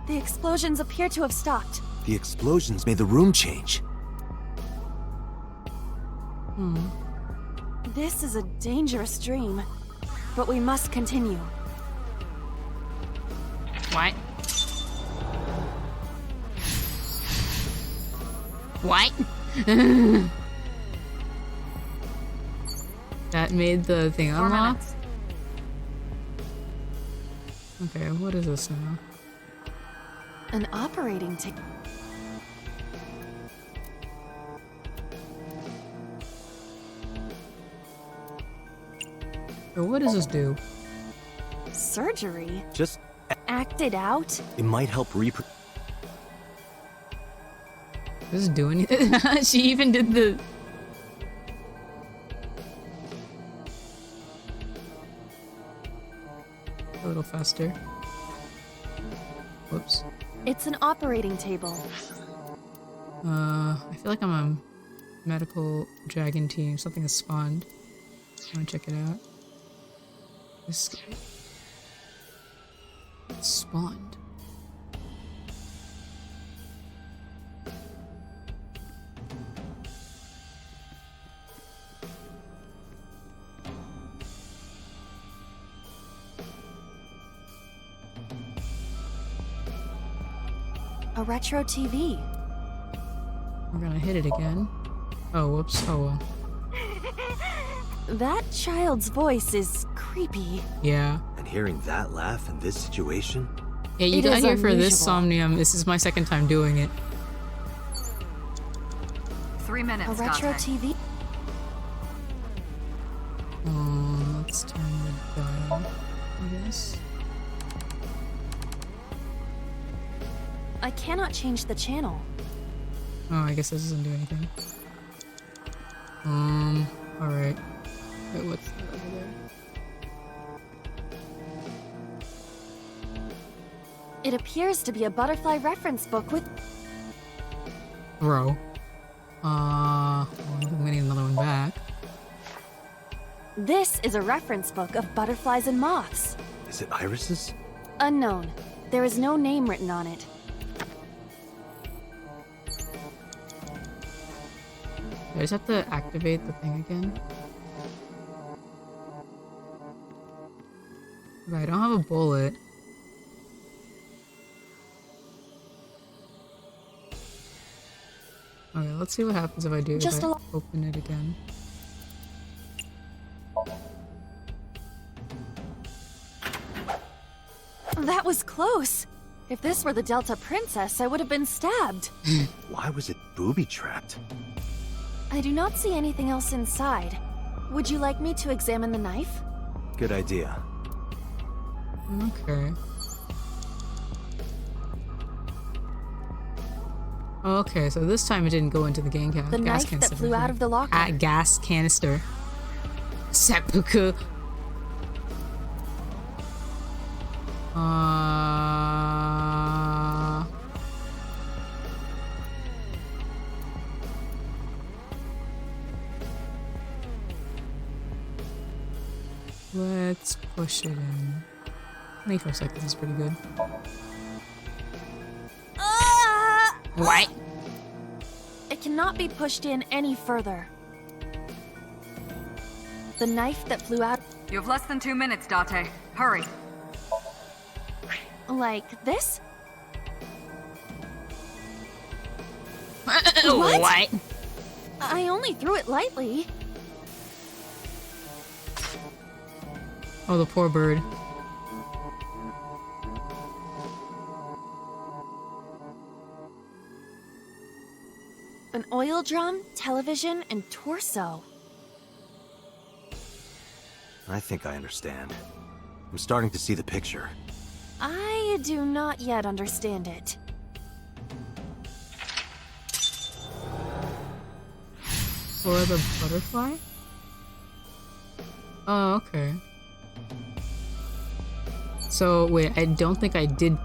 The explosions appear to have stopped.
The explosions made the room change.
This is a dangerous dream, but we must continue.
What? What? That made the thing
4
unlock?
minutes.
Okay, what is this now?
An operating table.
So what does this do?
Surgery?
Just...
Acted out?
It might help
Does this do anything? She even did the... A little faster. Whoops.
It's an operating table.
I feel like I'm a medical dragon team. Something has spawned. I wanna check it out. This... It spawned.
A retro TV.
We're gonna hit it again. Oh, whoops. Oh, well.
That child's voice is creepy.
Yeah.
And hearing that laugh in this situation?
Yeah, you
It
got
is
here for this
unusual.
Somnium. This is my second time doing it.
3 minutes,
A retro
Date.
TV.
Let's turn the dial, I guess.
I I cannot change the channel.
Oh, I guess this doesn't do anything. Alright. Wait, what's that over there?
It appears to be a butterfly reference book with...
Bro. Well, I'm getting another one back.
This is a reference book of butterflies and moths.
Is it Iris's?
Unknown. There is no name written on it.
I just have to activate the thing again. But I don't have a bullet. Okay, let's see what happens if I do
Just
if I open it again.
That was close. If this were the Delta Princess, I would have been stabbed.
Why was it booby-trapped?
I do not see anything else inside. Would you like me to examine the knife?
Good idea.
Okay. Okay, so this time it didn't go into the gas
The knife
canister.
that flew out of the locker.
Gas canister. Seppuku. Let's push it in. 24 seconds is pretty good. What?
It cannot be pushed in any further. The knife that flew out...
You have less than 2 minutes, Date. Hurry.
Like this?
What?
I only threw it lightly.
Oh, the poor bird.
An oil drum, television, and torso.
I think I understand. I'm starting to see the picture.
I do not yet understand it.
For the butterfly? Oh, okay. So, wait, I don't think I didn't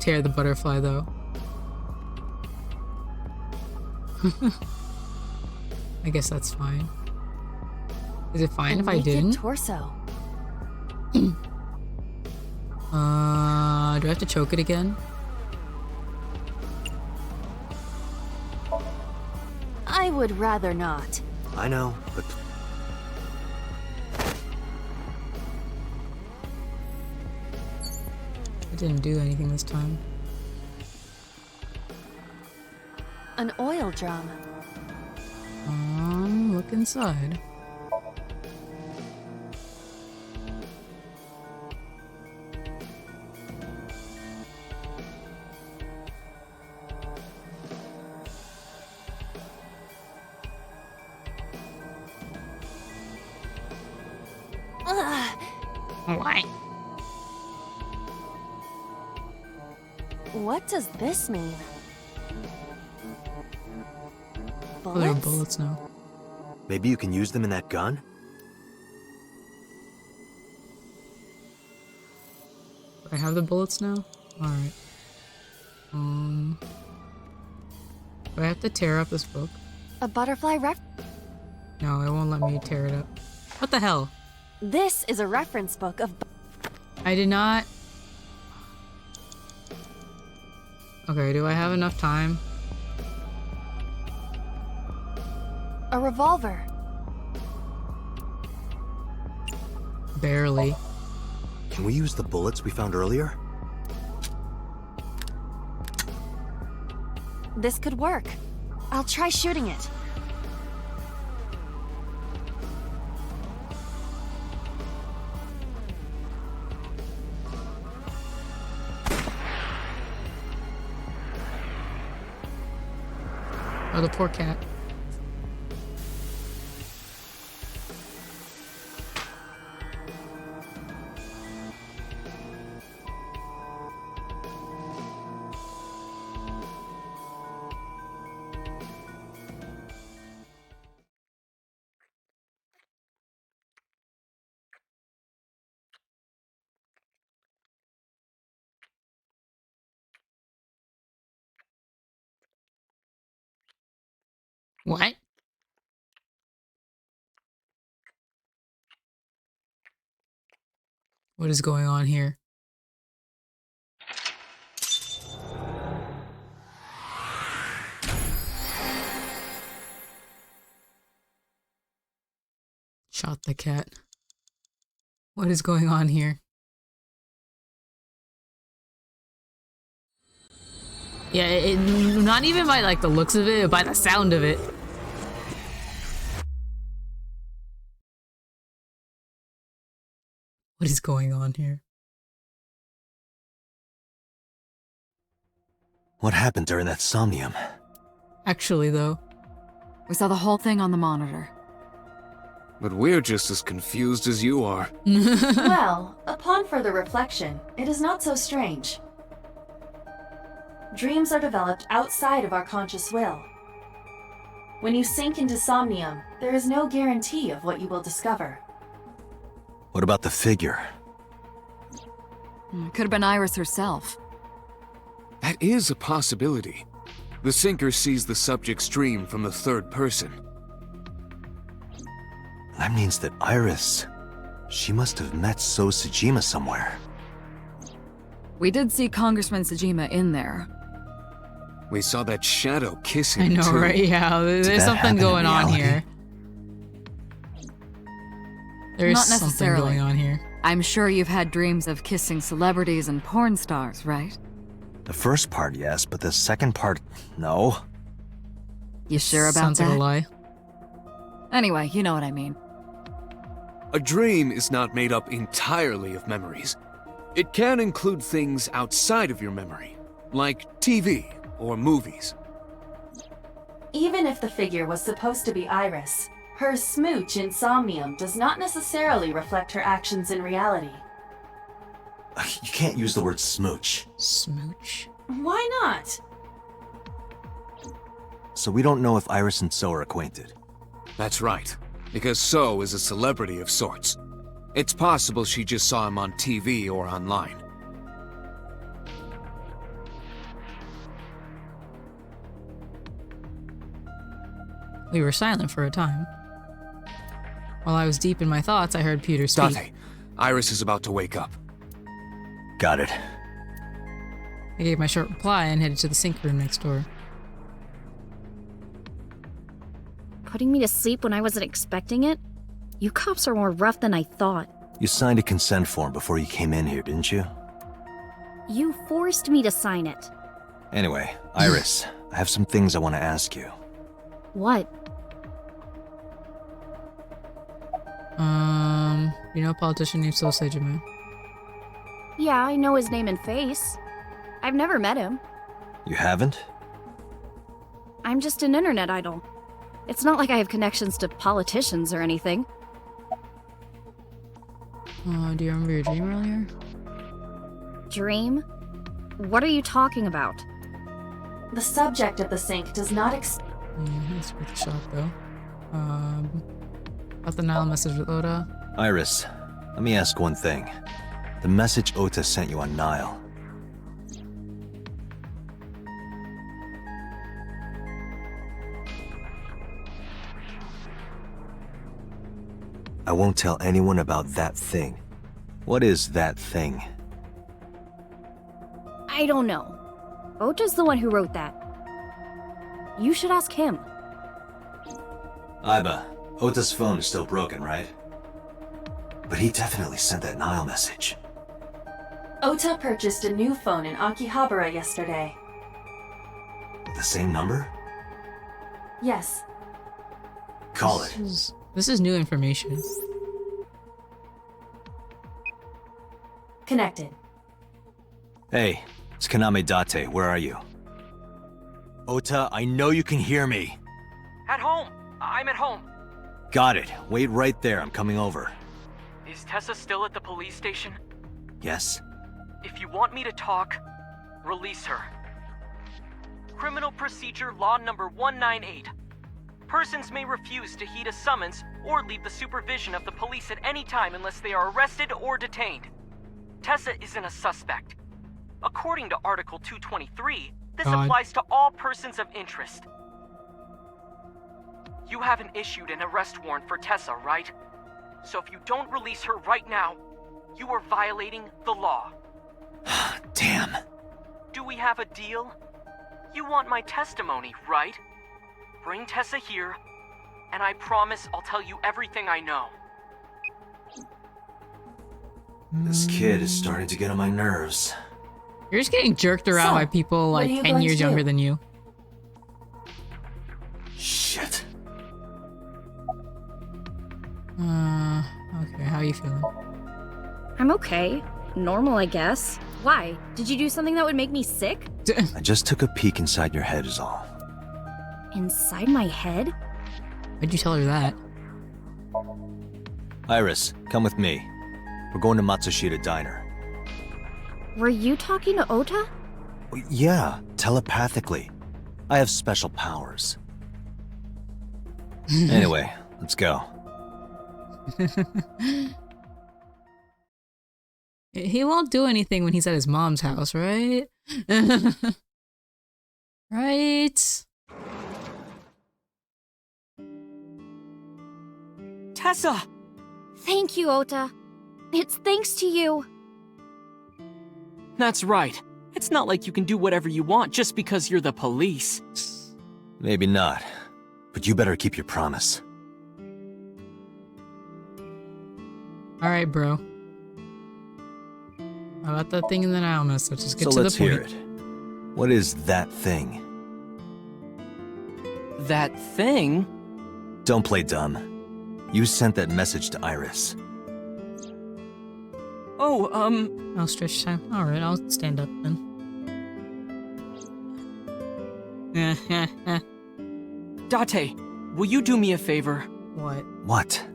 tear the butterfly, though. I guess that's fine. Is it fine if I didn't?
Torso.
Do I have to choke it again?
I would rather not.
I know, but...
It didn't do anything this time.
An oil drum.
Look inside. What?
What does this mean?
Oh, there are
Bullets?
bullets now.
Maybe you can use them in that gun?
I have the bullets now? Alright. Do I have to tear up this book?
A butterfly ref...
No, it won't let me tear it up. What the hell?
This is a reference book of...
I did not... Okay, do I have enough time?
A revolver.
Barely.
Can we use the bullets we found earlier?
This could work. I'll try shooting it.
Oh, the poor cat. What? What is going on here? Shot the cat. What is going on here? Yeah, not even by like the looks of it, but by the sound of it. What is going on here?
What happened during that somnium?
Actually, though.
We saw the whole thing on the monitor.
But we're just as confused as you are.
Well, upon further reflection, it is not so strange. Dreams are developed outside of our conscious will. When you sink into somnium, there is no guarantee of what you will discover.
What about the figure?
Could have been Iris herself.
That is a possibility. The sinker sees the subject's dream from the third person.
That means that Iris... She must have met So Sejima somewhere.
We did see Congressman Sejima in there.
We saw that shadow kissing
I know,
too.
right? Yeah, there's something going on here. There's
Not
something
necessarily.
going on here.
I'm sure you've had dreams of kissing celebrities and porn stars, right?
The first part, yes, but the second part, no.
You sure about
Sounds
that?
like a lie.
Anyway, you know what I mean.
A dream is not made up entirely of memories. It can include things outside of your memory, like TV or movies.
Even if the figure was supposed to be Iris, her smooch in somnium does not necessarily reflect her actions in reality.
You can't use the word smooch.
Smooch?
Why not?
So we don't know if Iris and So are acquainted.
That's right, because So is a celebrity of sorts. It's possible she just saw him on TV or online.
We were silent for a time. While I was deep in my thoughts, I heard Peter speak.
Date, Iris is about to wake up.
Got it.
I gave my short reply and headed to the sink room next door.
Putting me to sleep when I wasn't expecting it? You cops are more rough than I thought.
You signed a consent form before you came in here, didn't you?
You forced me to sign it.
Anyway, Iris, I have some things I want to ask you.
What?
You know a politician named So Sejima?
Yeah, I know his name and face. I've never met him.
You haven't?
I'm just an internet idol. It's not like I have connections to politicians or anything.
Do you remember your dream earlier?
Dream? What are you talking about?
The subject of the sink does not
Yeah, it's worth a shot though. About the Nile message with Oda.
Iris, let me ask one thing. The message Ota sent you on Nile. I won't tell anyone about that thing. What is that thing?
I don't know. Ota's the one who wrote that. You should ask him.
Aiba, Ota's phone is still broken, right? But he definitely sent that Nile message.
Ota purchased a new phone in Akihabara yesterday.
With the same number?
Yes.
Call it.
This is new information.
Connected.
Hey, it's Kaname Date. Where are you? Ota, I know you can hear me.
At home. I'm at home.
Got it. Wait right there. I'm coming over.
Is Tessa still at the police station?
Yes?
If you want me to talk, release her. Criminal Procedure Law Number 198. Persons may refuse to heed a summons or leave the supervision of the police at any time unless they are arrested or detained. Tessa isn't a suspect. According to Article 223, this applies to all persons of interest. You haven't issued an arrest warrant for Tessa, right? So if you don't release her right now, you are violating the law.
Damn.
Do we have a deal? You want my testimony, right? Bring Tessa here, and I promise I'll tell you everything I know.
This kid is starting to get on my nerves.
You're just getting jerked around by people
what
like
are you
10
going
years
to do?
younger than you.
Shit.
Okay, how are you feeling?
I'm okay. Normal, I guess. Why? Did you do something that would make me sick?
I just took a peek inside your head is all.
Inside my head?
Why'd you tell her that?
Iris, come with me. We're going to Matsushita Diner.
Were you talking to Ota?
Yeah, telepathically. I have special powers. Anyway, let's go.
He won't do anything when he's at his mom's house, right? Right?
Tessa!
Thank you, Ota. It's thanks to you.
That's right. It's not like you can do whatever you want just because you're the police.
Maybe not, but you better keep your promise.
Alright, bro. How about that thing in the now mess? Let's just get
So
to the
let's
point.
hear it. What is that thing?
That thing?
Don't play dumb. You sent that message to Iris.
Oh,
I'll stretch time. Alright, I'll stand up then.
Date, will you do me a favor?
What?
What?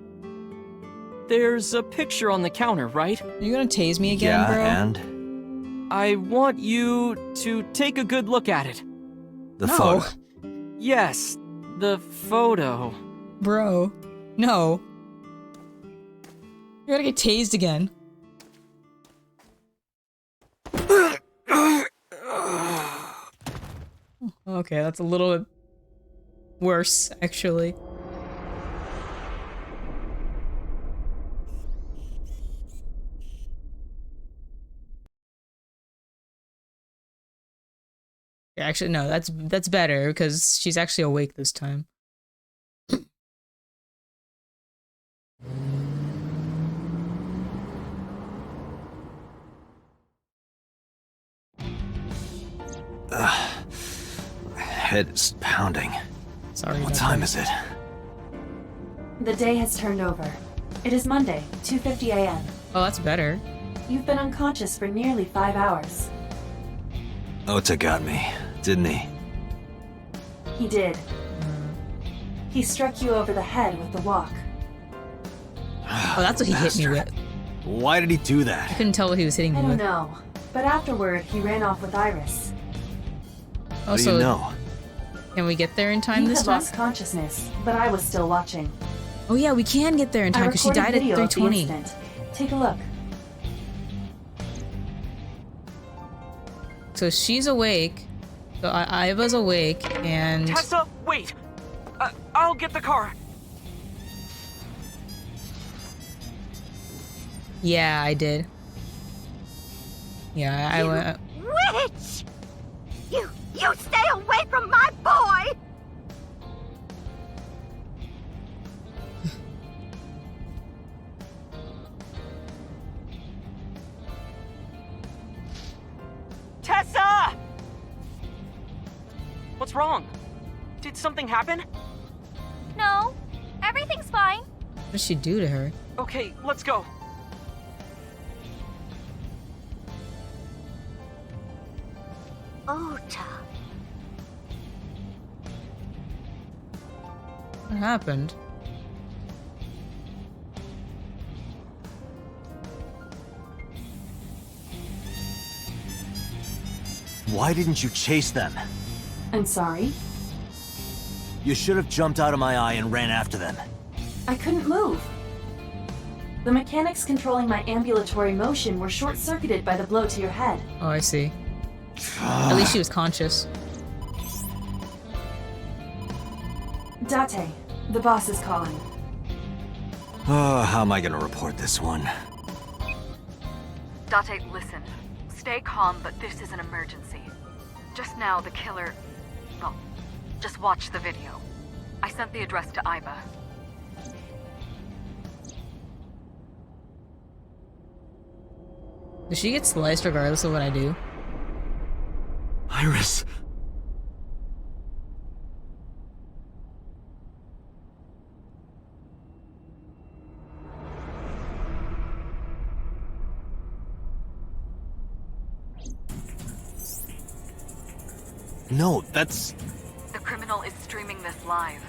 There's a picture on the counter, right?
Are you gonna tase me again,
Yeah,
bro?
and?
I want you to take a good look at it.
The
No.
photo.
Yes, the photo.
Bro. No. You're gonna get tased again. Okay, that's a little bit worse, actually. Yeah, actually, no, that's better because she's actually awake this time.
My head is pounding.
Sorry.
What time is it?
The day has turned over. It is Monday, 2:50 a.m.
Oh, that's better.
You've been unconscious for nearly 5 hours.
Ota got me, didn't he?
He did. He struck you over the head with the walk.
Oh, that's what he hit me with.
Why did he do that?
I couldn't tell what he was hitting
I
me
don't
with.
know, but afterward he ran off with Iris.
How do you know?
Can we get there in time
You
this
had
time?
lost consciousness, but I was still watching.
Oh yeah, we can get there in time because she died at
video of the
3:20.
incident. Take a look.
So she's awake. So Iva's awake, and
Tessa, wait! I'll get the car.
yeah, I did. Yeah, I went.
Witch! You stay away from my boy!
Tessa! What's wrong? Did something happen?
No, everything's fine.
What did she do to her?
Okay, let's go.
Ota.
What happened?
Why didn't you chase them?
I'm sorry.
You should have jumped out of my eye and ran after them.
I couldn't move. The mechanics controlling my ambulatory motion were short-circuited by the blow to your head.
Oh, I see. At least she was conscious.
Date, The boss is calling.
Oh, how am I gonna report this one?
Date, listen. Stay calm, but this is an emergency. Just now, the killer... Well, just watch the video. I sent the address to Iba.
Does she get sliced regardless of what I do?
Iris! No, that's...
The criminal is streaming this live.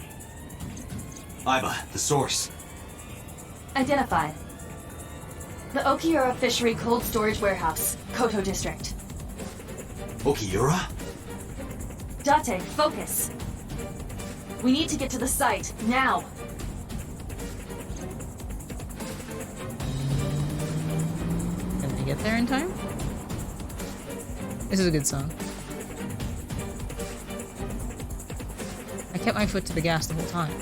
Iba, the source.
Identified. The Okiura Fishery Cold Storage Warehouse, Koto District.
Okiura?
Date, focus. We need to get to the site, now.
Can I get there in time? This is a good song. I kept my foot to the gas the whole time.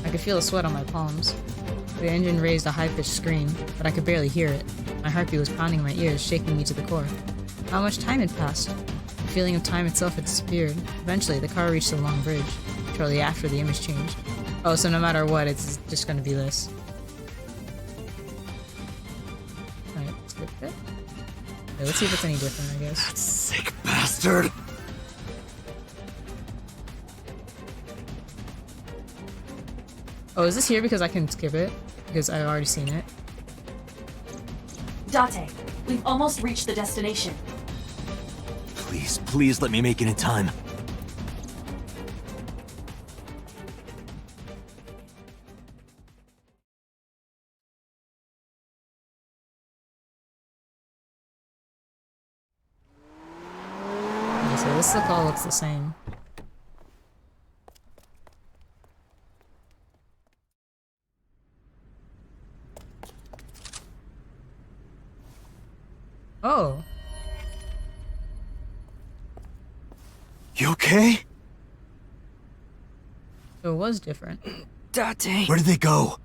I could feel the sweat on my palms. The engine raised a high-pitched scream, but I could barely hear it. My heartbeat was pounding in my ears, shaking me to the core. How much time had passed? The feeling of time itself had disappeared. Eventually, the car reached the long bridge, shortly after the image changed. Oh, so no matter what, it's just gonna be this. Alright, skip it. Okay, let's see if it's any different, I guess.
That sick bastard!
Oh, is this here because I can skip it? Because I've already seen it.
Date, we've almost reached the destination.
Please, please let me make it in time.
Okay, so this all looks the same. Oh.
You okay?
So it was different.
Date.
Where did they go?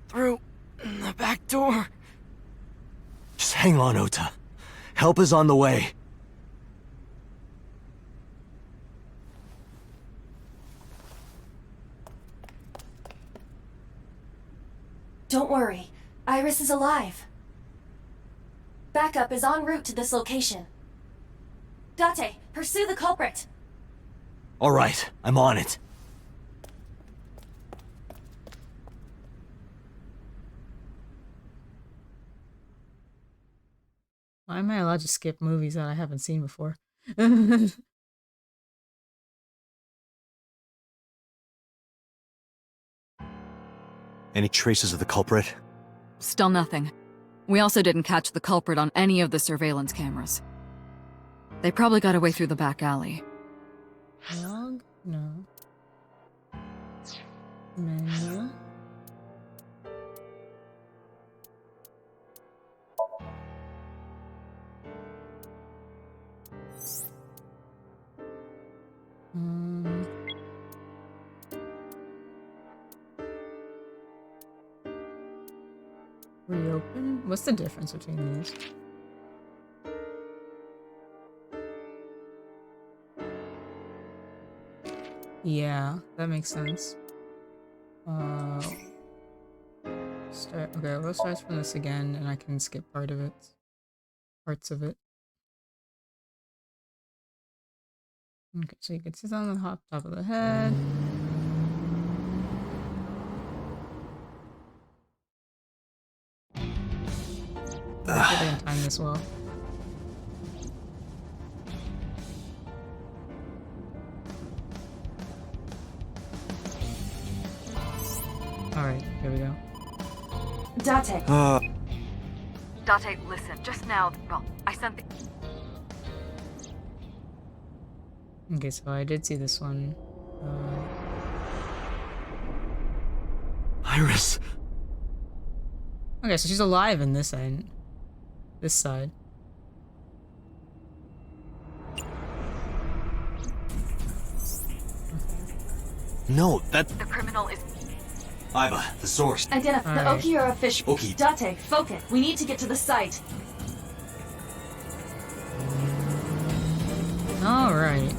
Through the back door.
Just hang on, Ota. Help is on the way.
Don't worry, Iris is alive. Backup is en route to this location. Date, pursue the culprit.
All right, I'm on it.
Why am I allowed to skip movies that I haven't seen before?
Any traces of the culprit?
Still nothing. We also didn't catch the culprit on any of the surveillance cameras. They probably got away through the back alley.
Log? No. Menu. Reopen? What's the difference between these? Yeah, that makes sense. Start. Okay, we'll start from this again, and I can skip parts of it. Okay, so you can sit on the top of the head. I didn't time this well. Alright, here we go.
Date.
Date, listen, just now, well, I sent the...
Okay, so I did see this one.
Iris!
Okay, so she's alive in this end. This side. Okay.
No, that...
The criminal is...
Iva, the source.
Identify the
Alright.
Okiura fish.
Oki.
Date, focus. We need to get to the site.
Alright.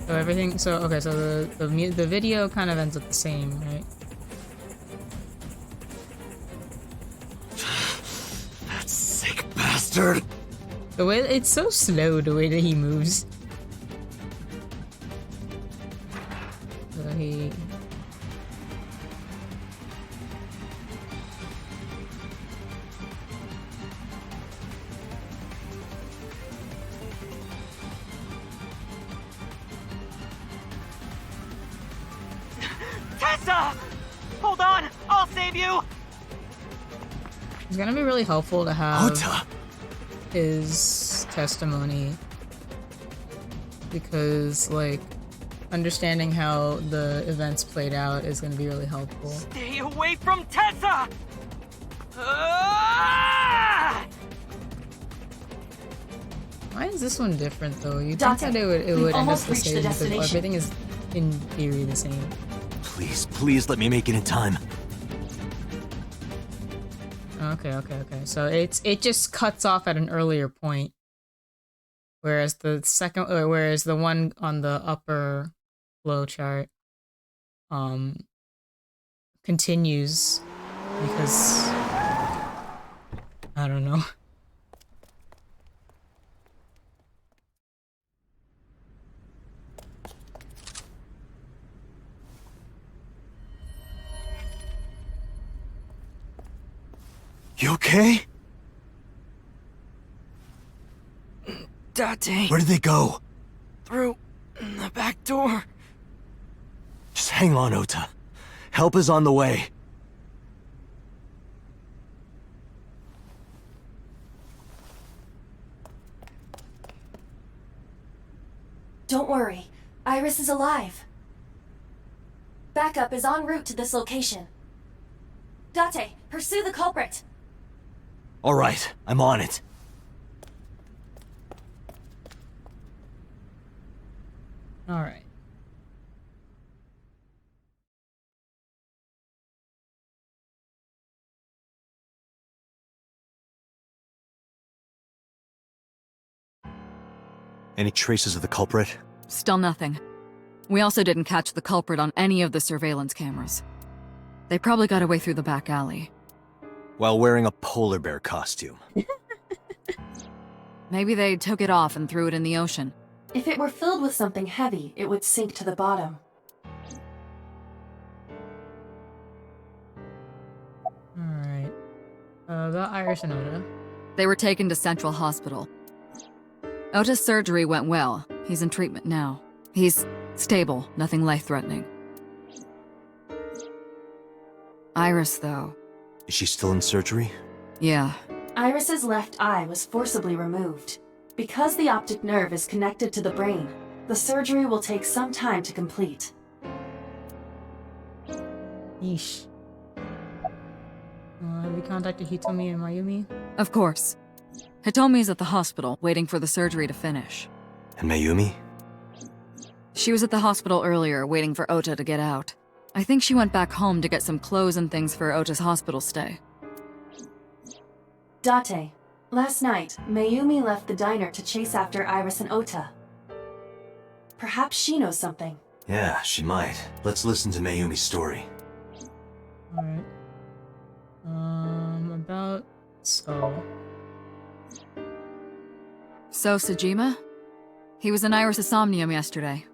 So everything, so okay, so the video kind of ends up the same, right?
That sick bastard!
The way it's so slow, the way that he moves. So he.
Tessa! Hold on! I'll save you!
It's gonna be really helpful to have
Ota!
his testimony because, like, understanding how the events played out is gonna be really helpful.
Stay away from Tessa! Ah!
Why is this one different though? You think
Dante,
that it would
we've
end up
almost
the
reached the
same because
destination.
everything is in theory the same.
Please, please let me make it in time.
Okay. So it just cuts off at an earlier point, whereas the one on the upper flow chart, continues because I don't know.
You okay?
Date.
Where did they go?
Through the back door.
Just hang on, Ota. Help is on the way.
Don't worry. Iris is alive. Backup is en route to this location. Date, pursue the culprit.
All right, I'm on it.
All right.
Any traces of the culprit?
Still nothing. We also didn't catch the culprit on any of the surveillance cameras. They probably got away through the back alley.
While wearing a polar bear costume.
Maybe they took it off and threw it in the ocean.
If it were filled with something heavy, it would sink to the bottom.
Alright. About Iris and Ota.
They were taken to Central Hospital. Ota's surgery went well. He's in treatment now. He's stable, nothing life-threatening. Iris, though.
Is she still in surgery?
Yeah.
Iris's left eye was forcibly removed. Because the optic nerve is connected to the brain, the surgery will take some time to complete.
Yeesh. Have you contacted Hitomi and Mayumi?
Of course. Hitomi's at the hospital, waiting for the surgery to finish.
And Mayumi?
She was at the hospital earlier, waiting for Ota to get out. I think she went back home to get some clothes and things for Ota's hospital stay.
Date, last night, Mayumi left the diner to chase after Iris and Ota. Perhaps she knows something.
Yeah, she might. Let's listen to Mayumi's story.
Alright. About So.
So, Sejima? He was in Iris' Somnium yesterday.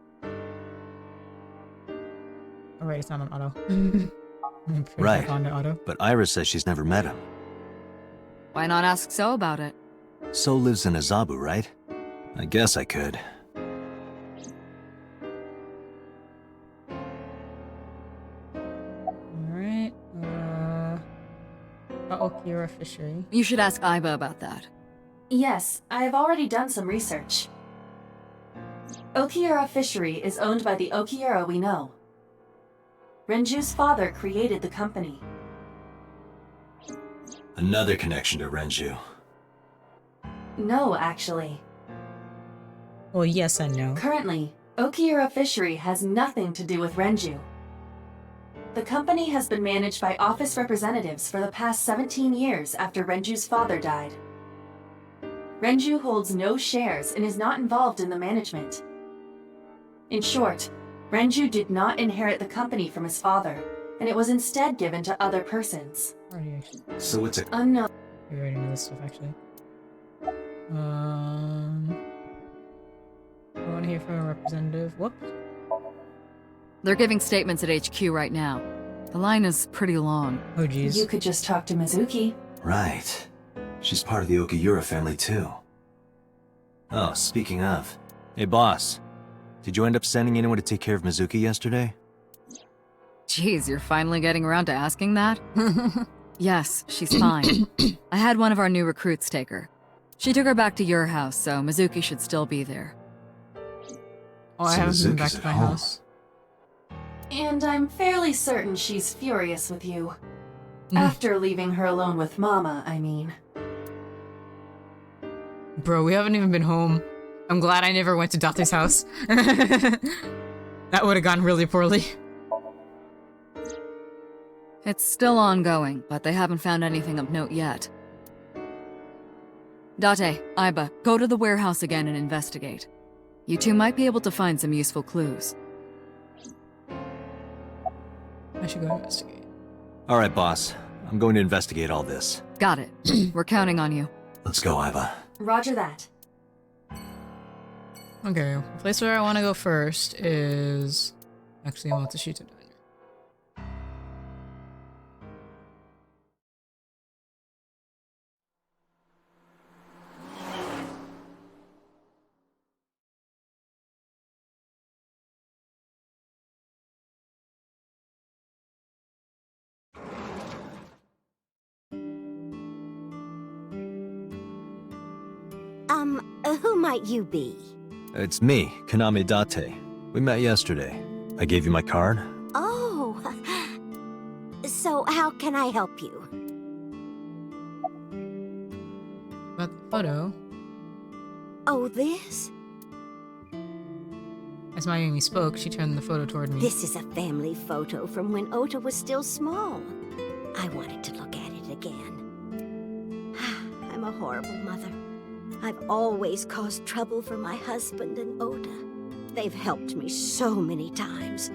Oh wait, it's not on auto. I'm pretty
Right.
on the auto.
But Iris says she's never met him.
Why not ask So about it?
So lives in Azabu, right? I guess I could.
Alright, Okira Fishery.
You should ask Iba about that.
Yes, I have already done some research. Okiura Fishery is owned by the Okiura we know. Renju's father created the company.
Another connection to Renju.
No, actually.
Well, yes and no.
Currently, Okiura Fishery has nothing to do with Renju. The company has been managed by office representatives for the past 17 years after Renju's father died. Renju holds no shares and is not involved in the management. In short, Renju did not inherit the company from his father, and it was instead given to other persons.
So it's a...
Unknown.
We already know this stuff, actually. I want to hear from a representative. Whoop.
They're giving statements at HQ right now. The line is pretty long.
Oh, geez.
You could just talk to Mizuki.
Right. She's part of the Okiura family, too. Oh, speaking of. Hey, boss. Did you end up sending anyone to take care of Mizuki yesterday?
Jeez, you're finally getting around to asking that? Yes, she's fine. I had one of our new recruits take her. She took her back to your house, so Mizuki should still be there.
Oh, I haven't been back to my house.
And I'm fairly certain she's furious with you. After leaving her alone with Mama, I mean.
Bro, we haven't even been home. I'm glad I never went to Date's house. That would have gone really poorly.
It's still ongoing, but they haven't found anything of note yet. Date, Aiba, go to the warehouse again and investigate. You two might be able to find some useful clues.
I should go investigate.
All right, boss. I'm going to investigate all this.
Got it. We're counting on you.
Let's go, Aiba.
Roger that.
Okay, the place where I want to go first is actually Matsushita Diner.
Who might you be?
It's me, Kaname Date. We met yesterday. I gave you my card.
Oh. So how can I help you?
About the photo.
Oh, this?
As Mayumi spoke, she turned the photo toward me.
This is a family photo from when Ota was still small. I wanted to look at it again. I'm a horrible mother. I've always caused trouble for my husband and Ota. They've helped me so many times.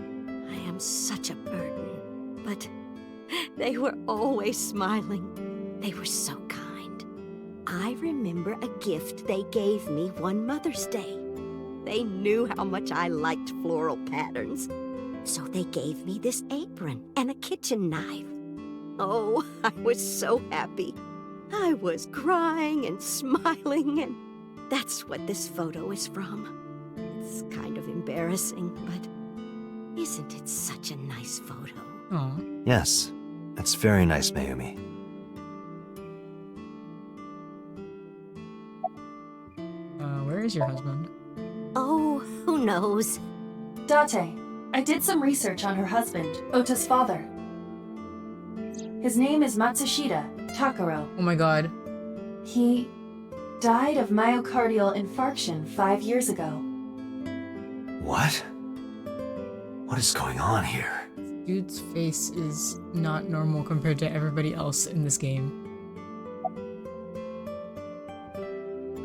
I am such a burden. But they were always smiling. They were so kind. I remember a gift they gave me one Mother's Day. They knew how much I liked floral patterns. So they gave me this apron and a kitchen knife. Oh, I was so happy. I was crying and smiling, and that's what this photo is from. It's kind of embarrassing, but isn't it such a nice photo?
Aw.
Yes, that's very nice, Mayumi.
Where is your husband?
Oh, who knows?
Date, I did some research on her husband, Ota's father. His name is Matsushita Takaro.
Oh my god.
He died of myocardial infarction 5 years ago.
What? What is going on here?
Dude's face is not normal compared to everybody else in this game.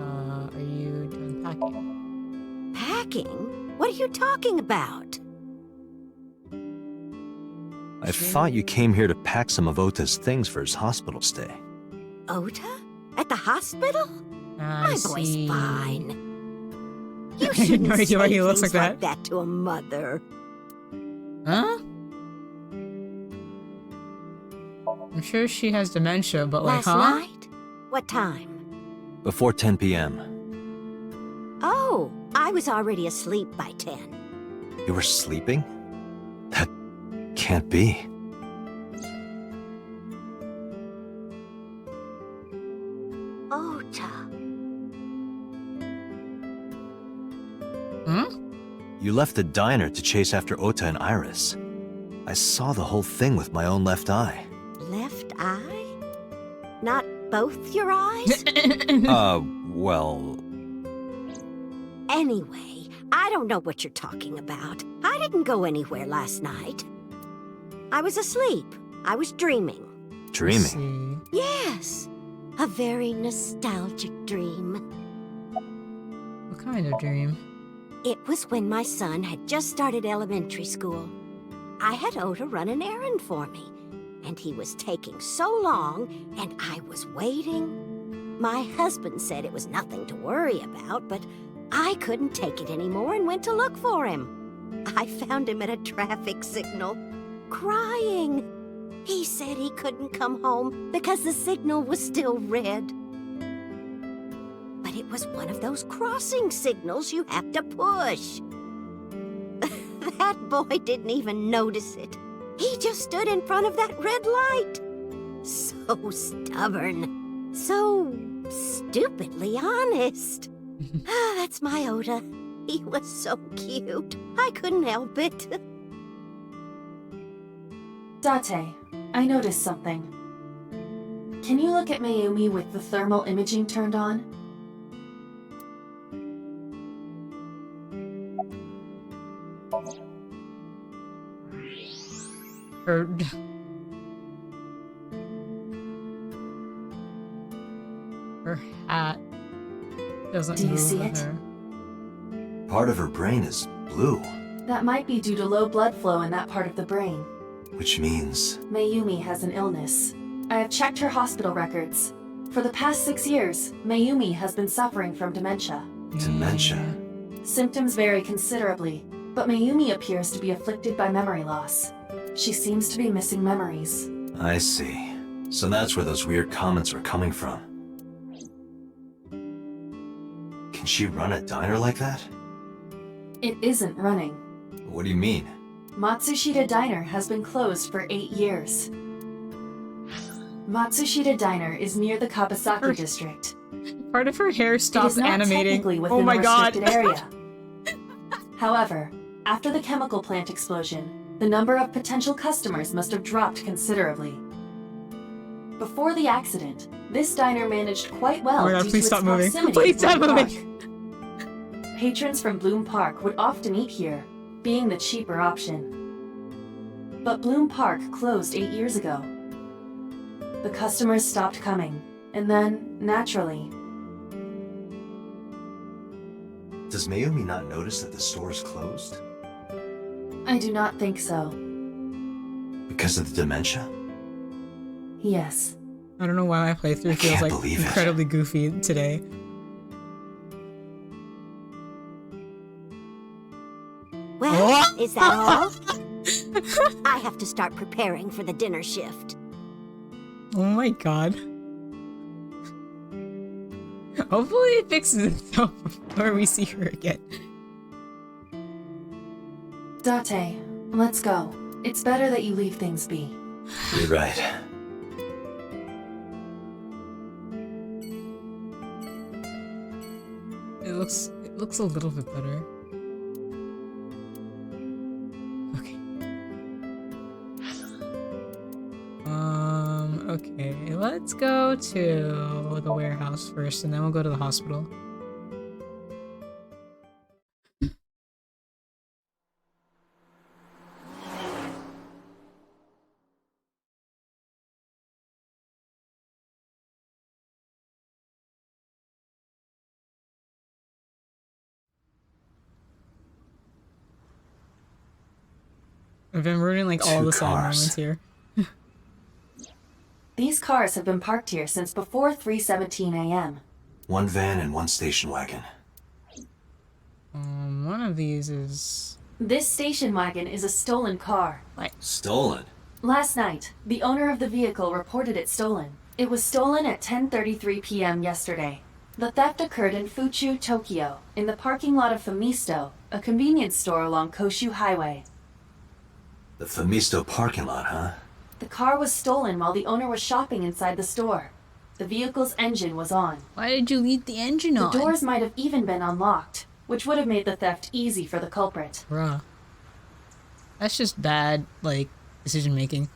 Are you done packing?
Packing? What are you talking about?
I thought you came here to pack some of Ota's things for his hospital stay.
Ota? At the hospital? My boy's fine. You
I had
shouldn't
no idea why
say
he looks
things
like
that to a mother.
Huh? I'm sure she has dementia, but like,
Last
huh?
night? What time?
Before 10 p.m.
Oh, I was already asleep by 10.
You were sleeping? That can't be.
Ota.
Huh?
You left the diner to chase after Ota and Iris. I saw the whole thing with my own left eye.
Left eye? Not both your eyes?
Well...
Anyway, I don't know what you're talking about. I didn't go anywhere last night. I was asleep. I was dreaming.
Dreaming?
Yes. A very nostalgic dream.
What kind of dream?
It was when my son had just started elementary school. I had Ota run an errand for me, and he was taking so long, and I was waiting. My husband said it was nothing to worry about, but I couldn't take it anymore and went to look for him. I found him at a traffic signal, crying. He said he couldn't come home because the signal was still red. But it was one of those crossing signals you have to push. That boy didn't even notice it. He just stood in front of that red light. So stubborn. So stupidly honest. That's my Ota. He was so cute. I couldn't help it.
Date, I noticed something. Can you look at Mayumi with the thermal imaging turned on?
Her hat doesn't
Do you
move
see
with
it?
her.
Part of her brain is blue,
That might be due to low blood flow in that part of the brain.
which means...
Mayumi has an illness. I have checked her hospital records. For the past 6 years, Mayumi has been suffering from dementia.
Dementia?
Symptoms vary considerably, but Mayumi appears to be afflicted by memory loss. She seems to be missing memories.
I see. So that's where those weird comments were coming from. Can she run a diner like that?
It isn't running.
What do you mean?
Matsushita Diner has been closed for 8 years. Matsushita Diner is near the Kabasaki district.
Part of her hair stopped
It is not
animating.
technically within
Oh my
the
god.
restricted area. However, after the chemical plant explosion, the number of potential customers must have dropped considerably. Before the accident, this diner managed quite well
Oh my god,
due
please
to
stop
its
moving.
proximity
Please
to
stop
Bloom
moving.
Park. Patrons from Bloom Park would often eat here, being the cheaper option. But Bloom Park closed 8 years ago. The customers stopped coming, and then, naturally...
Does Mayumi not notice that the store is closed?
I do not think so.
Because of the dementia?
Yes.
I don't know why my playthrough feels like
believe it.
incredibly goofy today.
Well, is that all? I have to start preparing for the dinner shift.
Oh my god. Hopefully it fixes itself before we see her again.
Date, let's go. It's better that you leave things be.
You're right.
It looks a little bit better. Okay. Okay, let's go to the warehouse first and then we'll go to the hospital. I've been ruining like all
Two
the sad
cars.
moments here.
These cars have been parked here since before 3:17 a.m.
One van and one station wagon.
One of these is...
This station wagon is a stolen car.
Stolen?
Last night, the owner of the vehicle reported it stolen. It was stolen at 10:33 p.m. yesterday. The theft occurred in Fuchu, Tokyo, in the parking lot of Famisto, a convenience store along Koshu Highway.
The Famisto parking lot, huh?
The car was stolen while the owner was shopping inside the store. The vehicle's engine was on.
Why did you leave the engine on?
The doors might have even been unlocked, which would have made the theft easy for the culprit.
Bruh. That's just bad, like, decision making.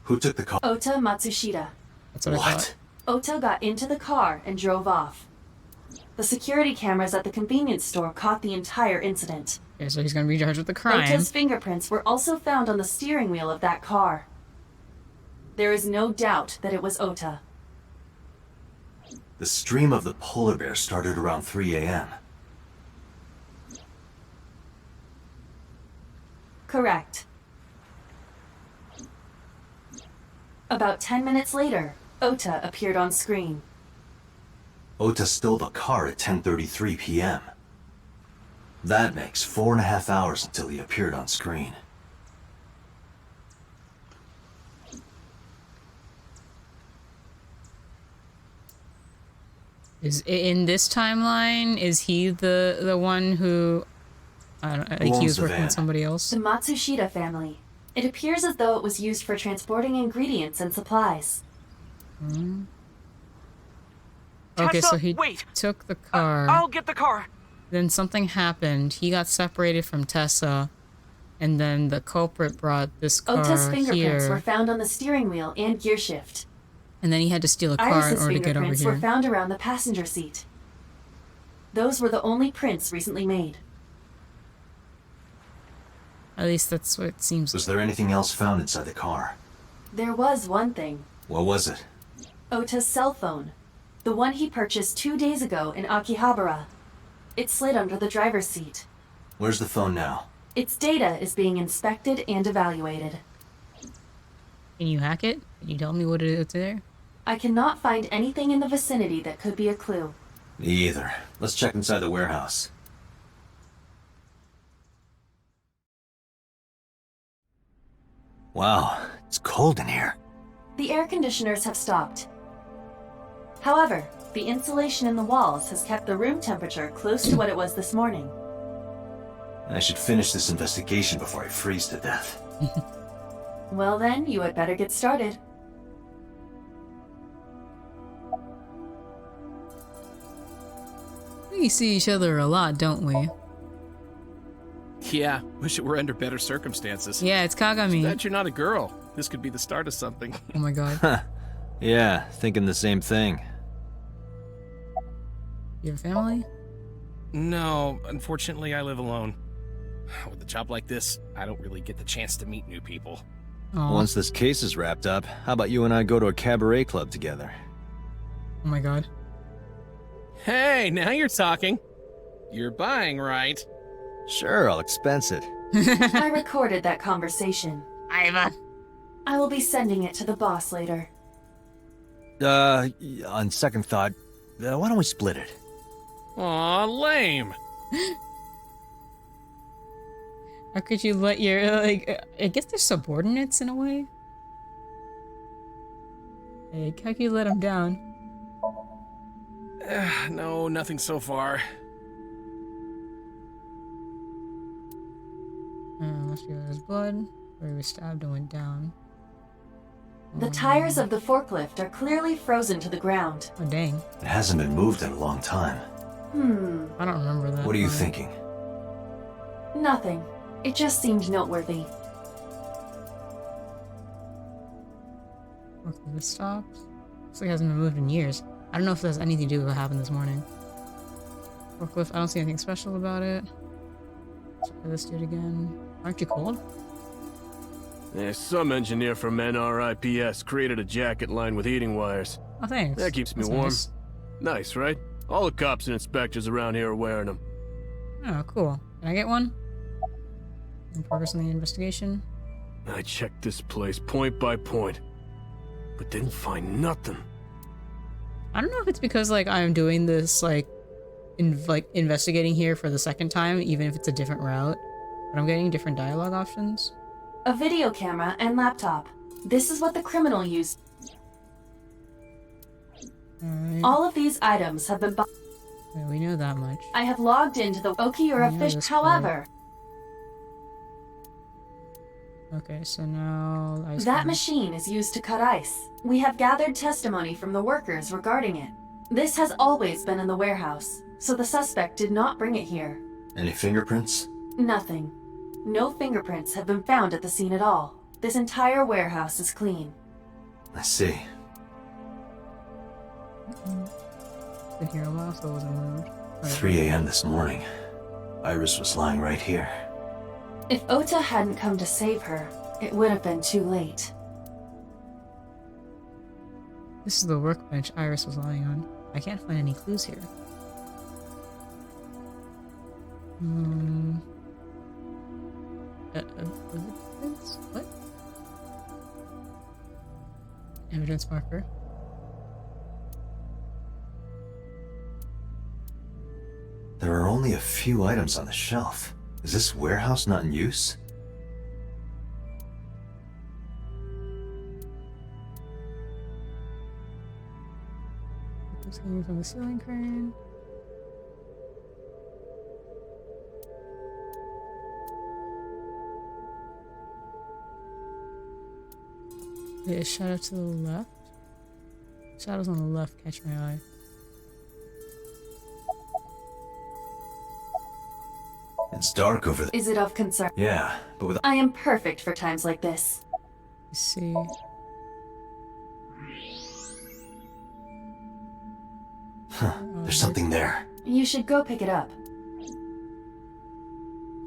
Who took the car?
Ota Matsushita.
That's what I thought.
Ota got into the car and drove off. The security cameras at the convenience store caught the entire incident.
Okay, so he's gonna be charged with the crime.
Ota's fingerprints were also found on the steering wheel of that car. There is no doubt that it was Ota.
The stream of the polar bear started around 3 a.m.
Correct. About 10 minutes later, Ota appeared on screen.
Ota stole the car at 10:33 p.m. That makes 4.5 hours until he appeared on screen.
Is in this timeline, is he the one who I don't like he was working with somebody else?
The Matsushita family. It appears as though it was used for transporting ingredients and supplies.
Hmm. Okay, so he took the car.
I'll get the car.
Then something happened. He got separated from Tessa, and then the culprit brought this car
Ota's fingerprints were
here,
found on the steering wheel and gear shift.
and then he had to steal a car in
Iris's
order to get over
fingerprints
here.
were found around the passenger seat. Those were the only prints recently made.
At least that's what it seems.
Was there anything else found inside the car?
There was one thing.
What was it?
Ota's cell phone. The one he purchased 2 days ago in Akihabara. It slid under the driver's seat.
Where's the phone now?
Its data is being inspected and evaluated.
Can you hack it? Can you tell me what it is there?
I cannot find anything in the vicinity that could be a clue.
Me either. Let's check inside the warehouse. Wow, it's cold in here.
The air conditioners have stopped. However, the insulation in the walls has kept the room temperature close to what it was this morning.
I should finish this investigation before I freeze to death.
Well then, you had better get started.
We see each other a lot, don't we?
Yeah, wish it were under better circumstances.
Yeah, it's Kagami.
Bet you're not a girl. This could be the start of something.
Oh my god.
Yeah, thinking the same thing.
You have a family?
No, unfortunately I live alone. With a job like this, I don't really get the chance to meet new people.
Once this case is wrapped up, how about you and I go to a cabaret club together?
Oh my god.
Hey, now you're talking. You're buying, right?
Sure, I'll expense it.
I recorded that conversation.
Iva.
I will be sending it to the boss later.
On second thought, why don't we split it?
Aw, lame.
How could you let your, like, I guess they're subordinates in a way? Like, how could you let them down?
No, nothing so far.
Must be his blood, or he was stabbed and went down.
The tires of the forklift are clearly frozen to the ground.
Oh dang.
It hasn't been moved in a long time.
I don't remember that.
What are you
part.
thinking?
Nothing. It just seemed noteworthy.
Okay, this stops. Looks like it hasn't been moved in years. I don't know if that has anything to do with what happened this morning. Forklift, I don't see anything special about it. Let's try this dude again. Aren't you cold?
Yeah, some engineer from NRIPS created a jacket lined with heating wires.
Oh, thanks.
That keeps me
That's
warm.
nice.
Nice, right? All the cops and inspectors around here are wearing them.
Oh, cool. Can I get one? In progress on the investigation.
I checked this place point by point, but didn't find nothing.
I don't know if it's because, like, I'm doing this, like, investigating here for the second time, even if it's a different route. But I'm getting different dialogue options.
A video camera and laptop. This is what the criminal used.
Alright.
All of these items have been
Yeah, we know that much.
I have logged into the Okiura
I know
fish.
this part.
However,
Okay, so now...
that machine is used to cut ice. We have gathered testimony from the workers regarding it. This has always been in the warehouse, so the suspect did not bring it here.
Any fingerprints?
Nothing. No fingerprints have been found at the scene at all. This entire warehouse is clean.
I see.
Been here a while, so it wasn't moved.
3 a.m. this morning. Iris was lying right here.
If Ota hadn't come to save her, it would have been too late.
This is the workbench Iris was lying on. I can't find any clues here. Evidence? What? Evidence marker.
There are only a few items on the shelf. Is this warehouse not in use?
It's hanging from the ceiling crane. Wait, a shadow to the left? Shadows on the left catch my eye.
It's dark over there.
Is it of concern?
Yeah, but with...
I am perfect for times like this.
Let's see.
Huh, there's something there.
You should go pick it up.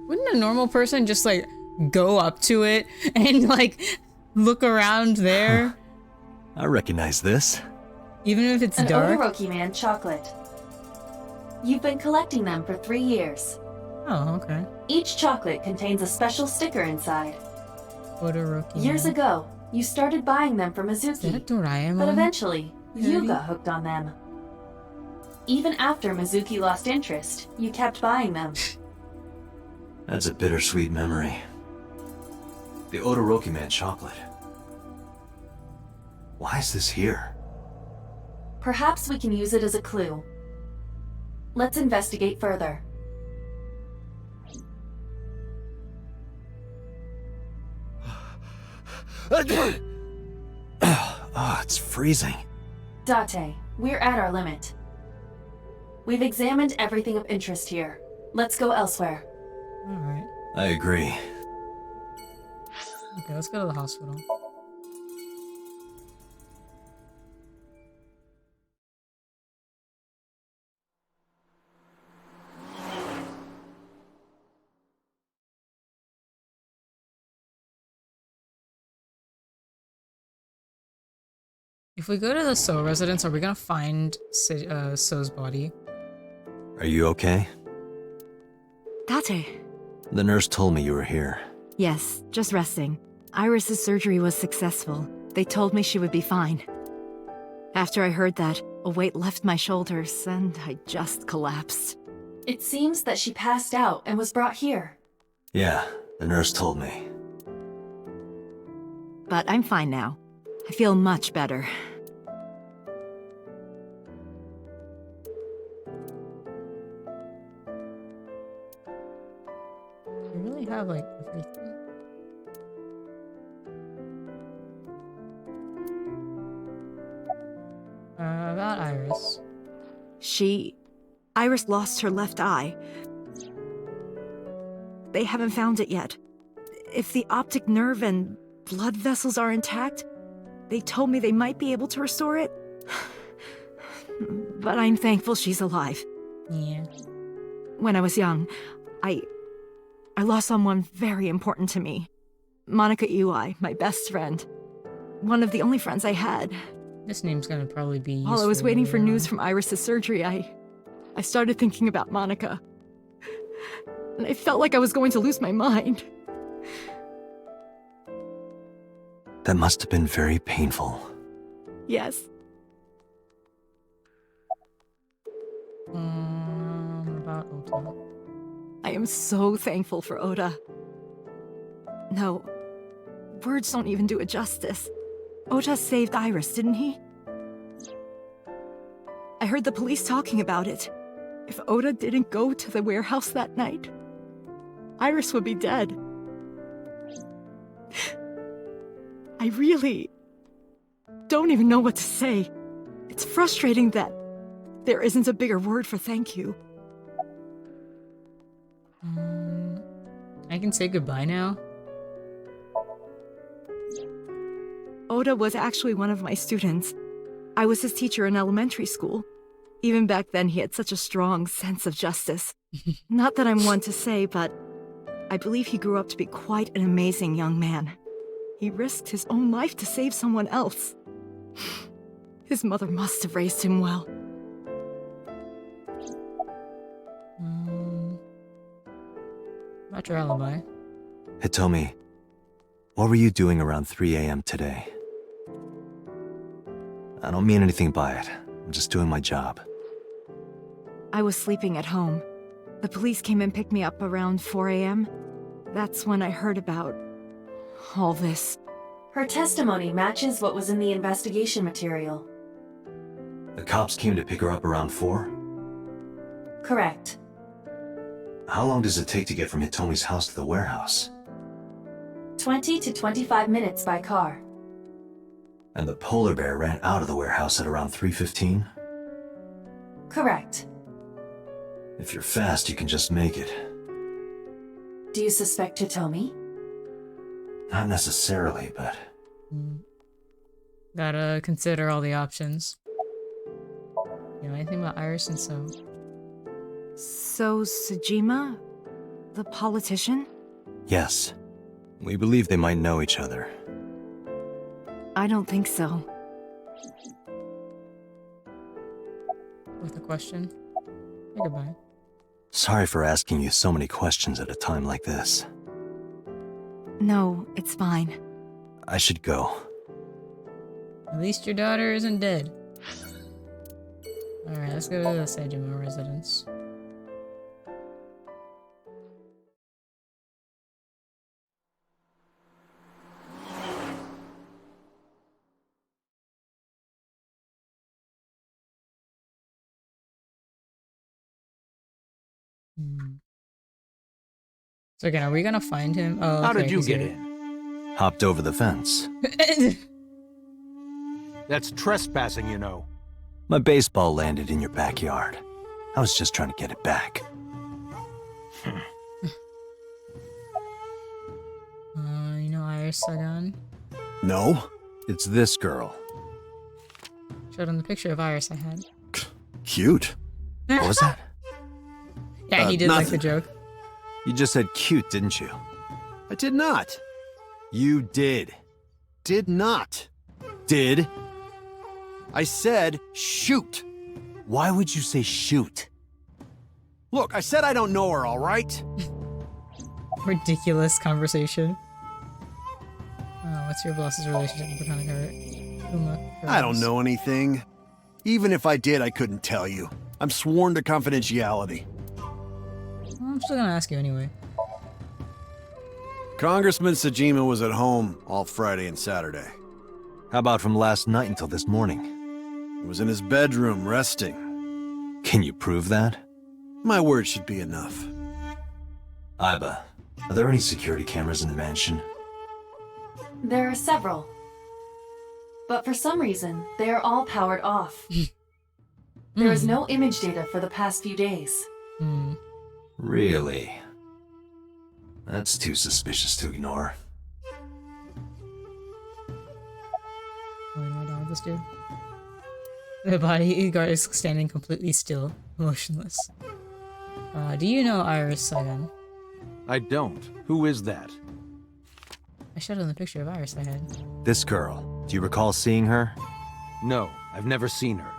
Wouldn't a normal person just like go up to it and like look around there?
I recognize this.
Even if it's
An
dark?
Odoroki Man chocolate. You've been collecting them for 3 years.
Oh, okay.
Each chocolate contains a special sticker inside.
Odoroki
Years
Man.
ago, you started buying them for Mizuki.
Is that a Doraemon?
But eventually, you
parody?
got hooked on them. Even after Mizuki lost interest, you kept buying them.
That's a bittersweet memory. The Odoroki Man chocolate. Why is this here?
Perhaps we can use it as a clue. Let's investigate further.
Oh, it's freezing.
Date, we're at our limit. We've examined everything of interest here. Let's go elsewhere.
Alright.
I agree.
Okay, let's go to the hospital. If we go to the So residence, are we gonna find So's body?
Are you okay?
Date.
The nurse told me you were here.
Yes, just resting. Iris's surgery was successful. They told me she would be fine. After I heard that, a weight left my shoulders, and I just collapsed.
It seems that she passed out and was brought here.
Yeah, the nurse told me.
But I'm fine now. I feel much better.
We really have like everything. About Iris.
Iris lost her left eye. They haven't found it yet. If the optic nerve and blood vessels are intact, they told me they might be able to restore it. But I'm thankful she's alive.
Yeah.
When I was young, I lost someone very important to me. Monica Iwai, my best friend. One of the only friends I had.
This name's gonna probably be useful.
While I was waiting for
later
news
on.
from Iris' surgery, I started thinking about Monica. And I felt like I was going to lose my mind.
That must have been very painful.
Yes.
About Ota.
I am so thankful for Oda. No, words don't even do it justice. Ota saved Iris, didn't he? I heard the police talking about it. If Oda didn't go to the warehouse that night, Iris would be dead. I really don't even know what to say. It's frustrating that there isn't a bigger word for thank you.
I can say goodbye now?
Ota was actually one of my students. I was his teacher in elementary school. Even back then, he had such a strong sense of justice. Not that I'm one to say, but I believe he grew up to be quite an amazing young man. He risked his own life to save someone else. His mother must have raised him well.
About your alibi.
Hitomi, what were you doing around 3 a.m. today? I don't mean anything by it. I'm just doing my job.
I was sleeping at home. The police came and picked me up around 4 a.m. That's when I heard about all this.
Her testimony matches what was in the investigation material.
The cops came to pick her up around 4?
Correct.
How long does it take to get from Hitomi's house to the warehouse?
20 to 25 minutes by car.
And the polar bear ran out of the warehouse at around 3:15?
Correct.
If you're fast, you can just make it.
Do you suspect Hitomi?
Not necessarily, but...
Gotta consider all the options. You know anything about Iris and So?
So, Sejima? The politician?
Yes. We believe they might know each other.
I don't think so.
With a question? Say goodbye.
Sorry for asking you so many questions at a time like this.
No, it's fine.
I should go.
At least your daughter isn't dead. Alright, let's go to the Sejima residence. So again, are we gonna find him? Oh,
How
okay,
did you
he's
get
here.
in?
Hopped over the fence.
That's trespassing, you know.
My baseball landed in your backyard. I was just trying to get it back.
You know Iris Sagan?
No, it's this girl.
Showed him the picture of Iris I had.
Cute. What was that?
Yeah, he did like the
nothing.
joke.
You just said cute, didn't you?
I did not.
You did.
Did not.
Did?
I said shoot.
Why would you say shoot?
Look, I said I don't know her, all right?
Ridiculous conversation. What's your boss's relationship with the Kanekara?
I don't know anything. Even if I did, I couldn't tell you. I'm sworn to confidentiality.
I'm still gonna ask you anyway.
Congressman Sejima was at home all Friday and Saturday.
How about from last night until this morning?
He was in his bedroom, resting.
Can you prove that?
My word should be enough.
Aiba, are there any security cameras in the mansion?
There are several. But for some reason, they are all powered off. There is no image data for the past few days.
Really? That's too suspicious to ignore.
Oh, you know what with this dude? The bodyguard is standing completely still, motionless. Do you know Iris Sagan?
I don't. Who is that?
I showed him the picture of Iris I had.
This girl, do you recall seeing her?
No, I've never seen her.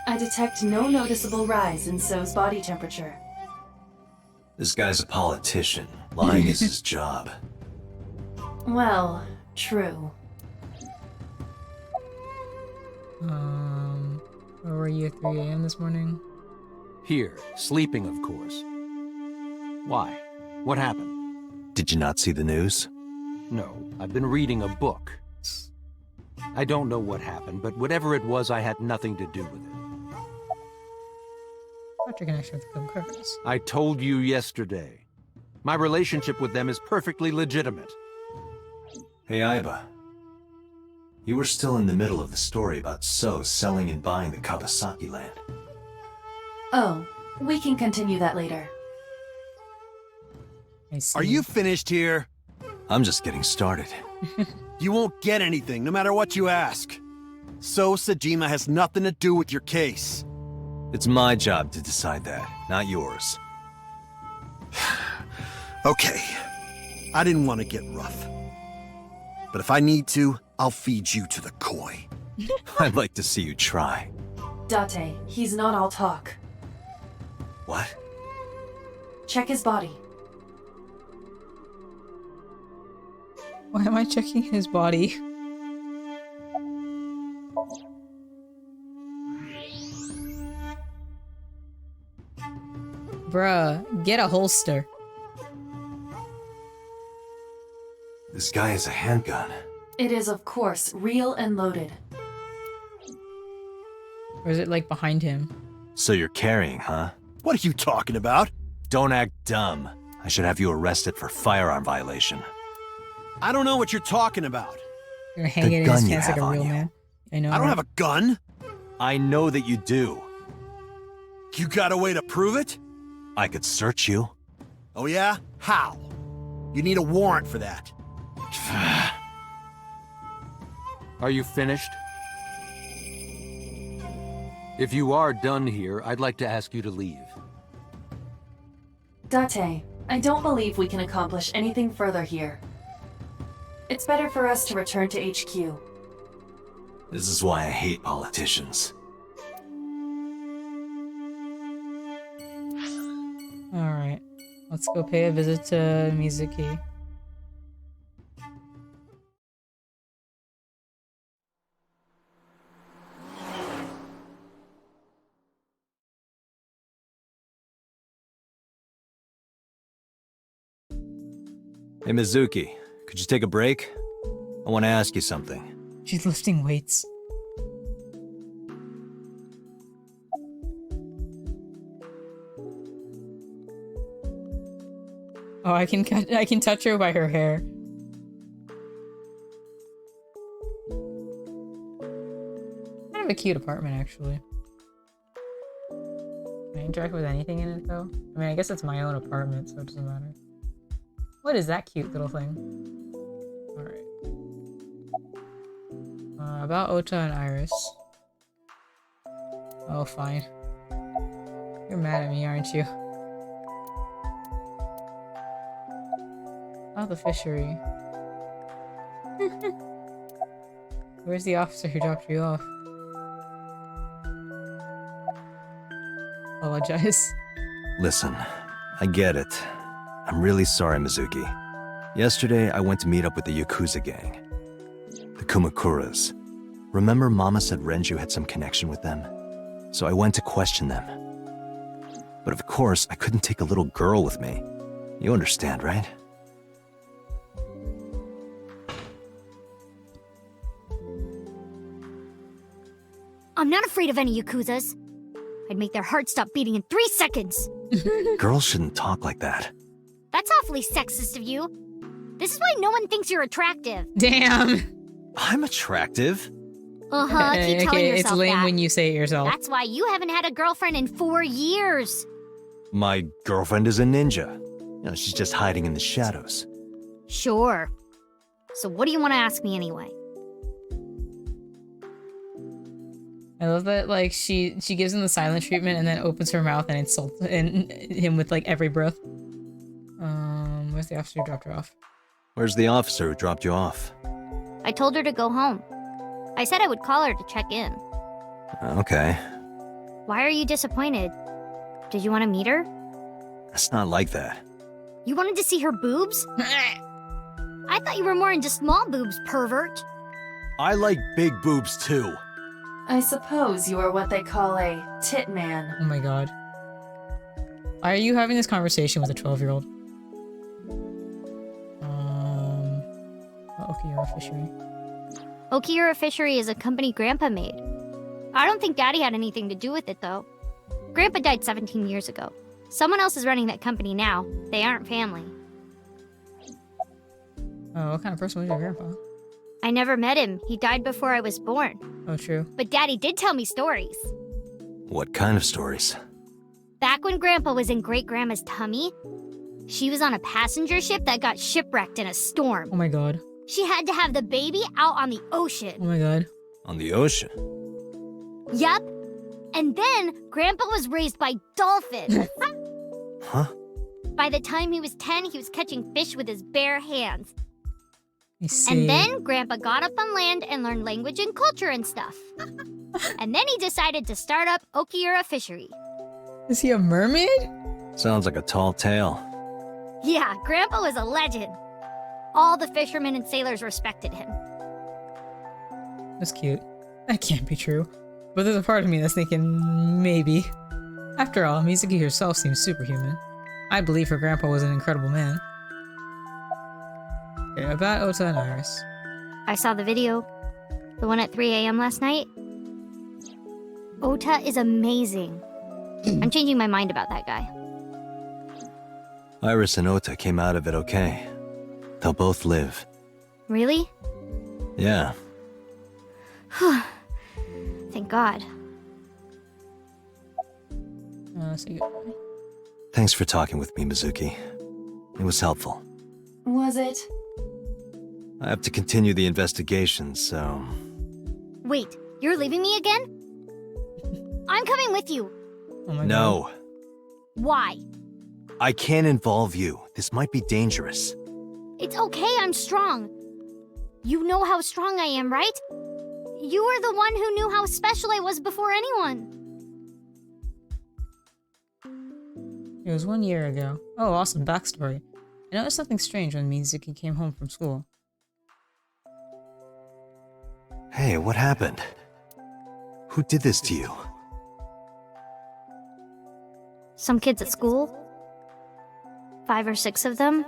I detect no noticeable rise in So's body temperature.
This guy's a politician. Lying is his job.
Well, true.
Where were you at 3 a.m. this morning?
Here, sleeping, of course. Why? What happened?
Did you not see the news?
No, I've been reading a book. I don't know what happened, but whatever it was, I had nothing to do with it.
What's your connection with the Kumkuras?
I told you yesterday. My relationship with them is perfectly legitimate.
Hey, Aiba. You were still in the middle of the story about So selling and buying the Kawasaki land.
Oh, we can continue that later.
I see.
Are you finished here?
I'm just getting started.
You won't get anything, no matter what you ask. So Sajima has nothing to do with your case.
It's my job to decide that, not yours.
Okay. I didn't want to get rough. But if I need to, I'll feed you to the koi.
I'd like to see you try.
Date, he's not all talk.
What?
Check his body.
Why am I checking his body? Bruh, get a holster.
This guy has a handgun.
It is, of course, real and loaded.
Or is it like behind him?
So you're carrying, huh?
What are you talking about?
Don't act dumb. I should have you arrested for firearm violation.
I don't know what you're talking about.
You're hanging in his pants like a real man. I know.
I don't have a gun.
I know that you do.
You got a way to prove it?
I could search you.
Oh yeah? How? You need a warrant for that.
Are you finished? If you are done here, I'd like to ask you to leave.
Date, I don't believe we can accomplish anything further here. It's better for us to return to HQ.
This is why I hate politicians.
Alright. Let's go pay a visit to Mizuki.
Hey Mizuki, could you take a break? I want to ask you something.
She's lifting weights. Oh, I can touch her by her hair. Kind of a cute apartment, actually. Can I interact with anything in it, though? I mean, I guess it's my own apartment, so it doesn't matter. What is that cute little thing? Alright. About Ota and Iris. Oh, fine. You're mad at me, aren't you? Oh, the fishery. Where's the officer who dropped you off? Apologize.
Listen, I get it. I'm really sorry, Mizuki. Yesterday, I went to meet up with the Yakuza gang. The Kumakuras. Remember Mama said Renju had some connection with them? So I went to question them. But of course, I couldn't take a little girl with me. You understand, right?
I'm not afraid of any Yakuzas. I'd make their hearts stop beating in 3 seconds.
Girls shouldn't talk like that.
That's awfully sexist of you. This is why no one thinks you're attractive.
Damn.
I'm attractive.
Uh-huh, keep telling yourself
it's lame
that.
when you say it yourself.
That's why you haven't had a girlfriend in 4 years.
My girlfriend is a ninja. You know, she's just hiding in the shadows.
Sure. So what do you want to ask me anyway?
I love that, like, she gives him the silent treatment and then opens her mouth and insults him with, like, every breath. Where's the officer who dropped her off?
Where's the officer who dropped you off?
I told her to go home. I said I would call her to check in.
Okay.
Why are you disappointed? Did you want to meet her?
It's not like that.
You wanted to see her boobs? I thought you were more into small boobs, pervert.
I like big boobs too.
I suppose you are what they call a tit man.
Oh my god. Are you having this conversation with a 12-year-old? Okiyara Fishery.
Okiyara Fishery is a company Grandpa made. I don't think Daddy had anything to do with it, though. Grandpa died 17 years ago. Someone else is running that company now. They aren't family.
Oh, what kind of person was your grandpa?
I never met him. He died before I was born.
Oh, true.
But Daddy did tell me stories.
What kind of stories?
Back when Grandpa was in Great-Grandma's tummy, She was on a passenger ship that got shipwrecked in a storm.
Oh my god.
She had to have the baby out on the ocean.
Oh my god.
On the ocean?
Yep. And then Grandpa was raised by dolphins.
Huh?
By the time he was 10, he was catching fish with his bare hands.
I see.
And then Grandpa got up on land and learned language and culture and stuff. And then he decided to start up Okiura Fishery.
Is he a mermaid?
Sounds like a tall tale.
Yeah, Grandpa was a legend. All the fishermen and sailors respected him.
That's cute. That can't be true. But there's a part of me that's thinking, maybe. After all, Mizuki herself seems superhuman. I believe her grandpa was an incredible man. Okay, about Ota and Iris.
I saw the video. The one at 3 a.m. last night. Ota is amazing. I'm changing my mind about that guy.
Iris and Ota came out of it okay. They'll both live.
Really?
Yeah.
Thank God.
Say goodbye.
Thanks for talking with me, Mizuki. It was helpful.
Was it?
I have to continue the investigation, so...
Wait, you're leaving me again? I'm coming with you.
Oh my
No.
God.
Why?
I can't involve you. This might be dangerous.
It's okay, I'm strong. You know how strong I am, right? You were the one who knew how special I was before anyone.
It was 1 year ago. Oh, awesome backstory. I noticed something strange when Mizuki came home from school.
Hey, what happened? Who did this to you?
Some kids at school. 5 or 6 of them.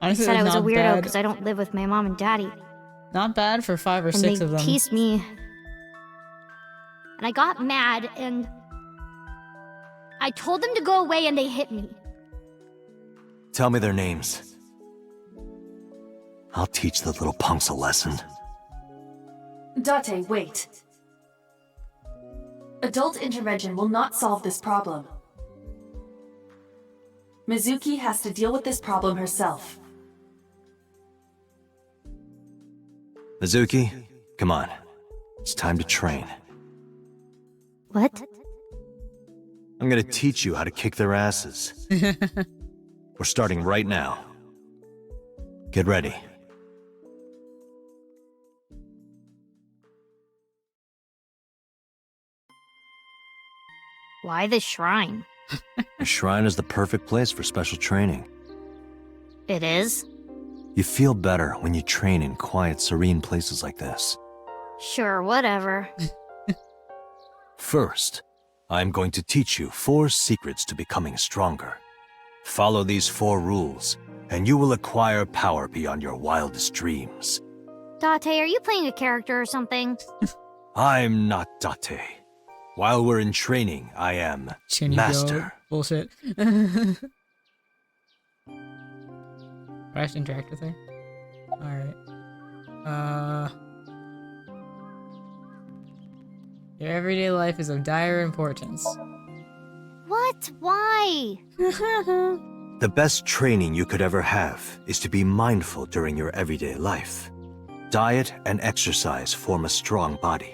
Honestly,
Said I
that's
was a
not
weirdo
bad.
because I don't live with my mom and daddy.
Not bad for 5 or
And
6
they
of them.
teased me. And I got mad and... I told them to go away and they hit me.
Tell me their names. I'll teach the little punks a lesson.
Date, wait. Adult intervention will not solve this problem. Mizuki has to deal with this problem herself.
Mizuki, come on. It's time to train.
What?
I'm gonna teach you how to kick their asses. We're starting right now. Get ready.
Why the shrine?
The shrine is the perfect place for special training.
It is?
You feel better when you train in quiet, serene places like this.
Sure, whatever.
First, I'm going to teach you 4 secrets to becoming stronger. Follow these 4 rules, and you will acquire power beyond your wildest dreams.
Date, are you playing a character or something?
I'm not Date. While we're in training, I am
Chinny
Master.
Joe. Bullshit. Do I have to interact with her? Alright. Your everyday life is of dire importance.
What? Why?
The best training you could ever have is to be mindful during your everyday life. Diet and exercise form a strong body.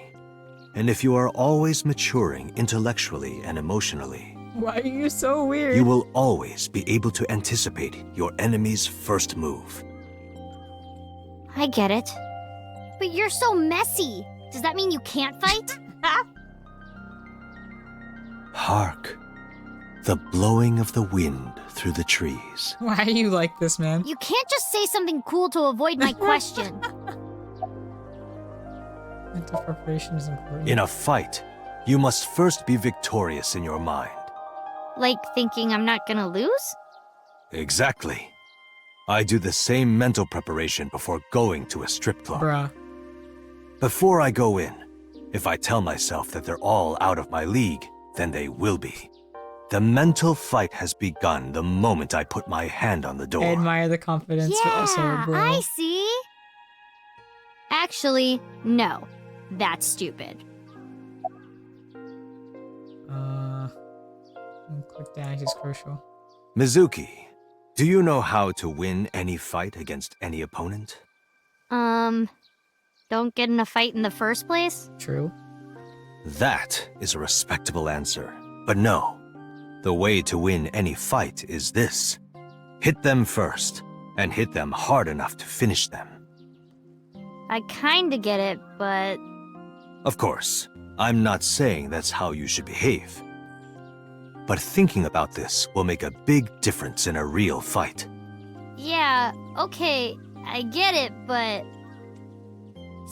And if you are always maturing intellectually and emotionally,
Why are you so weird?
you will always be able to anticipate your enemy's first move.
I get it. But you're so messy. Does that mean you can't fight?
Hark! The blowing of the wind through the trees.
Why are you like this, man?
You can't just say something cool to avoid my question.
Mental preparation is important.
In a fight, you must first be victorious in your mind.
Like thinking I'm not gonna lose?
Exactly. I do the same mental preparation before going to a strip club.
Bruh.
Before I go in, if I tell myself that they're all out of my league, then they will be. The mental fight has begun the moment I put my hand on the door.
I admire the confidence, but also,
Yeah,
bro.
I see. Actually, no. That's stupid.
Quick damage is crucial.
Mizuki, do you know how to win any fight against any opponent?
Don't get in a fight in the first place?
True.
That is a respectable answer. But no, the way to win any fight is this. Hit them first, and hit them hard enough to finish them.
I kinda get it, but...
Of course, I'm not saying that's how you should behave. But thinking about this will make a big difference in a real fight.
Yeah, okay, I get it, but...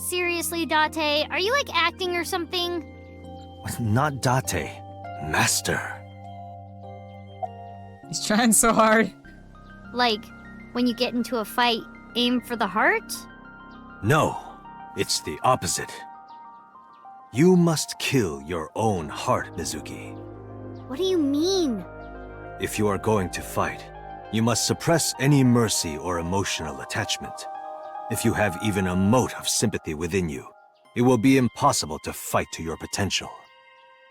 Seriously, Date, are you like acting or something?
Not Date, Master.
He's trying so hard.
Like, when you get into a fight, aim for the heart?
No, it's the opposite. You must kill your own heart, Mizuki.
What do you mean?
If you are going to fight, you must suppress any mercy or emotional attachment. If you have even a mote of sympathy within you, it will be impossible to fight to your potential.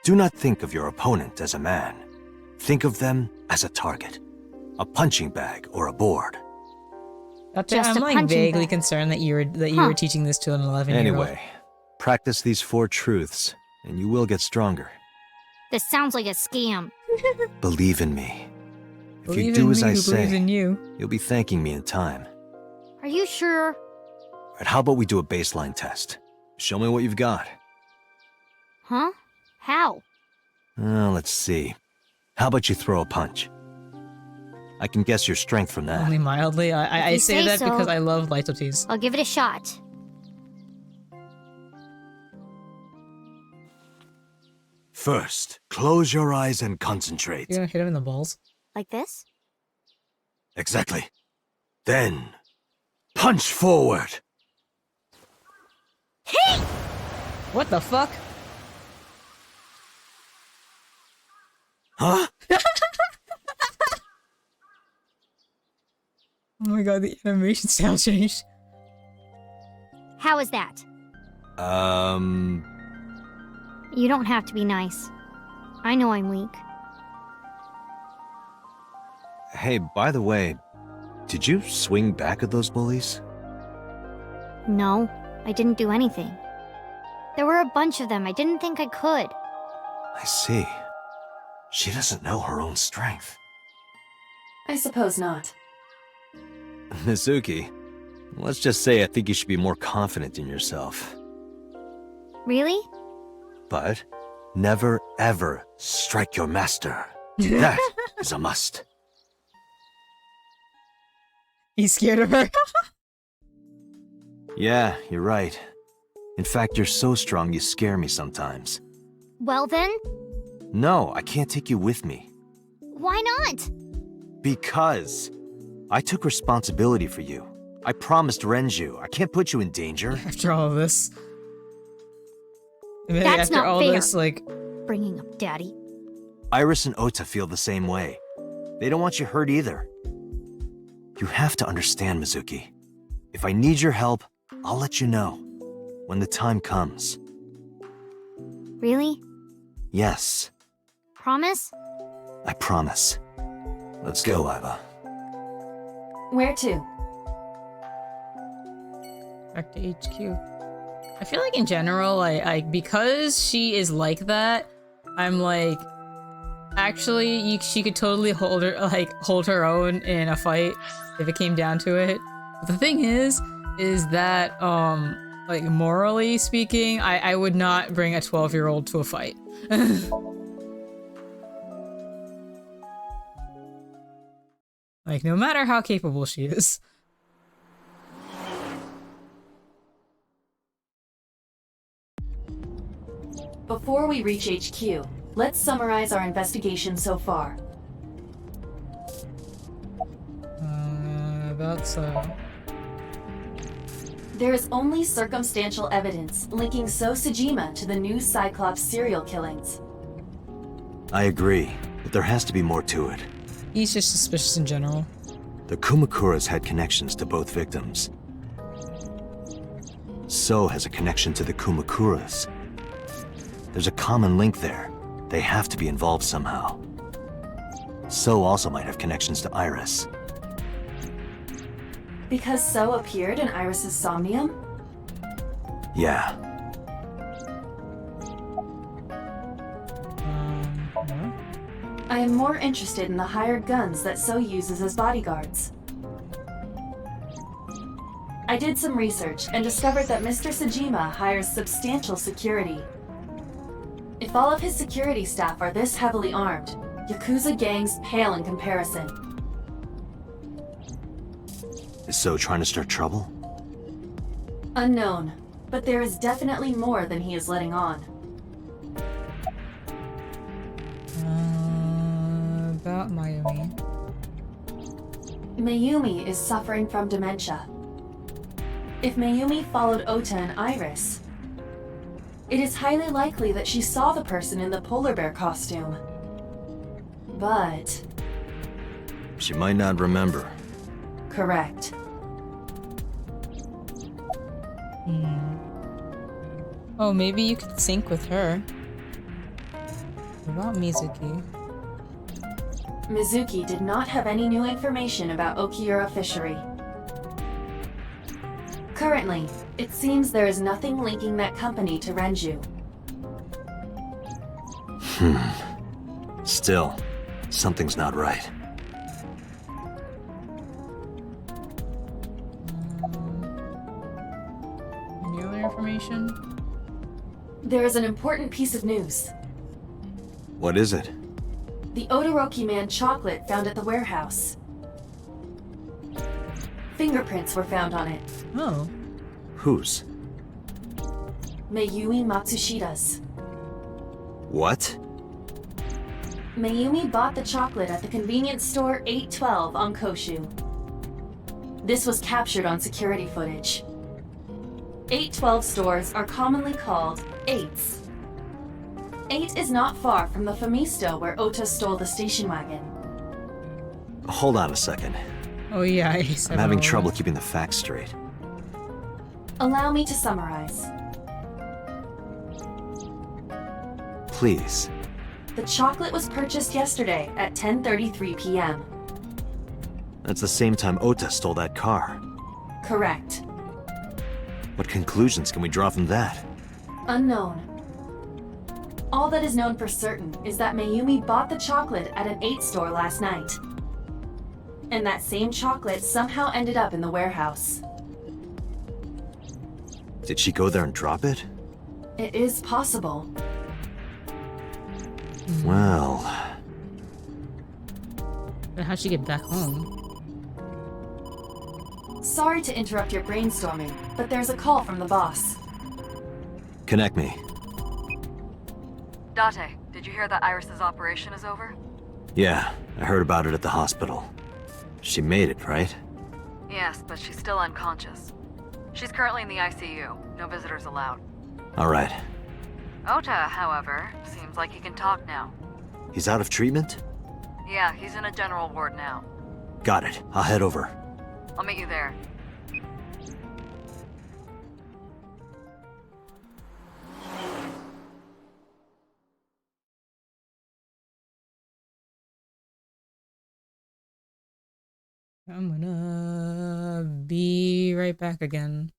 Do not think of your opponent as a man. Think of them as a target, a punching bag or a board.
I'm like vaguely concerned that you were teaching this to an 11-year-old.
Anyway, practice these 4 truths, and you will get stronger.
This sounds like a scam.
Believe in me. If
Believe
you do
in
as
me
I
who believes
say,
in you.
you'll be thanking me in time.
Are you sure?
Alright, how about we do a baseline test? Show me what you've got.
Huh? How?
Let's see. How about you throw a punch? I can guess your strength from that.
Only mildly. I
you
say
say
that
so.
because I love Lightotes.
I'll give it a shot.
First, close your eyes and concentrate.
You're gonna hit him in the balls?
Like this?
Exactly. Then, punch forward!
Hey!
What the fuck?
Huh?
Oh my god, the animation style changed.
How is that? You don't have to be nice. I know I'm weak.
Hey, by the way, did you swing back at those bullies?
No, I didn't do anything. There were a bunch of them. I didn't think I could.
I see. She doesn't know her own strength.
I suppose not.
Mizuki, let's just say I think you should be more confident in yourself.
Really?
But never ever strike your master. That is a must.
He's scared of her.
Yeah, you're right. In fact, you're so strong you scare me sometimes.
Well then,
No, I can't take you with me.
why not?
Because I took responsibility for you. I promised Renju. I can't put you in danger.
After all of this.
That's
after
not
all
fair.
this, like...
Bringing up Daddy.
Iris and Ota feel the same way. They don't want you hurt either. You have to understand, Mizuki. If I need your help, I'll let you know. When the time comes.
Really?
Yes,
Promise?
I promise. Let's go, Iva.
Where to?
Back to HQ. I feel like in general, because she is like that, I'm like, actually, she could totally hold her own in a fight if it came down to it. But the thing is that, like, morally speaking, I would not bring a 12-year-old to a fight. Like, no matter how capable she is.
Before we reach HQ, let's summarize our investigation so far.
About so.
There is only circumstantial evidence linking So Sejima to the new Cyclops serial killings.
I agree, but there has to be more to it.
He's just suspicious in general.
The Kumakuras had connections to both victims. So has a connection to the Kumakuras. There's a common link there. They have to be involved somehow. So also might have connections to Iris.
Because So appeared in Iris's Somnium?
Yeah.
I am more interested in the hired guns that So uses as bodyguards. I did some research and discovered that Mr. Sajima hires substantial security. If all of his security staff are this heavily armed, Yakuza gangs pale in comparison.
Is So trying to start trouble?
Unknown, but there is definitely more than he is letting on.
About Mayumi.
Mayumi is suffering from dementia. If Mayumi followed Ota and Iris, it is highly likely that she saw the person in the polar bear costume. But...
She might not remember.
correct.
Oh, maybe you could sync with her. About Mizuki.
Mizuki did not have any new information about Okiura Fishery. Currently, it seems there is nothing linking that company to Renju.
Still, something's not right.
Any other information?
There is an important piece of news.
What is it?
The Odoroki Man chocolate found at the warehouse. Fingerprints were found on it.
Oh.
Whose?
Mayumi Matsushida's.
What?
Mayumi bought the chocolate at the convenience store 812 on Koshu. This was captured on security footage. 812 stores are commonly called 8s. 8 is not far from the Famisto where Ota stole the station wagon.
Hold on a second.
Oh yeah,
I'm having trouble keeping the facts straight.
Allow me to summarize.
Please.
The chocolate was purchased yesterday at 10:33 p.m.
That's the same time Ota stole that car.
Correct.
What conclusions can we draw from that?
Unknown. All that is known for certain is that Mayumi bought the chocolate at an 8 store last night. And that same chocolate somehow ended up in the warehouse.
Did she go there and drop it?
It is possible.
Well...
But how'd she get back home?
Sorry to interrupt your brainstorming, but there's a call from the boss.
Connect me.
Date, did you hear that Iris's operation is over?
Yeah, I heard about it at the hospital. She made it, right?
Yes, but she's still unconscious. She's currently in the ICU. No visitors allowed.
Alright.
Ota, however, seems like he can talk now.
He's out of treatment?
Yeah, he's in a general ward now.
Got it. I'll head over.
I'll meet you there.
I'm gonna be right back again.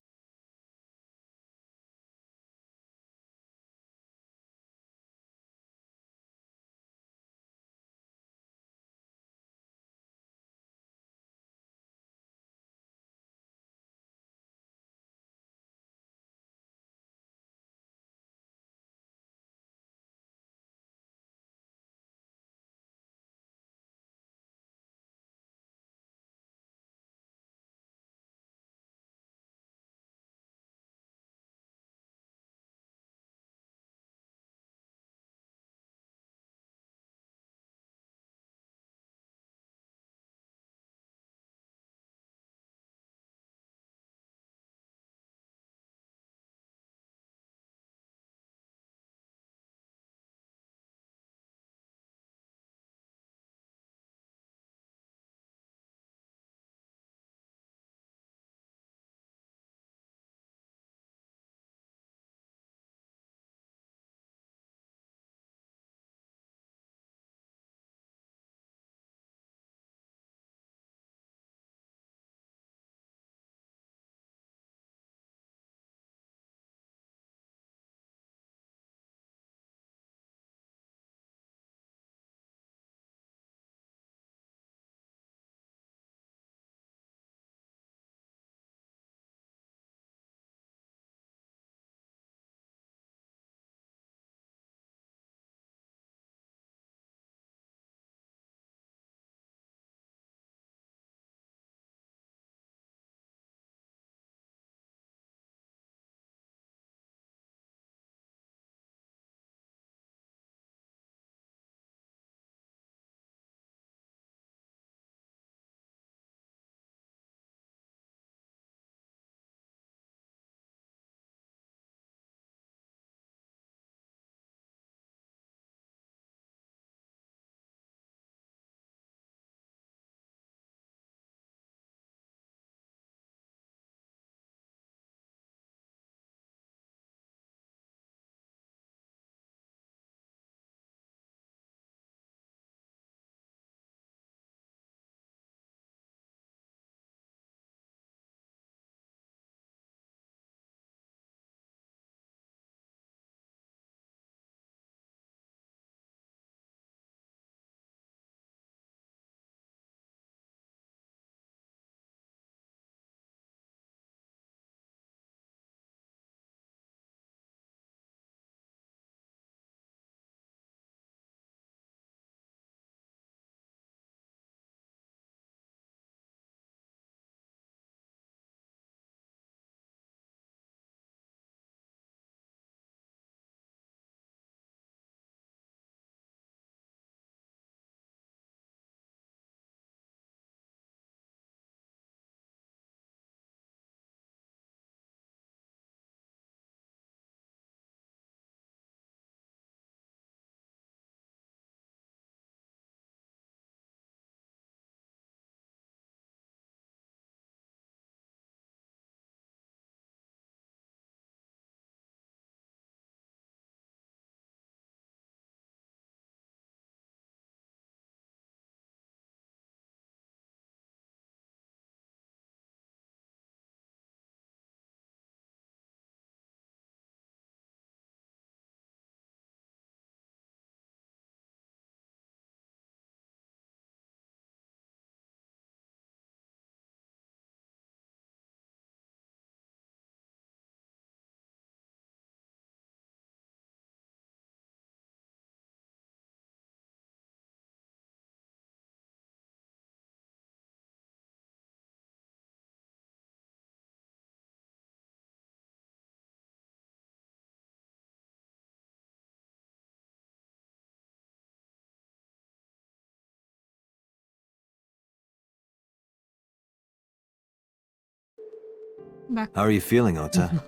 How are you feeling, Ota?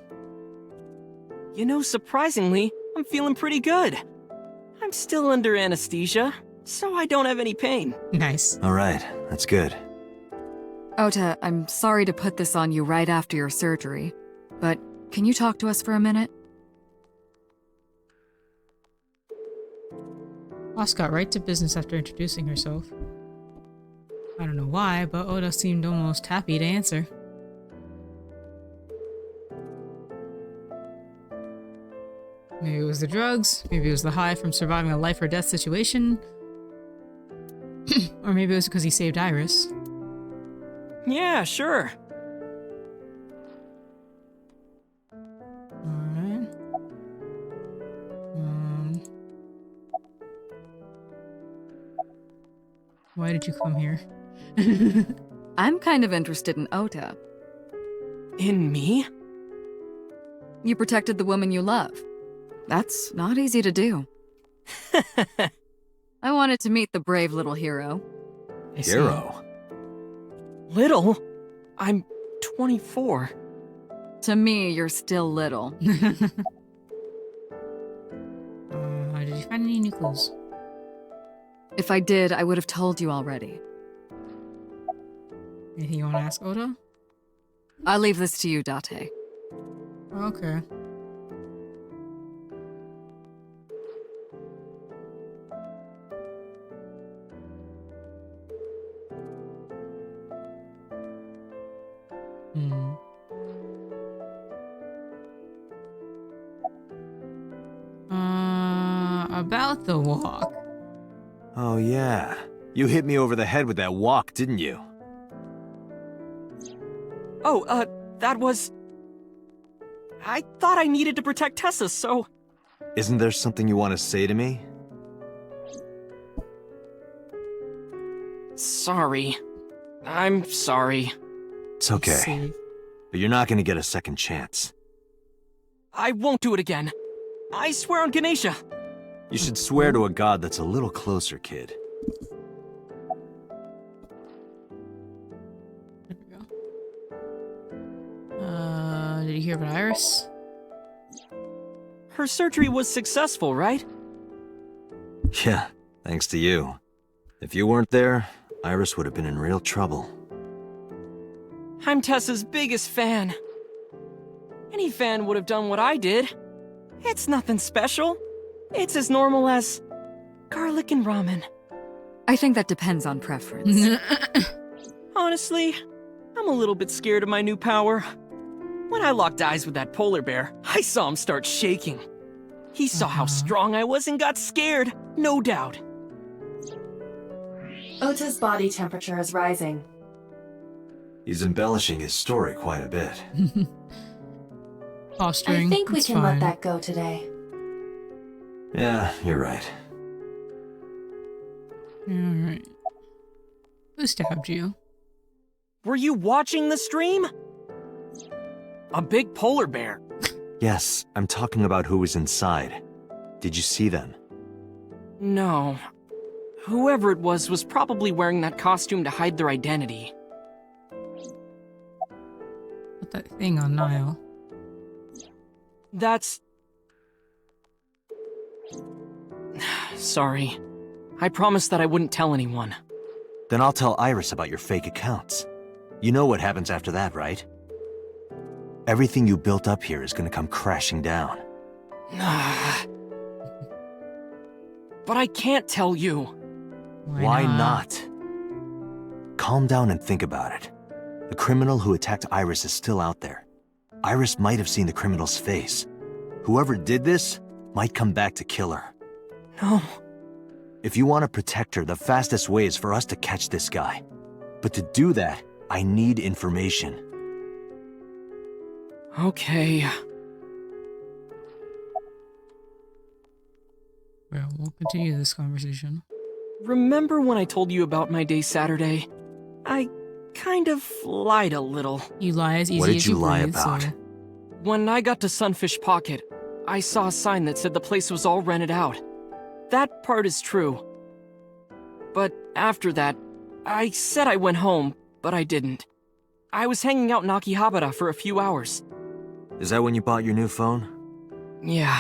You know, surprisingly, I'm feeling pretty good. I'm still under anesthesia, so I don't have any pain.
Nice.
All right, that's good.
Ota, I'm sorry to put this on you right after your surgery, but can you talk to us for a minute?
Boss got right to business after introducing herself. I don't know why, but Oda seemed almost happy to answer. Maybe it was the drugs, maybe it was the high from surviving a life or death situation. Or maybe it was because he saved Iris.
Yeah, sure.
Alright. Why did you come here?
I'm kind of interested in Ota.
In me?
You protected the woman you love. That's not easy to do. I wanted to meet the brave little hero.
Hero?
Little? I'm 24.
To me, you're still little.
Did you find any new clues?
If I did, I would have told you already.
Anything you want to ask Oda?
I'll leave this to you, Date.
Okay. About the walk.
Oh yeah. You hit me over the head with that walk, didn't you?
Oh, that was... I thought I needed to protect Tessa, so...
Isn't there something you want to say to me?
Sorry. I'm sorry.
It's okay. But you're not gonna get a second chance.
I won't do it again. I swear on Ganesha.
You should swear to a god that's a little closer, kid.
There we go. Did you hear about Iris?
Her surgery was successful, right?
Yeah, thanks to you. If you weren't there, Iris would have been in real trouble.
I'm Tessa's biggest fan. Any fan would have done what I did. It's nothing special. It's as normal as garlic and ramen.
I think that depends on preference.
Honestly, I'm a little bit scared of my new power. When I locked eyes with that polar bear, I saw him start shaking. He saw how strong I was and got scared, no doubt.
Ota's body temperature is rising.
He's embellishing his story quite a bit.
Posturing.
I think we
it's
can
fine.
let that go today.
Yeah, you're right.
Alright. Who stabbed you?
Were you watching the stream? A big polar bear.
Yes, I'm talking about who was inside. Did you see them?
No. Whoever it was probably wearing that costume to hide their identity.
Put that thing on Niall.
That's... Sorry. I promised that I wouldn't tell anyone.
Then I'll tell Iris about your fake accounts. You know what happens after that, right? Everything you built up here is gonna come crashing down.
But I can't tell you.
Why not? Calm down and think about it. The criminal who attacked Iris is still out there. Iris might have seen the criminal's face. Whoever did this might come back to kill her.
No.
If you want to protect her, the fastest way is for us to catch this guy. But to do that, I need information.
Okay.
Well, we'll continue this conversation.
Remember when I told you about my day Saturday? I kind of lied a little.
You lie as easy
What did
as
you
you
lie
breathe,
about?
so...
When I got to Sunfish Pocket, I saw a sign that said the place was all rented out. That part is true. But after that, I said I went home, but I didn't. I was hanging out in Akihabara for a few hours.
Is that when you bought your new phone?
Yeah.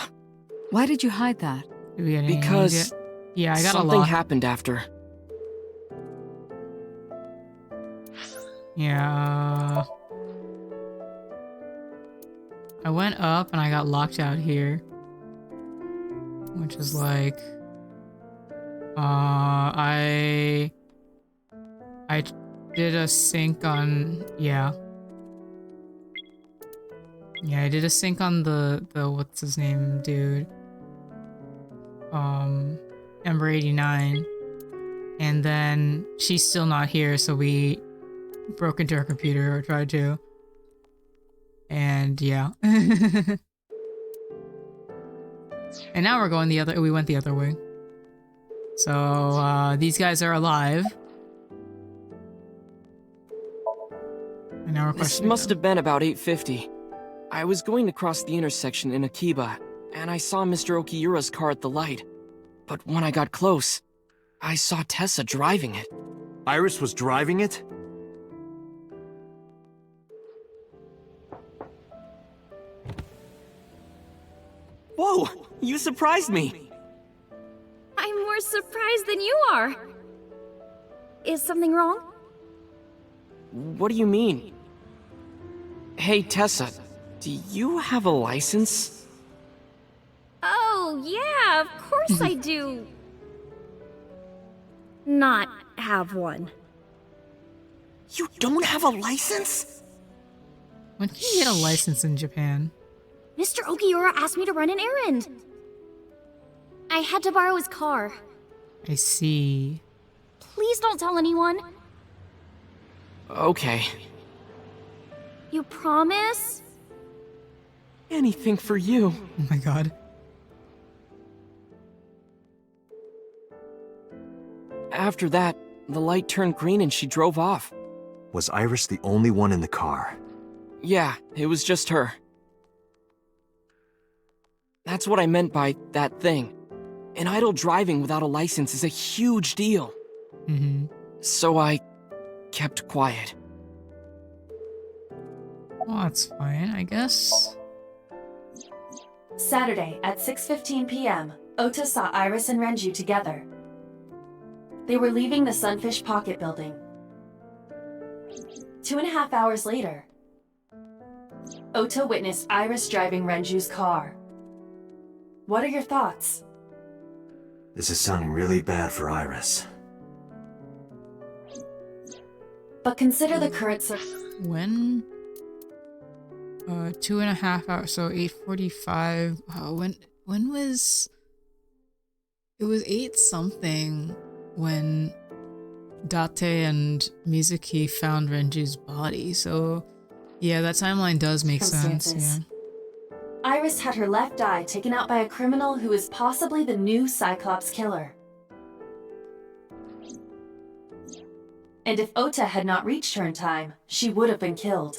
Why did you hide that?
Because
yeah, I got
something
a lot.
happened after.
Yeah. I went up and I got locked out here. Which is like... I did a sync on... Yeah. Yeah, I did a sync on the what's his name, dude? Ember 89. And then she's still not here, so we broke into her computer, or tried to. And yeah. And now we're going we went the other way. So, these guys are alive. And now we're
This
questioning
must
them.
have been about 8:50. I was going to cross the intersection in Akiba, and I saw Mr. Okiura's car at the light. But when I got close, I saw Tessa driving it.
Iris was driving it?
Whoa! You surprised me!
I'm more surprised than you are. Is something wrong?
What do you mean? Hey, Tessa, do you have a license?
Oh, yeah, of course I do. Not have one.
You don't have a license?
When did you get a license in Japan?
Mr. Okiura asked me to run an errand. I had to borrow his car.
I see.
Please don't tell anyone.
Okay.
You promise?
Anything for you.
Oh my god.
After that, the light turned green and she drove off.
Was Iris the only one in the car?
Yeah, it was just her. That's what I meant by that thing. An idle driving without a license is a huge deal.
Mm-hmm.
So I kept quiet.
Well, that's fine, I guess.
Saturday at 6:15 p.m., Ota saw Iris and Renju together. They were leaving the Sunfish Pocket building. 2.5 hours later, Ota witnessed Iris driving Renju's car. What are your thoughts?
This is sounding really bad for Iris.
But consider the current
When? 2.5 hours, so 8:45. When was... It was 8 something when Date and Mizuki found Renju's body, so yeah, that timeline does make sense, yeah.
Iris had her left eye taken out by a criminal who is possibly the new Cyclops killer. And if Ota had not reached her in time, she would have been killed.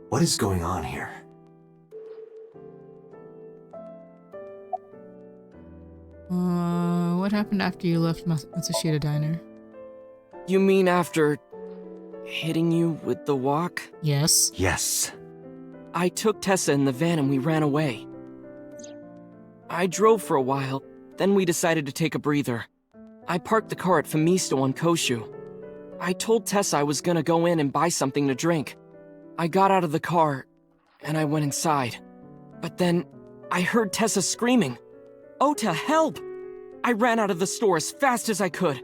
What is going on here?
What happened after you left Matsushita Diner?
You mean after hitting you with the walk?
Yes.
Yes.
I took Tessa in the van and we ran away. I drove for a while, then we decided to take a breather. I parked the car at Famisto on Koshu. I told Tessa I was gonna go in and buy something to drink. I got out of the car, and I went inside. But then, I heard Tessa screaming, "Ota, help!" I ran out of the store as fast as I could,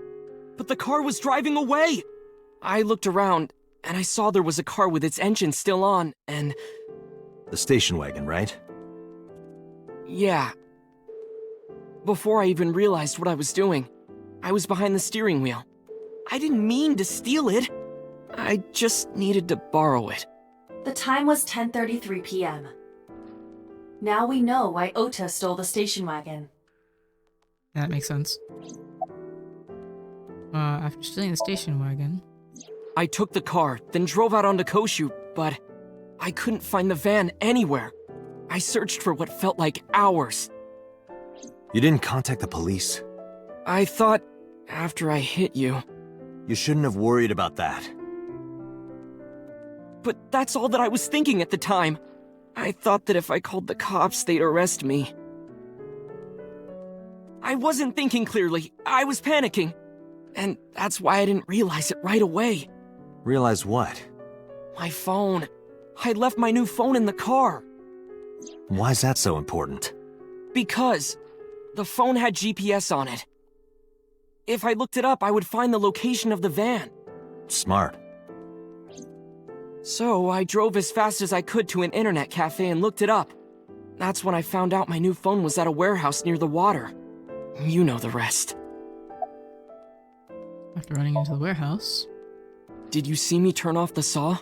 but the car was driving away! I looked around, and I saw there was a car with its engine still on, and...
The station wagon, right?
Yeah. Before I even realized what I was doing, I was behind the steering wheel. I didn't mean to steal it. I just needed to borrow it.
The time was 10:33 p.m. Now we know why Ota stole the station wagon.
That makes sense. After stealing the station wagon...
I took the car, then drove out onto Koshu, but I couldn't find the van anywhere. I searched for what felt like hours.
You didn't contact the police?
I thought, after I hit you...
You shouldn't have worried about that.
but that's all that I was thinking at the time. I thought that if I called the cops, they'd arrest me. I wasn't thinking clearly. I was panicking. And that's why I didn't realize it right away.
Realize what?
My phone. I left my new phone in the car.
Why's that so important?
Because the phone had GPS on it. If I looked it up, I would find the location of the van.
Smart.
So I drove as fast as I could to an internet cafe and looked it up. That's when I found out my new phone was at a warehouse near the water. You know the rest.
After running into the warehouse.
Did you see me turn off the saw?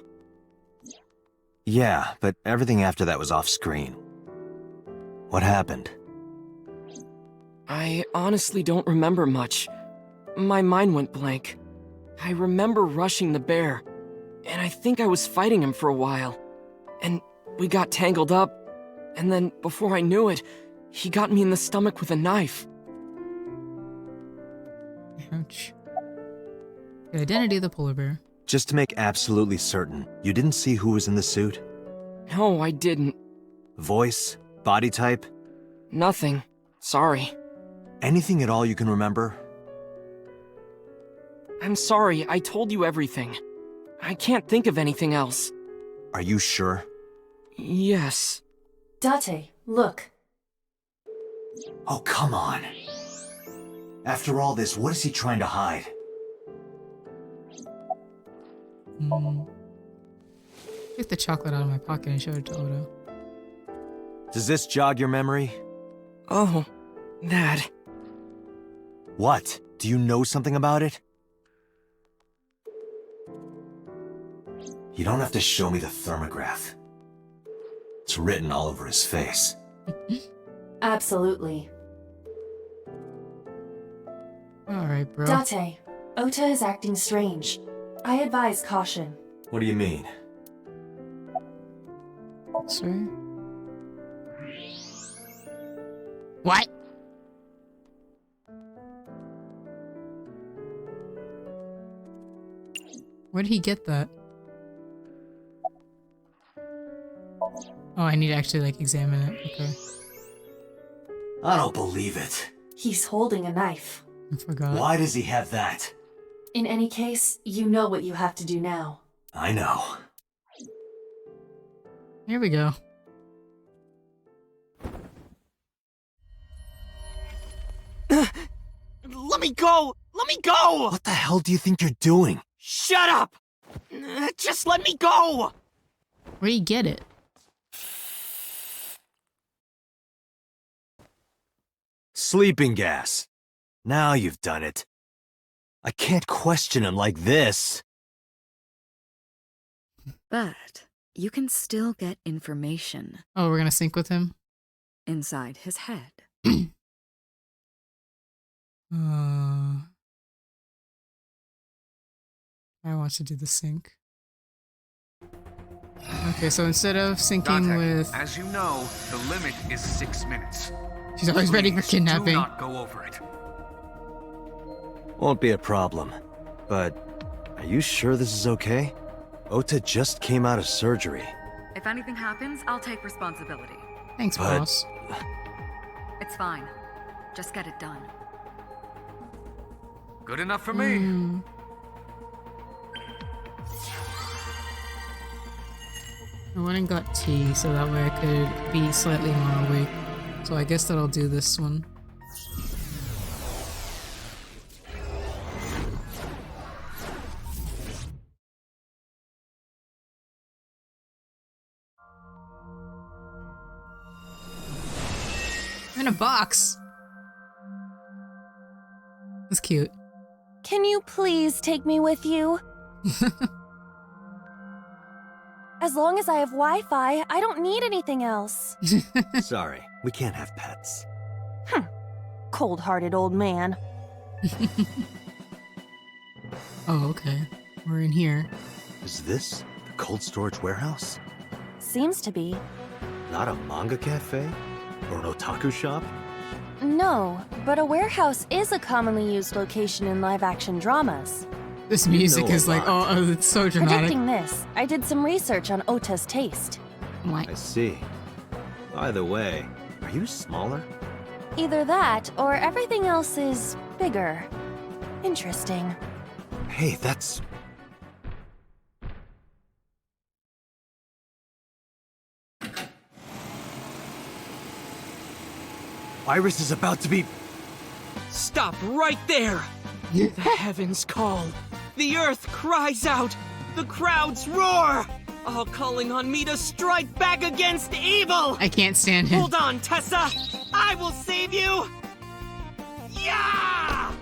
Yeah, but everything after that was off screen. What happened?
I honestly don't remember much. My mind went blank. I remember rushing the bear, and I think I was fighting him for a while. And we got tangled up, and then before I knew it, he got me in the stomach with a knife.
Ouch. The identity of the polar bear.
Just to make absolutely certain, you didn't see who was in the suit?
No, I didn't.
Voice? Body type?
Nothing. Sorry.
Anything at all you can remember?
I'm sorry, I told you everything. I can't think of anything else.
Are you sure?
Yes.
Date, look.
Oh, come on. After all this, what is he trying to hide?
Take the chocolate out of my pocket and show it to Odo.
Does this jog your memory?
Oh, that.
What? Do you know something about it? You don't have to show me the thermograph. It's written all over his face.
Absolutely.
Alright, bro.
Date, Ota is acting strange. I advise caution.
What do you mean?
Sorry? What? Where did he get that? Oh, I need to actually, like, examine it. Okay.
I don't believe it.
He's holding a knife.
I forgot.
Why does he have that?
In any case, you know what you have to do now.
I know.
Here we go.
Let me go! Let me go!
What the hell do you think you're doing?
Shut up! Just let me go!
Where'd he get it?
Sleeping gas. Now you've done it. I can't question him like this.
But you can still get information.
Oh, we're gonna sync with him?
Inside his head.
I want to do the sync. Okay, so instead of syncing
Date,
with...
as you know, the limit is 6 minutes.
She's always ready for
Please
kidnapping.
do not go over it.
Won't be a problem. But are you sure this is okay? Ota just came out of surgery.
If anything happens, I'll take responsibility.
Thanks, boss.
It's fine. Just get it done.
Good enough for me.
I went and got tea so that way I could be slightly more awake. So I guess that I'll do this one. In a box. That's cute.
Can you please take me with you? As long as I have Wi-Fi, I don't need anything else.
Sorry, we can't have pets.
Cold-hearted old man.
Oh, okay. We're in here.
Is this the cold storage warehouse?
Seems to be.
Not a manga cafe? Or an otaku shop?
No, but a warehouse is a commonly used location in live-action dramas.
This music
know a
is like,
lot.
oh, it's so dramatic.
Predicting this, I did some research on Ota's taste.
I see. By the way, are you smaller?
Either that, or everything else is bigger. Interesting.
Hey, that's... Iris is about to be...
Stop right there! The heavens call. The earth cries out. The crowds roar. All calling on me to strike back against evil!
I can't stand him.
Hold on, Tessa! I will save you! Yeah!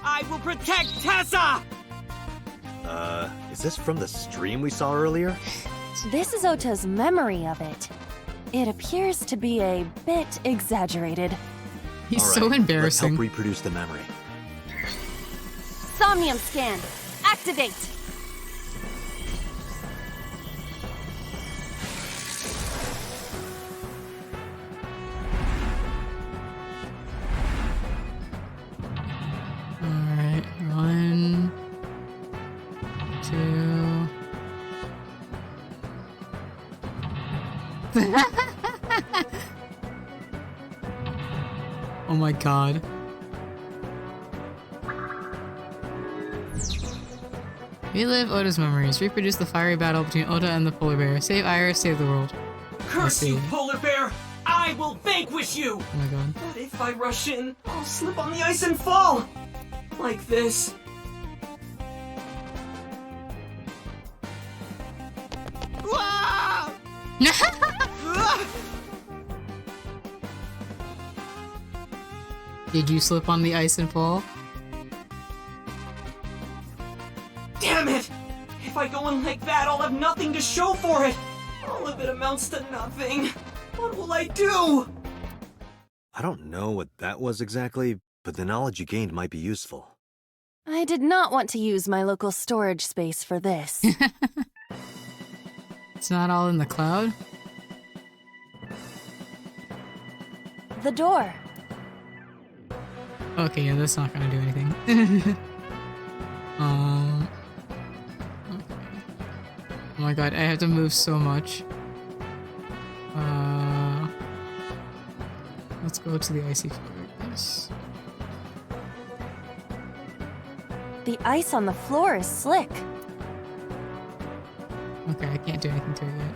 I will protect Tessa!
Is this from the stream we saw earlier?
This is Ota's memory of it. It appears to be a bit exaggerated.
He's
All
so
right, Let's
embarrassing.
help reproduce the memory.
Somnium scan. Activate.
Alright, 1, 2. Oh my god. Relive Ota's memories. Reproduce the fiery battle between Ota and the polar bear. Save Iris, save the world.
Curse you, polar bear! I will vanquish you!
Oh my god.
But if I rush in, I'll slip on the ice and fall! Like this. Ah! Ah!
Did you slip on the ice and fall?
Damn it! If I go in like that, I'll have nothing to show for it! All of it amounts to nothing. What will I do?
I don't know what that was exactly, but the knowledge you gained might be useful.
I did not want to use my local storage space for this.
It's not all in the cloud?
The door.
Okay, yeah, that's not gonna do anything. Okay. Oh my god, I have to move so much. Let's go to the icy floor, I guess.
The ice on the floor is slick.
Okay, I can't do anything to it yet.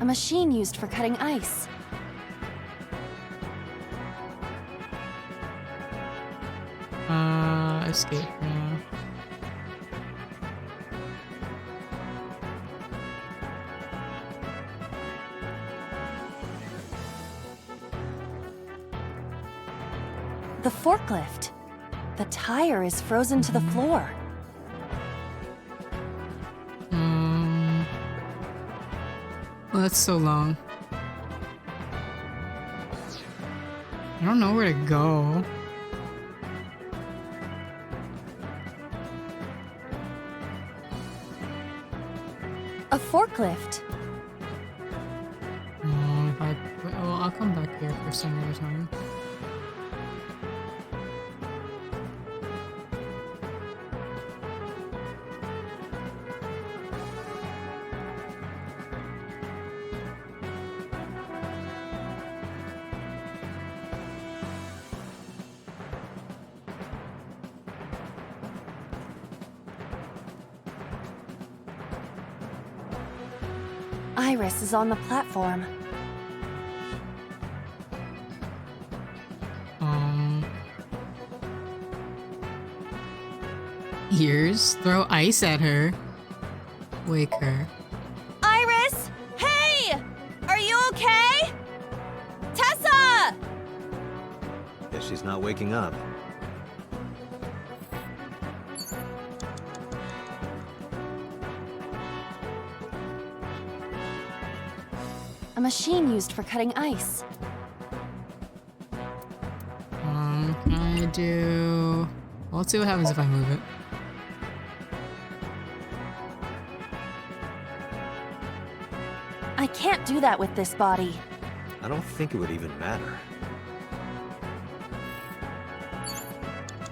A machine used for cutting ice.
Escape now.
The forklift. The tire is frozen to the floor.
Well, that's so long. I don't know where to go.
A forklift.
Well, I'll come back here for some other time.
Iris is on the platform.
Ears? Throw ice at her. Wake her.
Iris! Hey! Are you okay? Tessa!
Guess she's not waking up.
A machine used for cutting ice.
do... Well, let's see what happens if I move it.
I can't do that with this body.
I don't think it would even matter.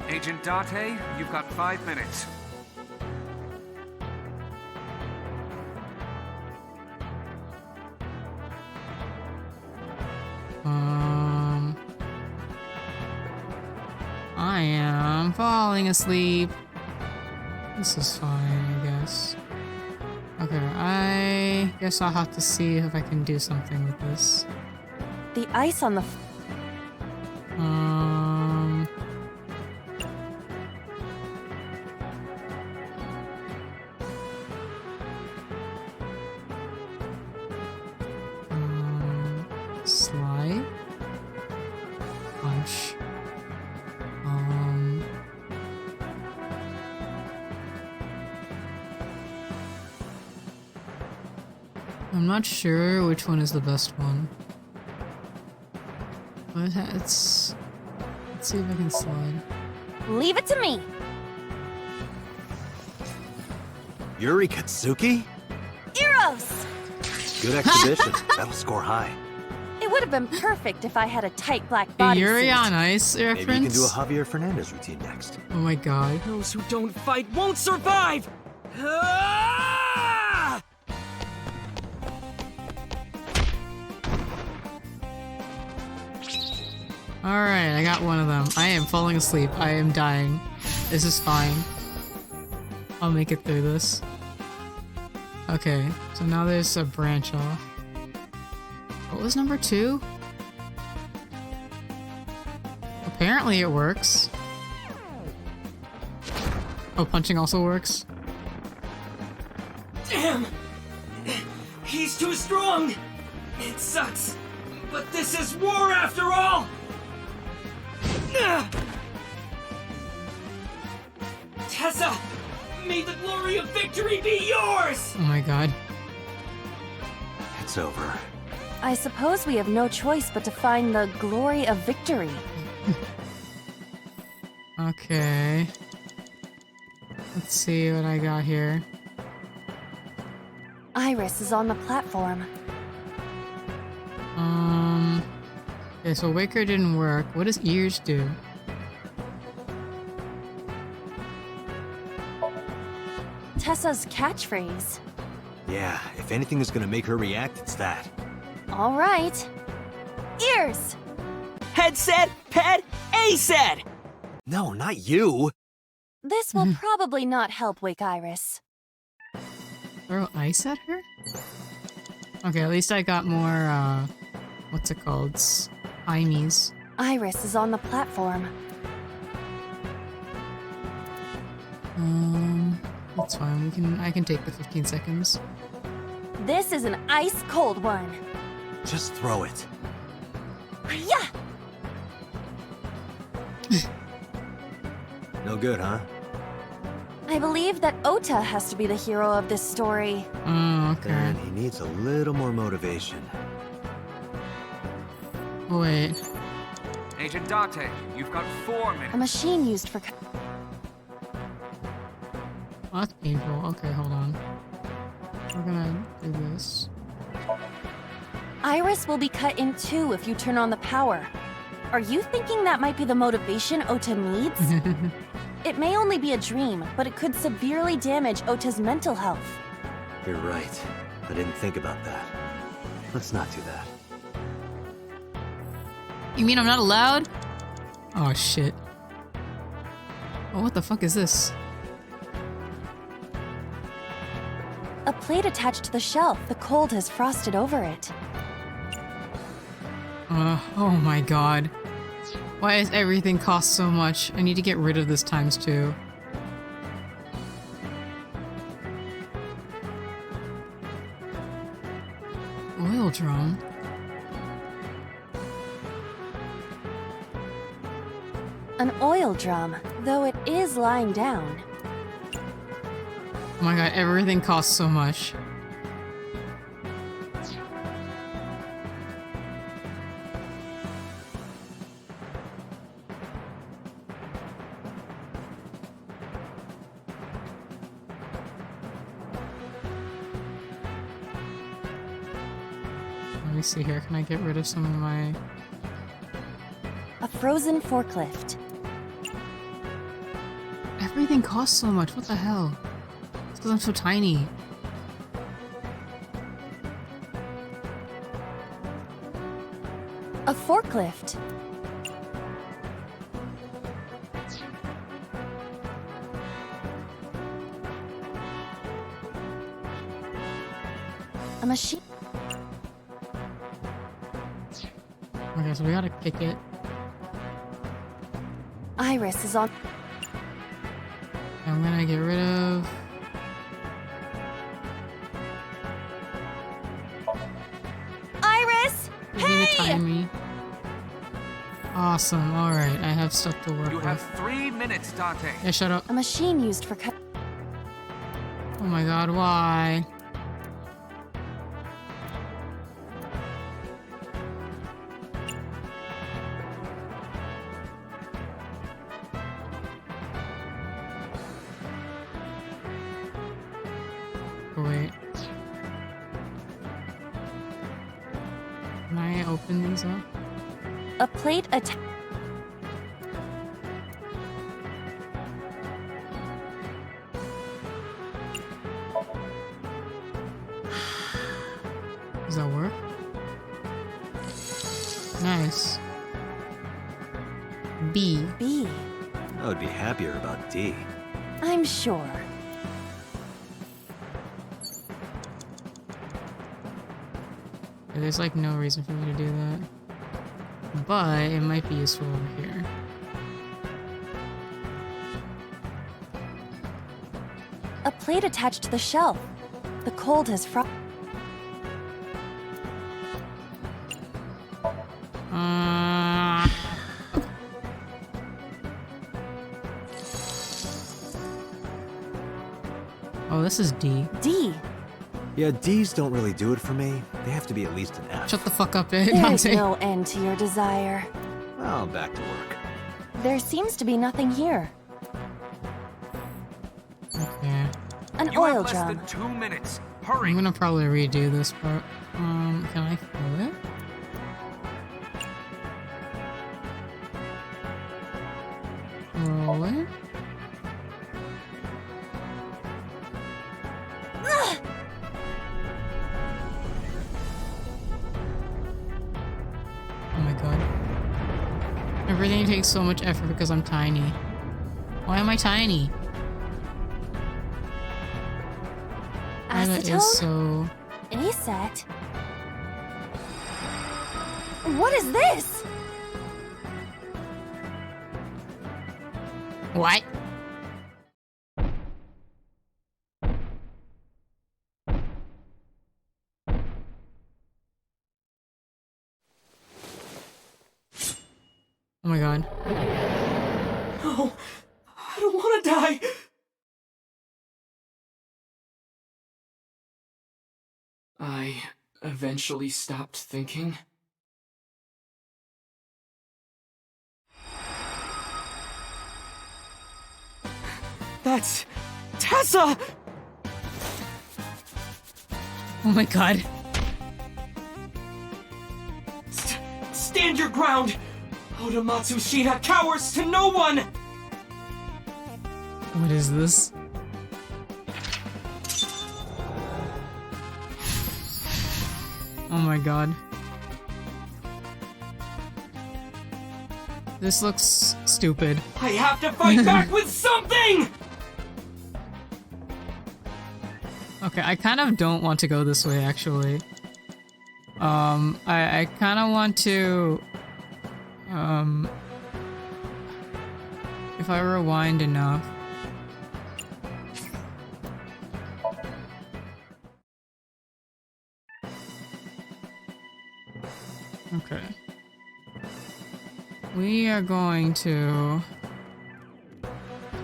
Agent Date, you've got 5 minutes.
I am falling asleep. This is fine, I guess. Okay, I guess I'll have to see if I can do something with this.
The ice on the...
Slide. Punch. I'm not sure which one is the best one. But let's see if I can slide.
Leave it to me!
Yuri Katsuki?
Eros!
Good exhibition. That'll score high.
It would have been perfect if I had a tight black body
Yuri on Ice reference?
Maybe you can do a Javier Fernandez routine next.
Oh my god.
Those who don't fight won't survive!
Alright, I got one of them. I am falling asleep. I am dying. This is fine. I'll make it through this. Okay, so now there's a branch off. What was number 2? Apparently it works. Oh, punching also works?
Damn! He's too strong! It sucks, but this is war after all! Tessa! May the glory of victory be yours!
Oh my god.
It's over.
I suppose we have no choice but to find the glory of victory.
Okay. Let's see what I got here.
Iris is on the platform.
Okay, so Waker didn't work. What does ears do?
Tessa's catchphrase.
Yeah, if anything is gonna make her react, it's that.
All right. Ears!
Head said, ped, A said!
No, not you!
This will probably not help wake Iris.
Throw ice at her? Okay, at least I got more, what's it called? Imies.
Iris is on the platform.
That's fine. I can take the 15 seconds.
This is an ice cold one.
Just throw it.
Yeah!
No good, huh?
I believe that Ota has to be the hero of this story.
Oh, okay.
Then he needs a little more motivation.
Wait.
Agent Date, you've got 4 minutes.
A machine used for...
Oh, that's painful. Okay, hold on. We're gonna do this.
Iris will be cut in 2 if you turn on the power. Are you thinking that might be the motivation Ota needs? It may only be a dream, but it could severely damage Ota's mental health.
You're right. I didn't think about that. Let's not do that.
You mean I'm not allowed? Oh, shit. Oh, what the fuck is this?
A plate attached to the shelf. The cold has frosted over it.
Oh my god. Why does everything cost so much? I need to get rid of this times 2. Oil drum?
An oil drum, though it is lying down.
Oh my god, everything costs so much. me see here. Can I get rid of some of my...
A frozen forklift.
Everything costs so much. What the hell? It's because I'm so tiny.
A forklift. A machine.
Okay, so we gotta kick it.
Iris is on.
I'm gonna get rid of...
Iris!
Hey! Awesome, alright, I have stuff to work
You
with.
have 3 minutes, Date.
Yeah, shut up.
A machine used for cut.
Oh my god, why? Oh, wait. Can I open these up?
A plate attached.
Does that work? Nice. B.
B.
I would be happier about D.
I'm sure.
There's like no reason for me to do that. But it might be useful over here.
A plate attached to the shelf. The cold has frozen.
Oh, this is D.
D.
Yeah, D's don't really do it for me. They have to be at least an F.
Shut the fuck up,
There's
Dante.
no end to your desire.
Well, back to work.
There seems to be nothing here.
Okay.
An
You
oil
have less
drum.
than 2 minutes. Hurry.
I'm gonna probably redo this part. Can I fill it? Roll it? Oh my god. Everything takes so much effort because I'm tiny. Why am I tiny? That is so...
Aset? What is this?
What? Oh my god.
No, I don't want to die. I eventually stopped thinking. That's Tessa!
Oh my god.
Stand your ground! Oda Matsushita cowers to no one!
What is this? Oh my god. This looks stupid.
I have to fight back with something!
Okay, I kind of don't want to go this way, actually. I kind of want to... if I rewind enough... Okay. We are going to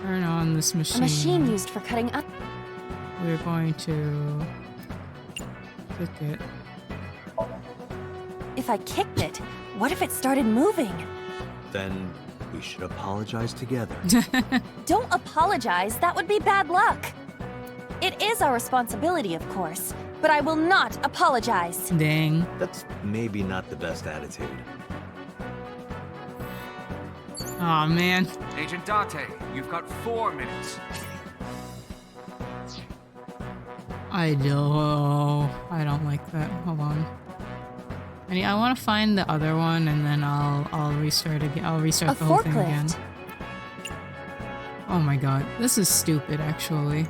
turn on this machine.
A machine used for cutting up.
We're going to click it.
If I kicked it, what if it started moving?
Then we should apologize together.
Don't apologize, that would be bad luck. It is our responsibility, of course,
but I will not apologize.
Dang.
That's maybe not the best attitude.
Aw, man.
Agent Date, you've got 4 minutes.
I don't like that. Hold on. I want to find the other one, and then I'll restart again. I'll restart the whole thing again. Oh my god, this is stupid, actually.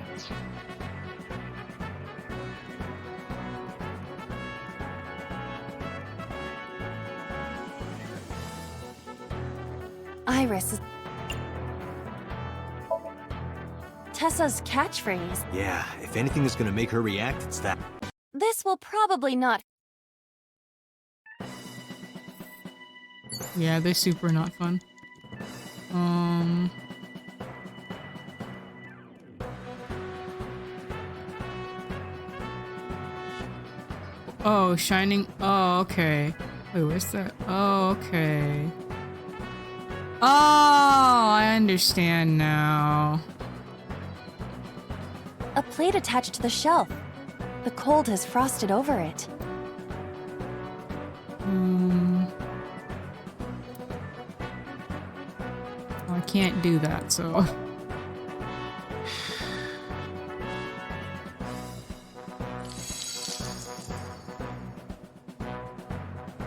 Iris is Tessa's catchphrase.
Yeah, if anything is gonna make her react, it's that.
This will probably not.
Yeah, they're super not fun. Oh, shining. Oh, okay. Wait, where's that? Oh, okay. Oh, I understand now.
A plate attached to the shelf. The cold has frosted over it.
I can't do that, so.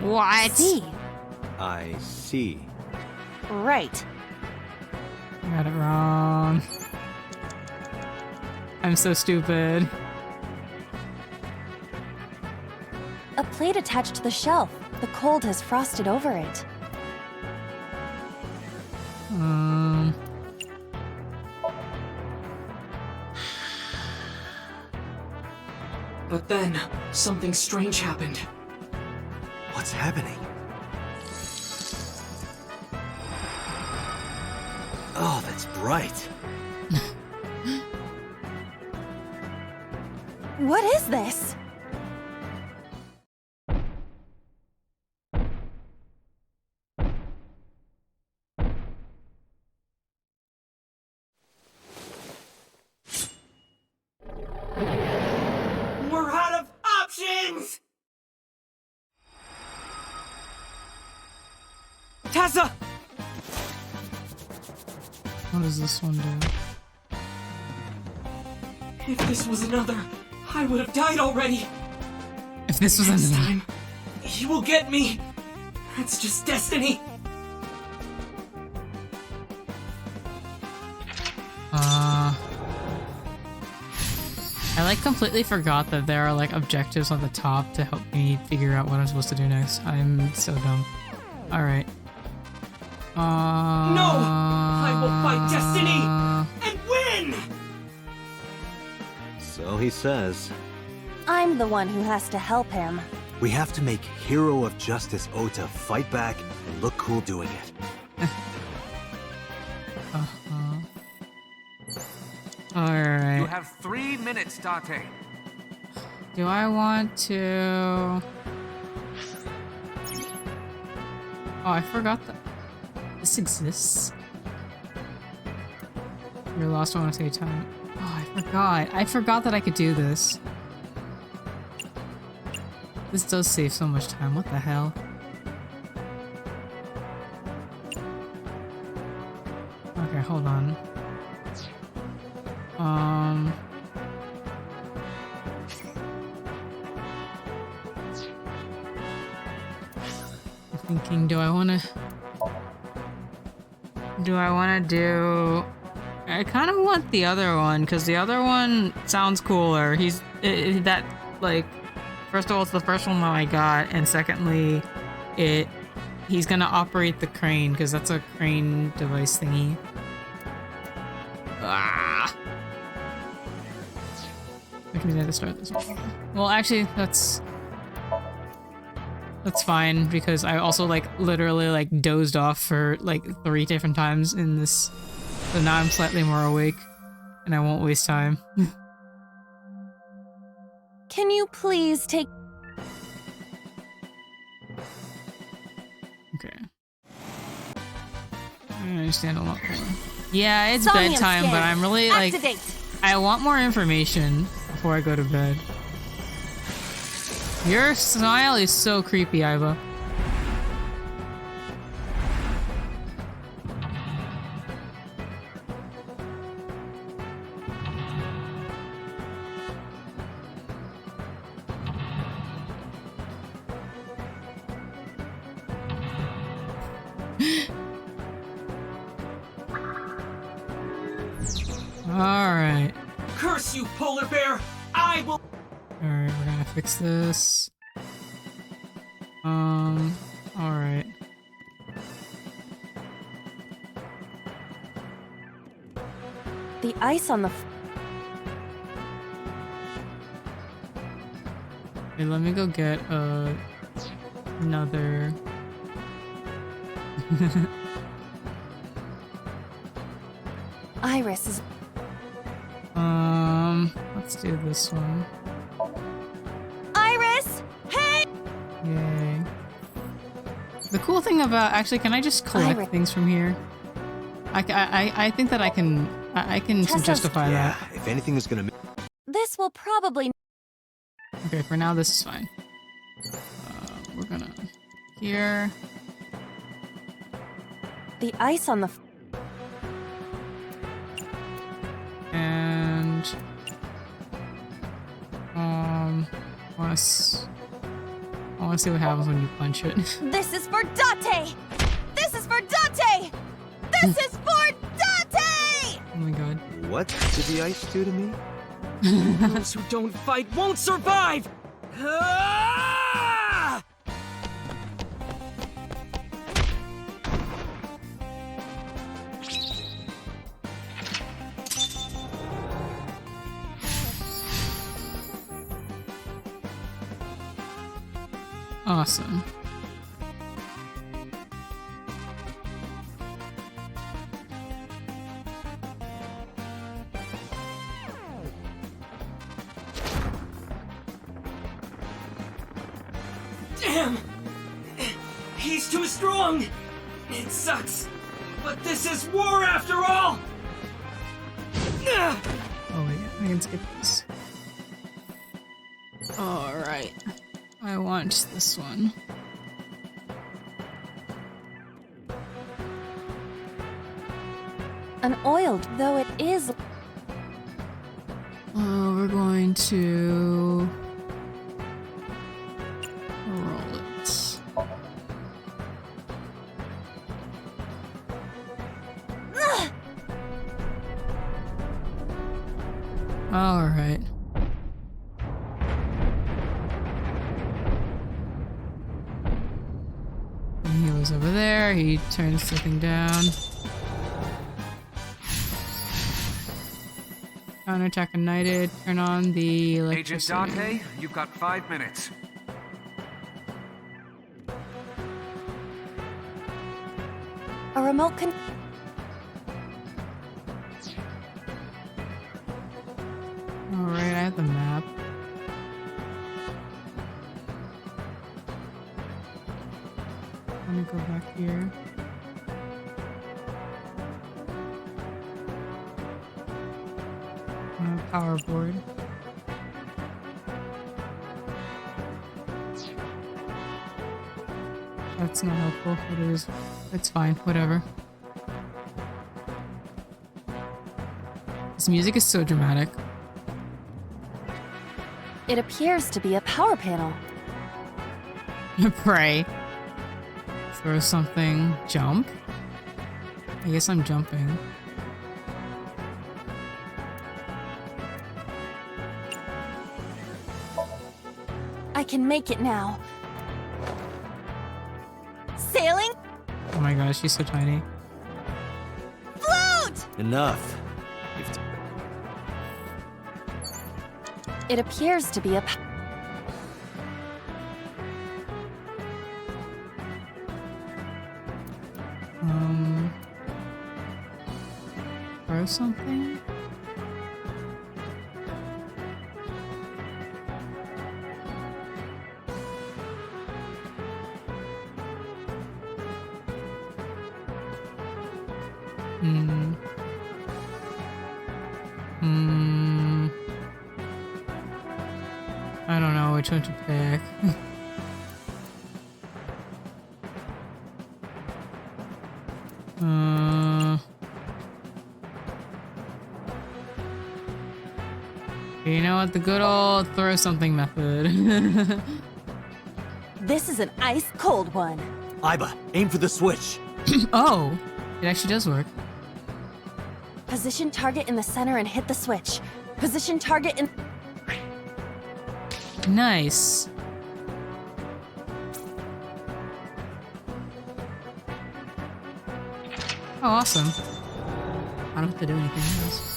What?
See.
I see.
Right.
I got it wrong. I'm so stupid.
A plate attached to the shelf. The cold has frosted over it.
But then, something strange happened.
What's happening? Oh, that's bright.
What is this?
We're out of options! Tessa!
What does this one do?
If this was another, I would have died already.
If this was
Next
another
time, he will get me. That's just destiny.
I like completely forgot that there are like objectives on the top to help me figure out what I'm supposed to do next. I'm so dumb. Alright.
No! I will fight destiny and win!
So he says.
I'm the one who has to help him.
We have to make Hero of Justice Ota fight back and look cool doing it.
Alright.
You have 3 minutes, Date.
Do I want to... Oh, I forgot that this exists. Your last one to say time. Oh, I forgot. I forgot that I could do this. This does save so much time. What the hell? Okay, hold on. I'm thinking, do I want to do... I kind of want the other one, because the other one sounds cooler. He's... that, like... First of all, it's the first one that I got, and secondly, he's gonna operate the crane, because that's a crane device thingy. Ah! I can either start this one. Well, actually, that's fine, because I also, like, literally, like, dozed off for, like, 3 different times in this. So now I'm slightly more awake, and I won't waste time.
Can you please take...
Okay. I understand a lot more. Yeah, it's
Somnium
bedtime,
scan.
but I'm really, like...
Activate.
I want more information before I go to bed. Your smile is so creepy, Iva. Alright.
Curse you, polar bear! I will.
Alright, we're gonna fix this. Alright.
The ice on the.
Okay, let me go get another.
Iris is.
Let's do this one.
Iris! Hey!
Yay. The cool thing about actually, can I just collect things from here? I think that I can
Tessa's-
justify that.
If anything is gonna.
This will probably.
Okay, for now this is fine. We're gonna here.
The ice on the.
And I wanna see what happens when you punch it.
This is for Date! This is for Date! This is for Date!
Oh my god.
What did the ice do to me?
Those who don't fight won't survive! Ah!
Awesome.
Damn! He's too strong! It sucks, but this is war after all! Ah!
Oh wait, I can skip this. Alright. I want this one.
An oiled, though it is.
We're going to roll it. Alright. He was over there, he turns the thing down. Counterattack ignited, turn on the
Agent
electricity.
Date, you've got 5 minutes.
A remote con.
Alright, I have the map. Let me go back here. Power board. That's not helpful. It is. It's fine. Whatever. This music is so dramatic.
It appears to be a power panel.
Pray. Throw something. Jump? I guess I'm jumping.
I can make it now. Sailing?
Oh my gosh, she's so tiny.
Float!
Enough.
It appears to be a.
Throw something? I don't know. which one to pick. You know what? The good old throw something method.
This is an ice cold one.
Iba, aim for the switch.
Oh, it actually does work.
Position target in the center and hit the switch. Position target in...
Nice. Oh, awesome. I don't have to do anything else.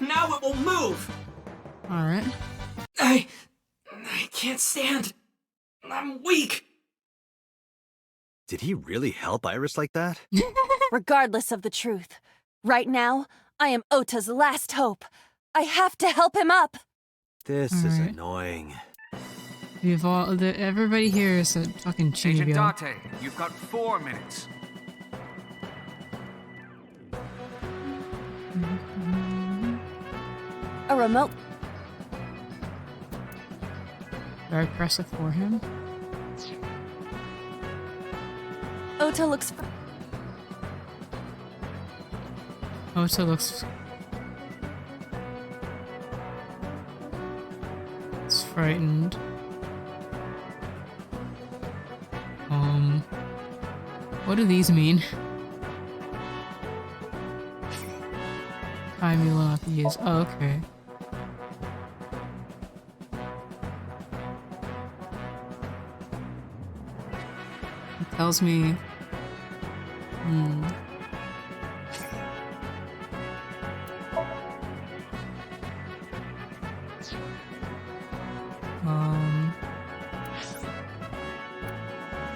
Now it will move!
Alright.
I can't stand. I'm weak.
Did he really help Iris like that?
Regardless of the truth, right now, I am Ota's last hope. I have to help him up.
This is annoying.
We've all, everybody here is a fucking
Agent
chinibyo.
Date, you've got 4 minutes.
A remote...
Do I press it for him?
Ota looks...
Ota looks... It's frightened. What do these mean? Time you will not use. Oh, okay. It tells me...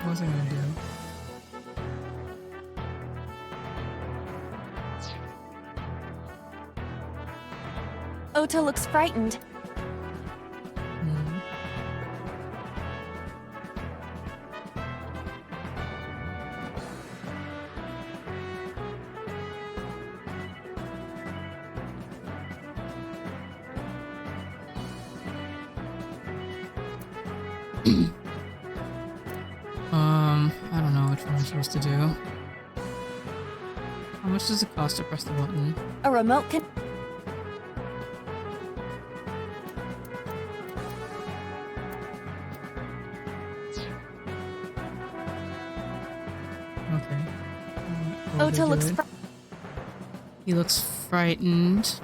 What was I gonna do?
Ota looks frightened.
I don't know which one I'm supposed to do. How much does it cost to press the button?
A remote can...
Okay.
Ota looks...
He looks frightened.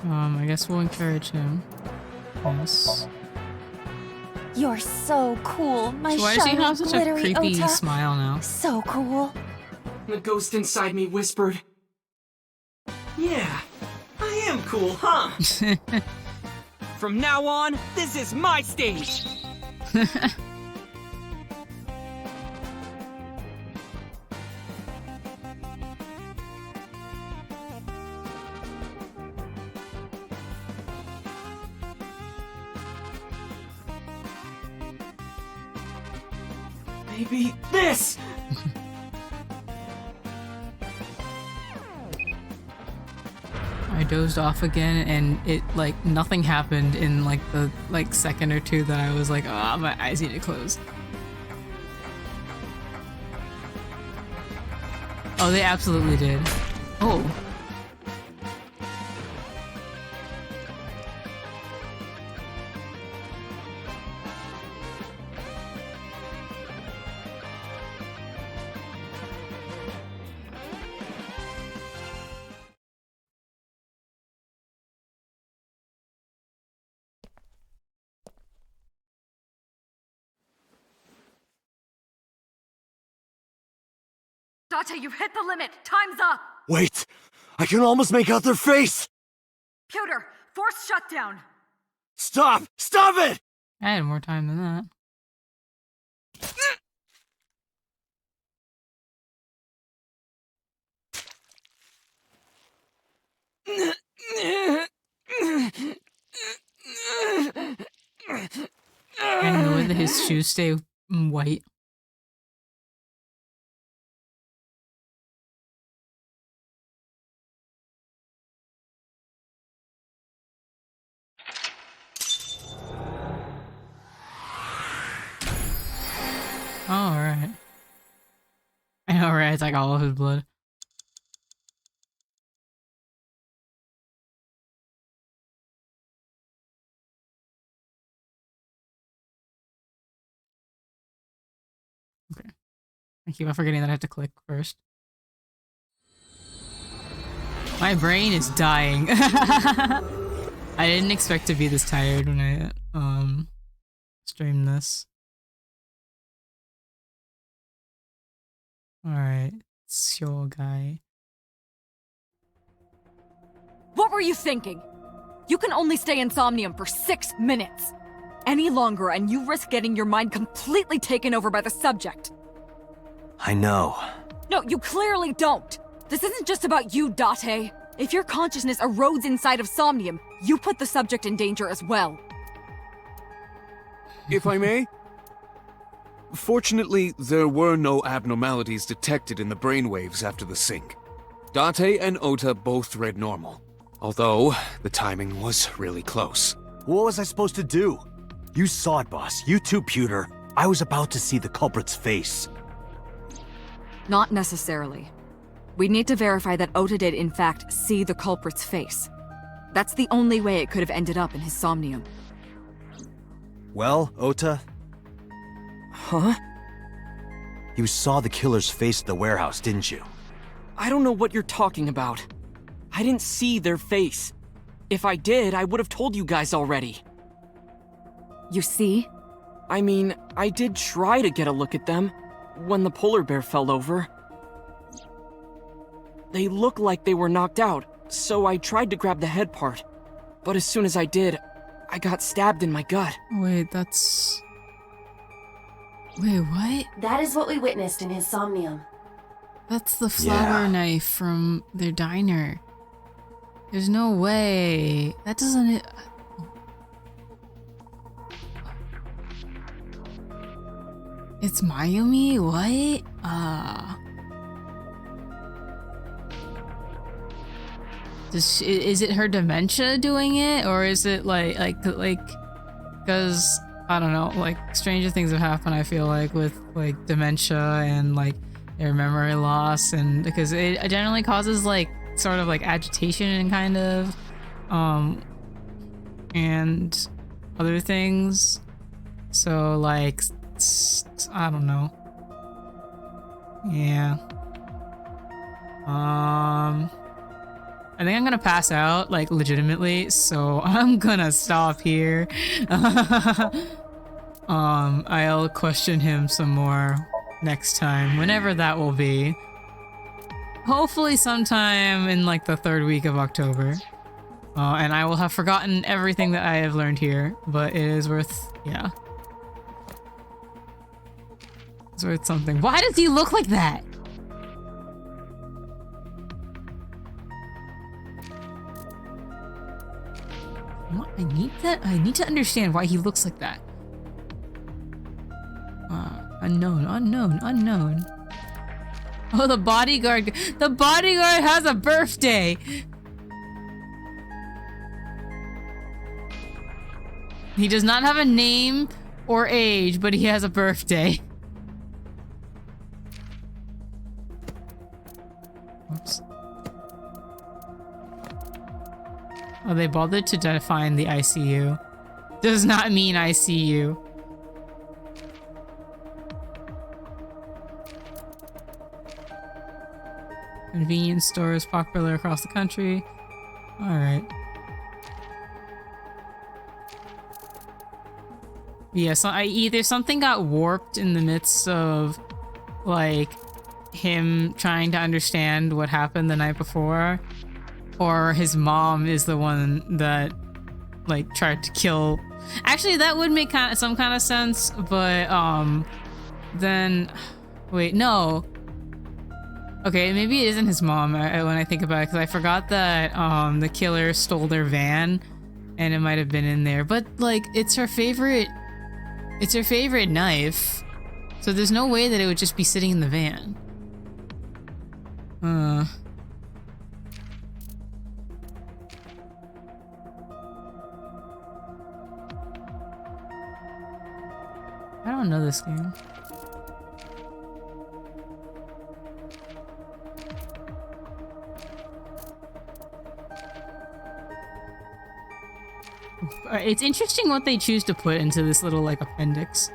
I guess we'll encourage him. Yes.
You're so cool, my
So why does he
shiny,
have such a
glittery
creepy
Ota.
smile now?
So cool.
The ghost inside me whispered, "Yeah, I am cool, huh?"
From now on, this is my stage!
Maybe this!
I dozed off again and it like nothing happened in like the second or two that I was like, ah, my eyes need to close. Oh, they absolutely did. Oh.
Date, you've hit the limit. Time's up.
Wait! I can almost make out their face!
Pewter, force shutdown.
Stop! Stop it!
I had more time than that. And the way that his shoes stay white. Alright. I know, right? It's like all of his blood. Okay. I keep on forgetting that I have to click first. My brain is dying. I didn't expect to be this tired when I streamed this. Alright, sure guy.
What were you thinking? You can only stay in Somnium for 6 minutes. Any longer and you risk getting your mind completely taken over by the subject.
I know.
No, you clearly don't. This isn't just about you, Date. If your consciousness erodes inside of Somnium, you put the subject in danger as well.
If I may? Fortunately, there were no abnormalities detected in the brainwaves after the sync. Date and Ota both read normal, although the timing was really close.
What was I supposed to do? You saw it, boss. You too, Pewter. I was about to see the culprit's face.
Not necessarily. We need to verify that Ota did in fact see the culprit's face. That's the only way it could have ended up in his Somnium.
Well, Ota?
Huh?
You saw the killer's face at the warehouse, didn't you?
I don't know what you're talking about. I didn't see their face. If I did, I would have told you guys already.
You see?
I mean, I did try to get a look at them when the polar bear fell over. They looked like they were knocked out, so I tried to grab the head part. But as soon as I did, I got stabbed in my gut.
Wait, that's... Wait, what?
That is what we witnessed in his Somnium.
That's the flower knife from their diner. There's no way. That doesn't... It's Mayumi? What? Is it her dementia doing it? Or is it like, because, I don't know, like, stranger things have happened, I feel like, with, like, dementia and, like, their memory loss, and because it generally causes, like, sort of, like, agitation and kind of, and other things. So, like, I don't know. Yeah. I think I'm gonna pass out, like, legitimately, so I'm gonna stop here. I'll question him some more next time, whenever that will be. Hopefully sometime in, like, the 3rd week of October. And I will have forgotten everything that I have learned here, but it is worth, yeah. It's worth something. Why does he look like that? What? I need to understand why he looks like that. Unknown. Oh, the bodyguard has a birthday! He does not have a name or age, but he has a birthday. Oops. Oh, they bothered to define the ICU. Does not mean ICU. Convenience stores popular across the country. Alright. Yeah, so either something got warped in the midst of, like, him trying to understand what happened the night before, or his mom is the one that, like, tried to kill. Actually, that would make some kind of sense, but then wait, no. Okay, maybe it isn't his mom when I think about it, because I forgot that the killer stole their van, and it might have been in there. But, like, it's her favorite knife, so there's no way that it would just be sitting in the van. I don't know this game. It's interesting what they choose to put into this little, like, appendix.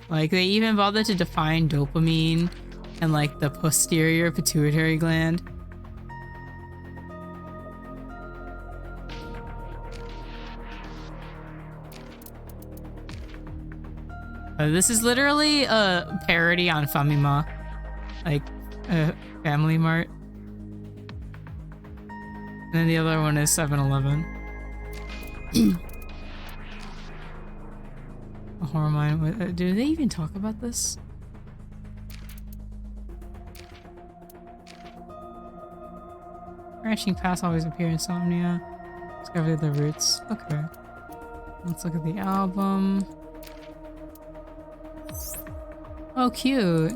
Like, they even bothered to define dopamine and, like, the posterior pituitary gland. This is literally a parody on Famima. Like, Family Mart. And then the other one is 7-Eleven. A hormone. Do they even talk about this? Branching paths always appear in Somnia. Discover the roots. Okay. Let's look at the album. Oh, cute.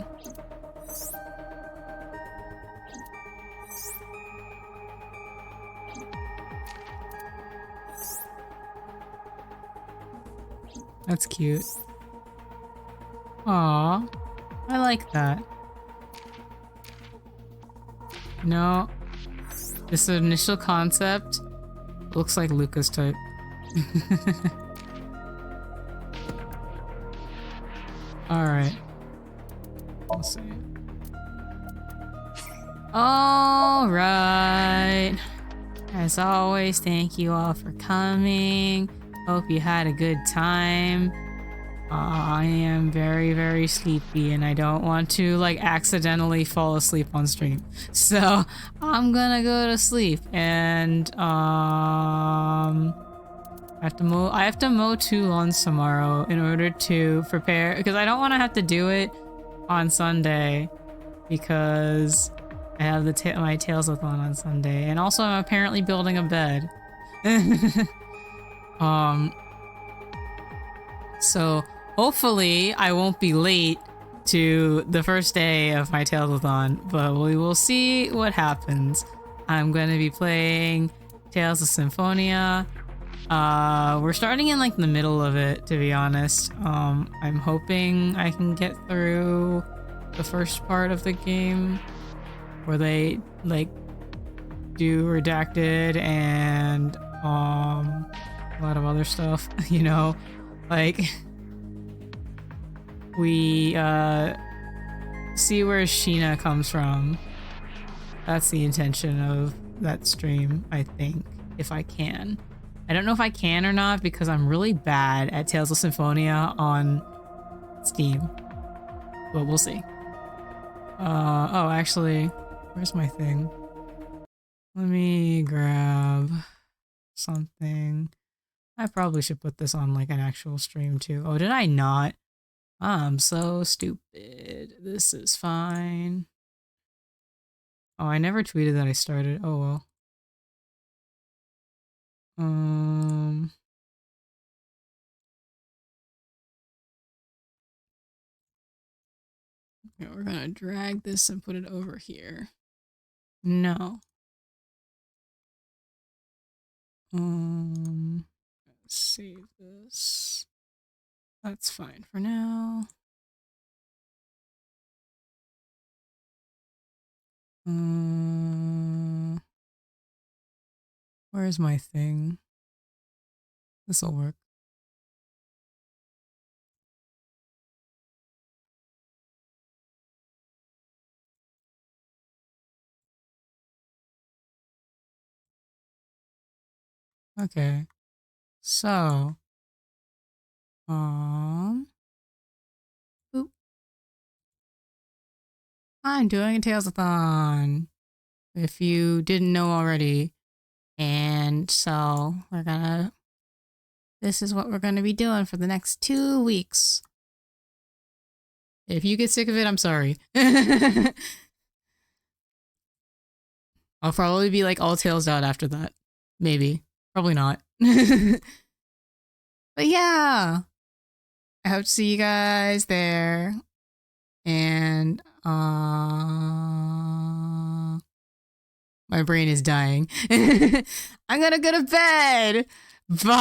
That's cute. Aw, I like that. No, this initial concept looks like Luca's type. Alright. We'll see. Alright. As always, thank you all for coming. Hope you had a good time. I am very, very sleepy and I don't want to like accidentally fall asleep on stream. So I'm gonna go to sleep and I have to mow 2 lawns tomorrow in order to prepare, because I don't want to have to do it on Sunday because I have my Tales-a-thon on Sunday, and also I'm apparently building a bed. So hopefully I won't be late to the first day of my Tales-a-thon, but we will see what happens. I'm going to be playing Tales of Symphonia. We're starting in like the middle of it, to be honest. I'm hoping I can get through the first part of the game where they like do redacted and a lot of other stuff, you know, like we see where Sheena comes from. That's the intention of that stream, I think, if I can. I don't know if I can or not because I'm really bad at Tales of Symphonia on Steam, but we'll see. Oh, actually, where's my thing? Let me grab something. I probably should put this on like an actual stream too. Oh, did I not? I'm so stupid. This is fine. Oh, I never tweeted that I started. Oh well. Yeah, we're gonna drag this and put it over here. No. Save this. That's fine for now. Where's my thing? This'll work. Okay. So, oop. I'm doing a Tales-a-thon, if you didn't know already. And so this is what we're gonna be doing for the next 2 weeks. If you get sick of it, I'm sorry. I'll probably be like all tails out after that. Maybe. Probably not. But yeah. I hope to see you guys there. And my brain is dying. I'm gonna go to bed. Bye.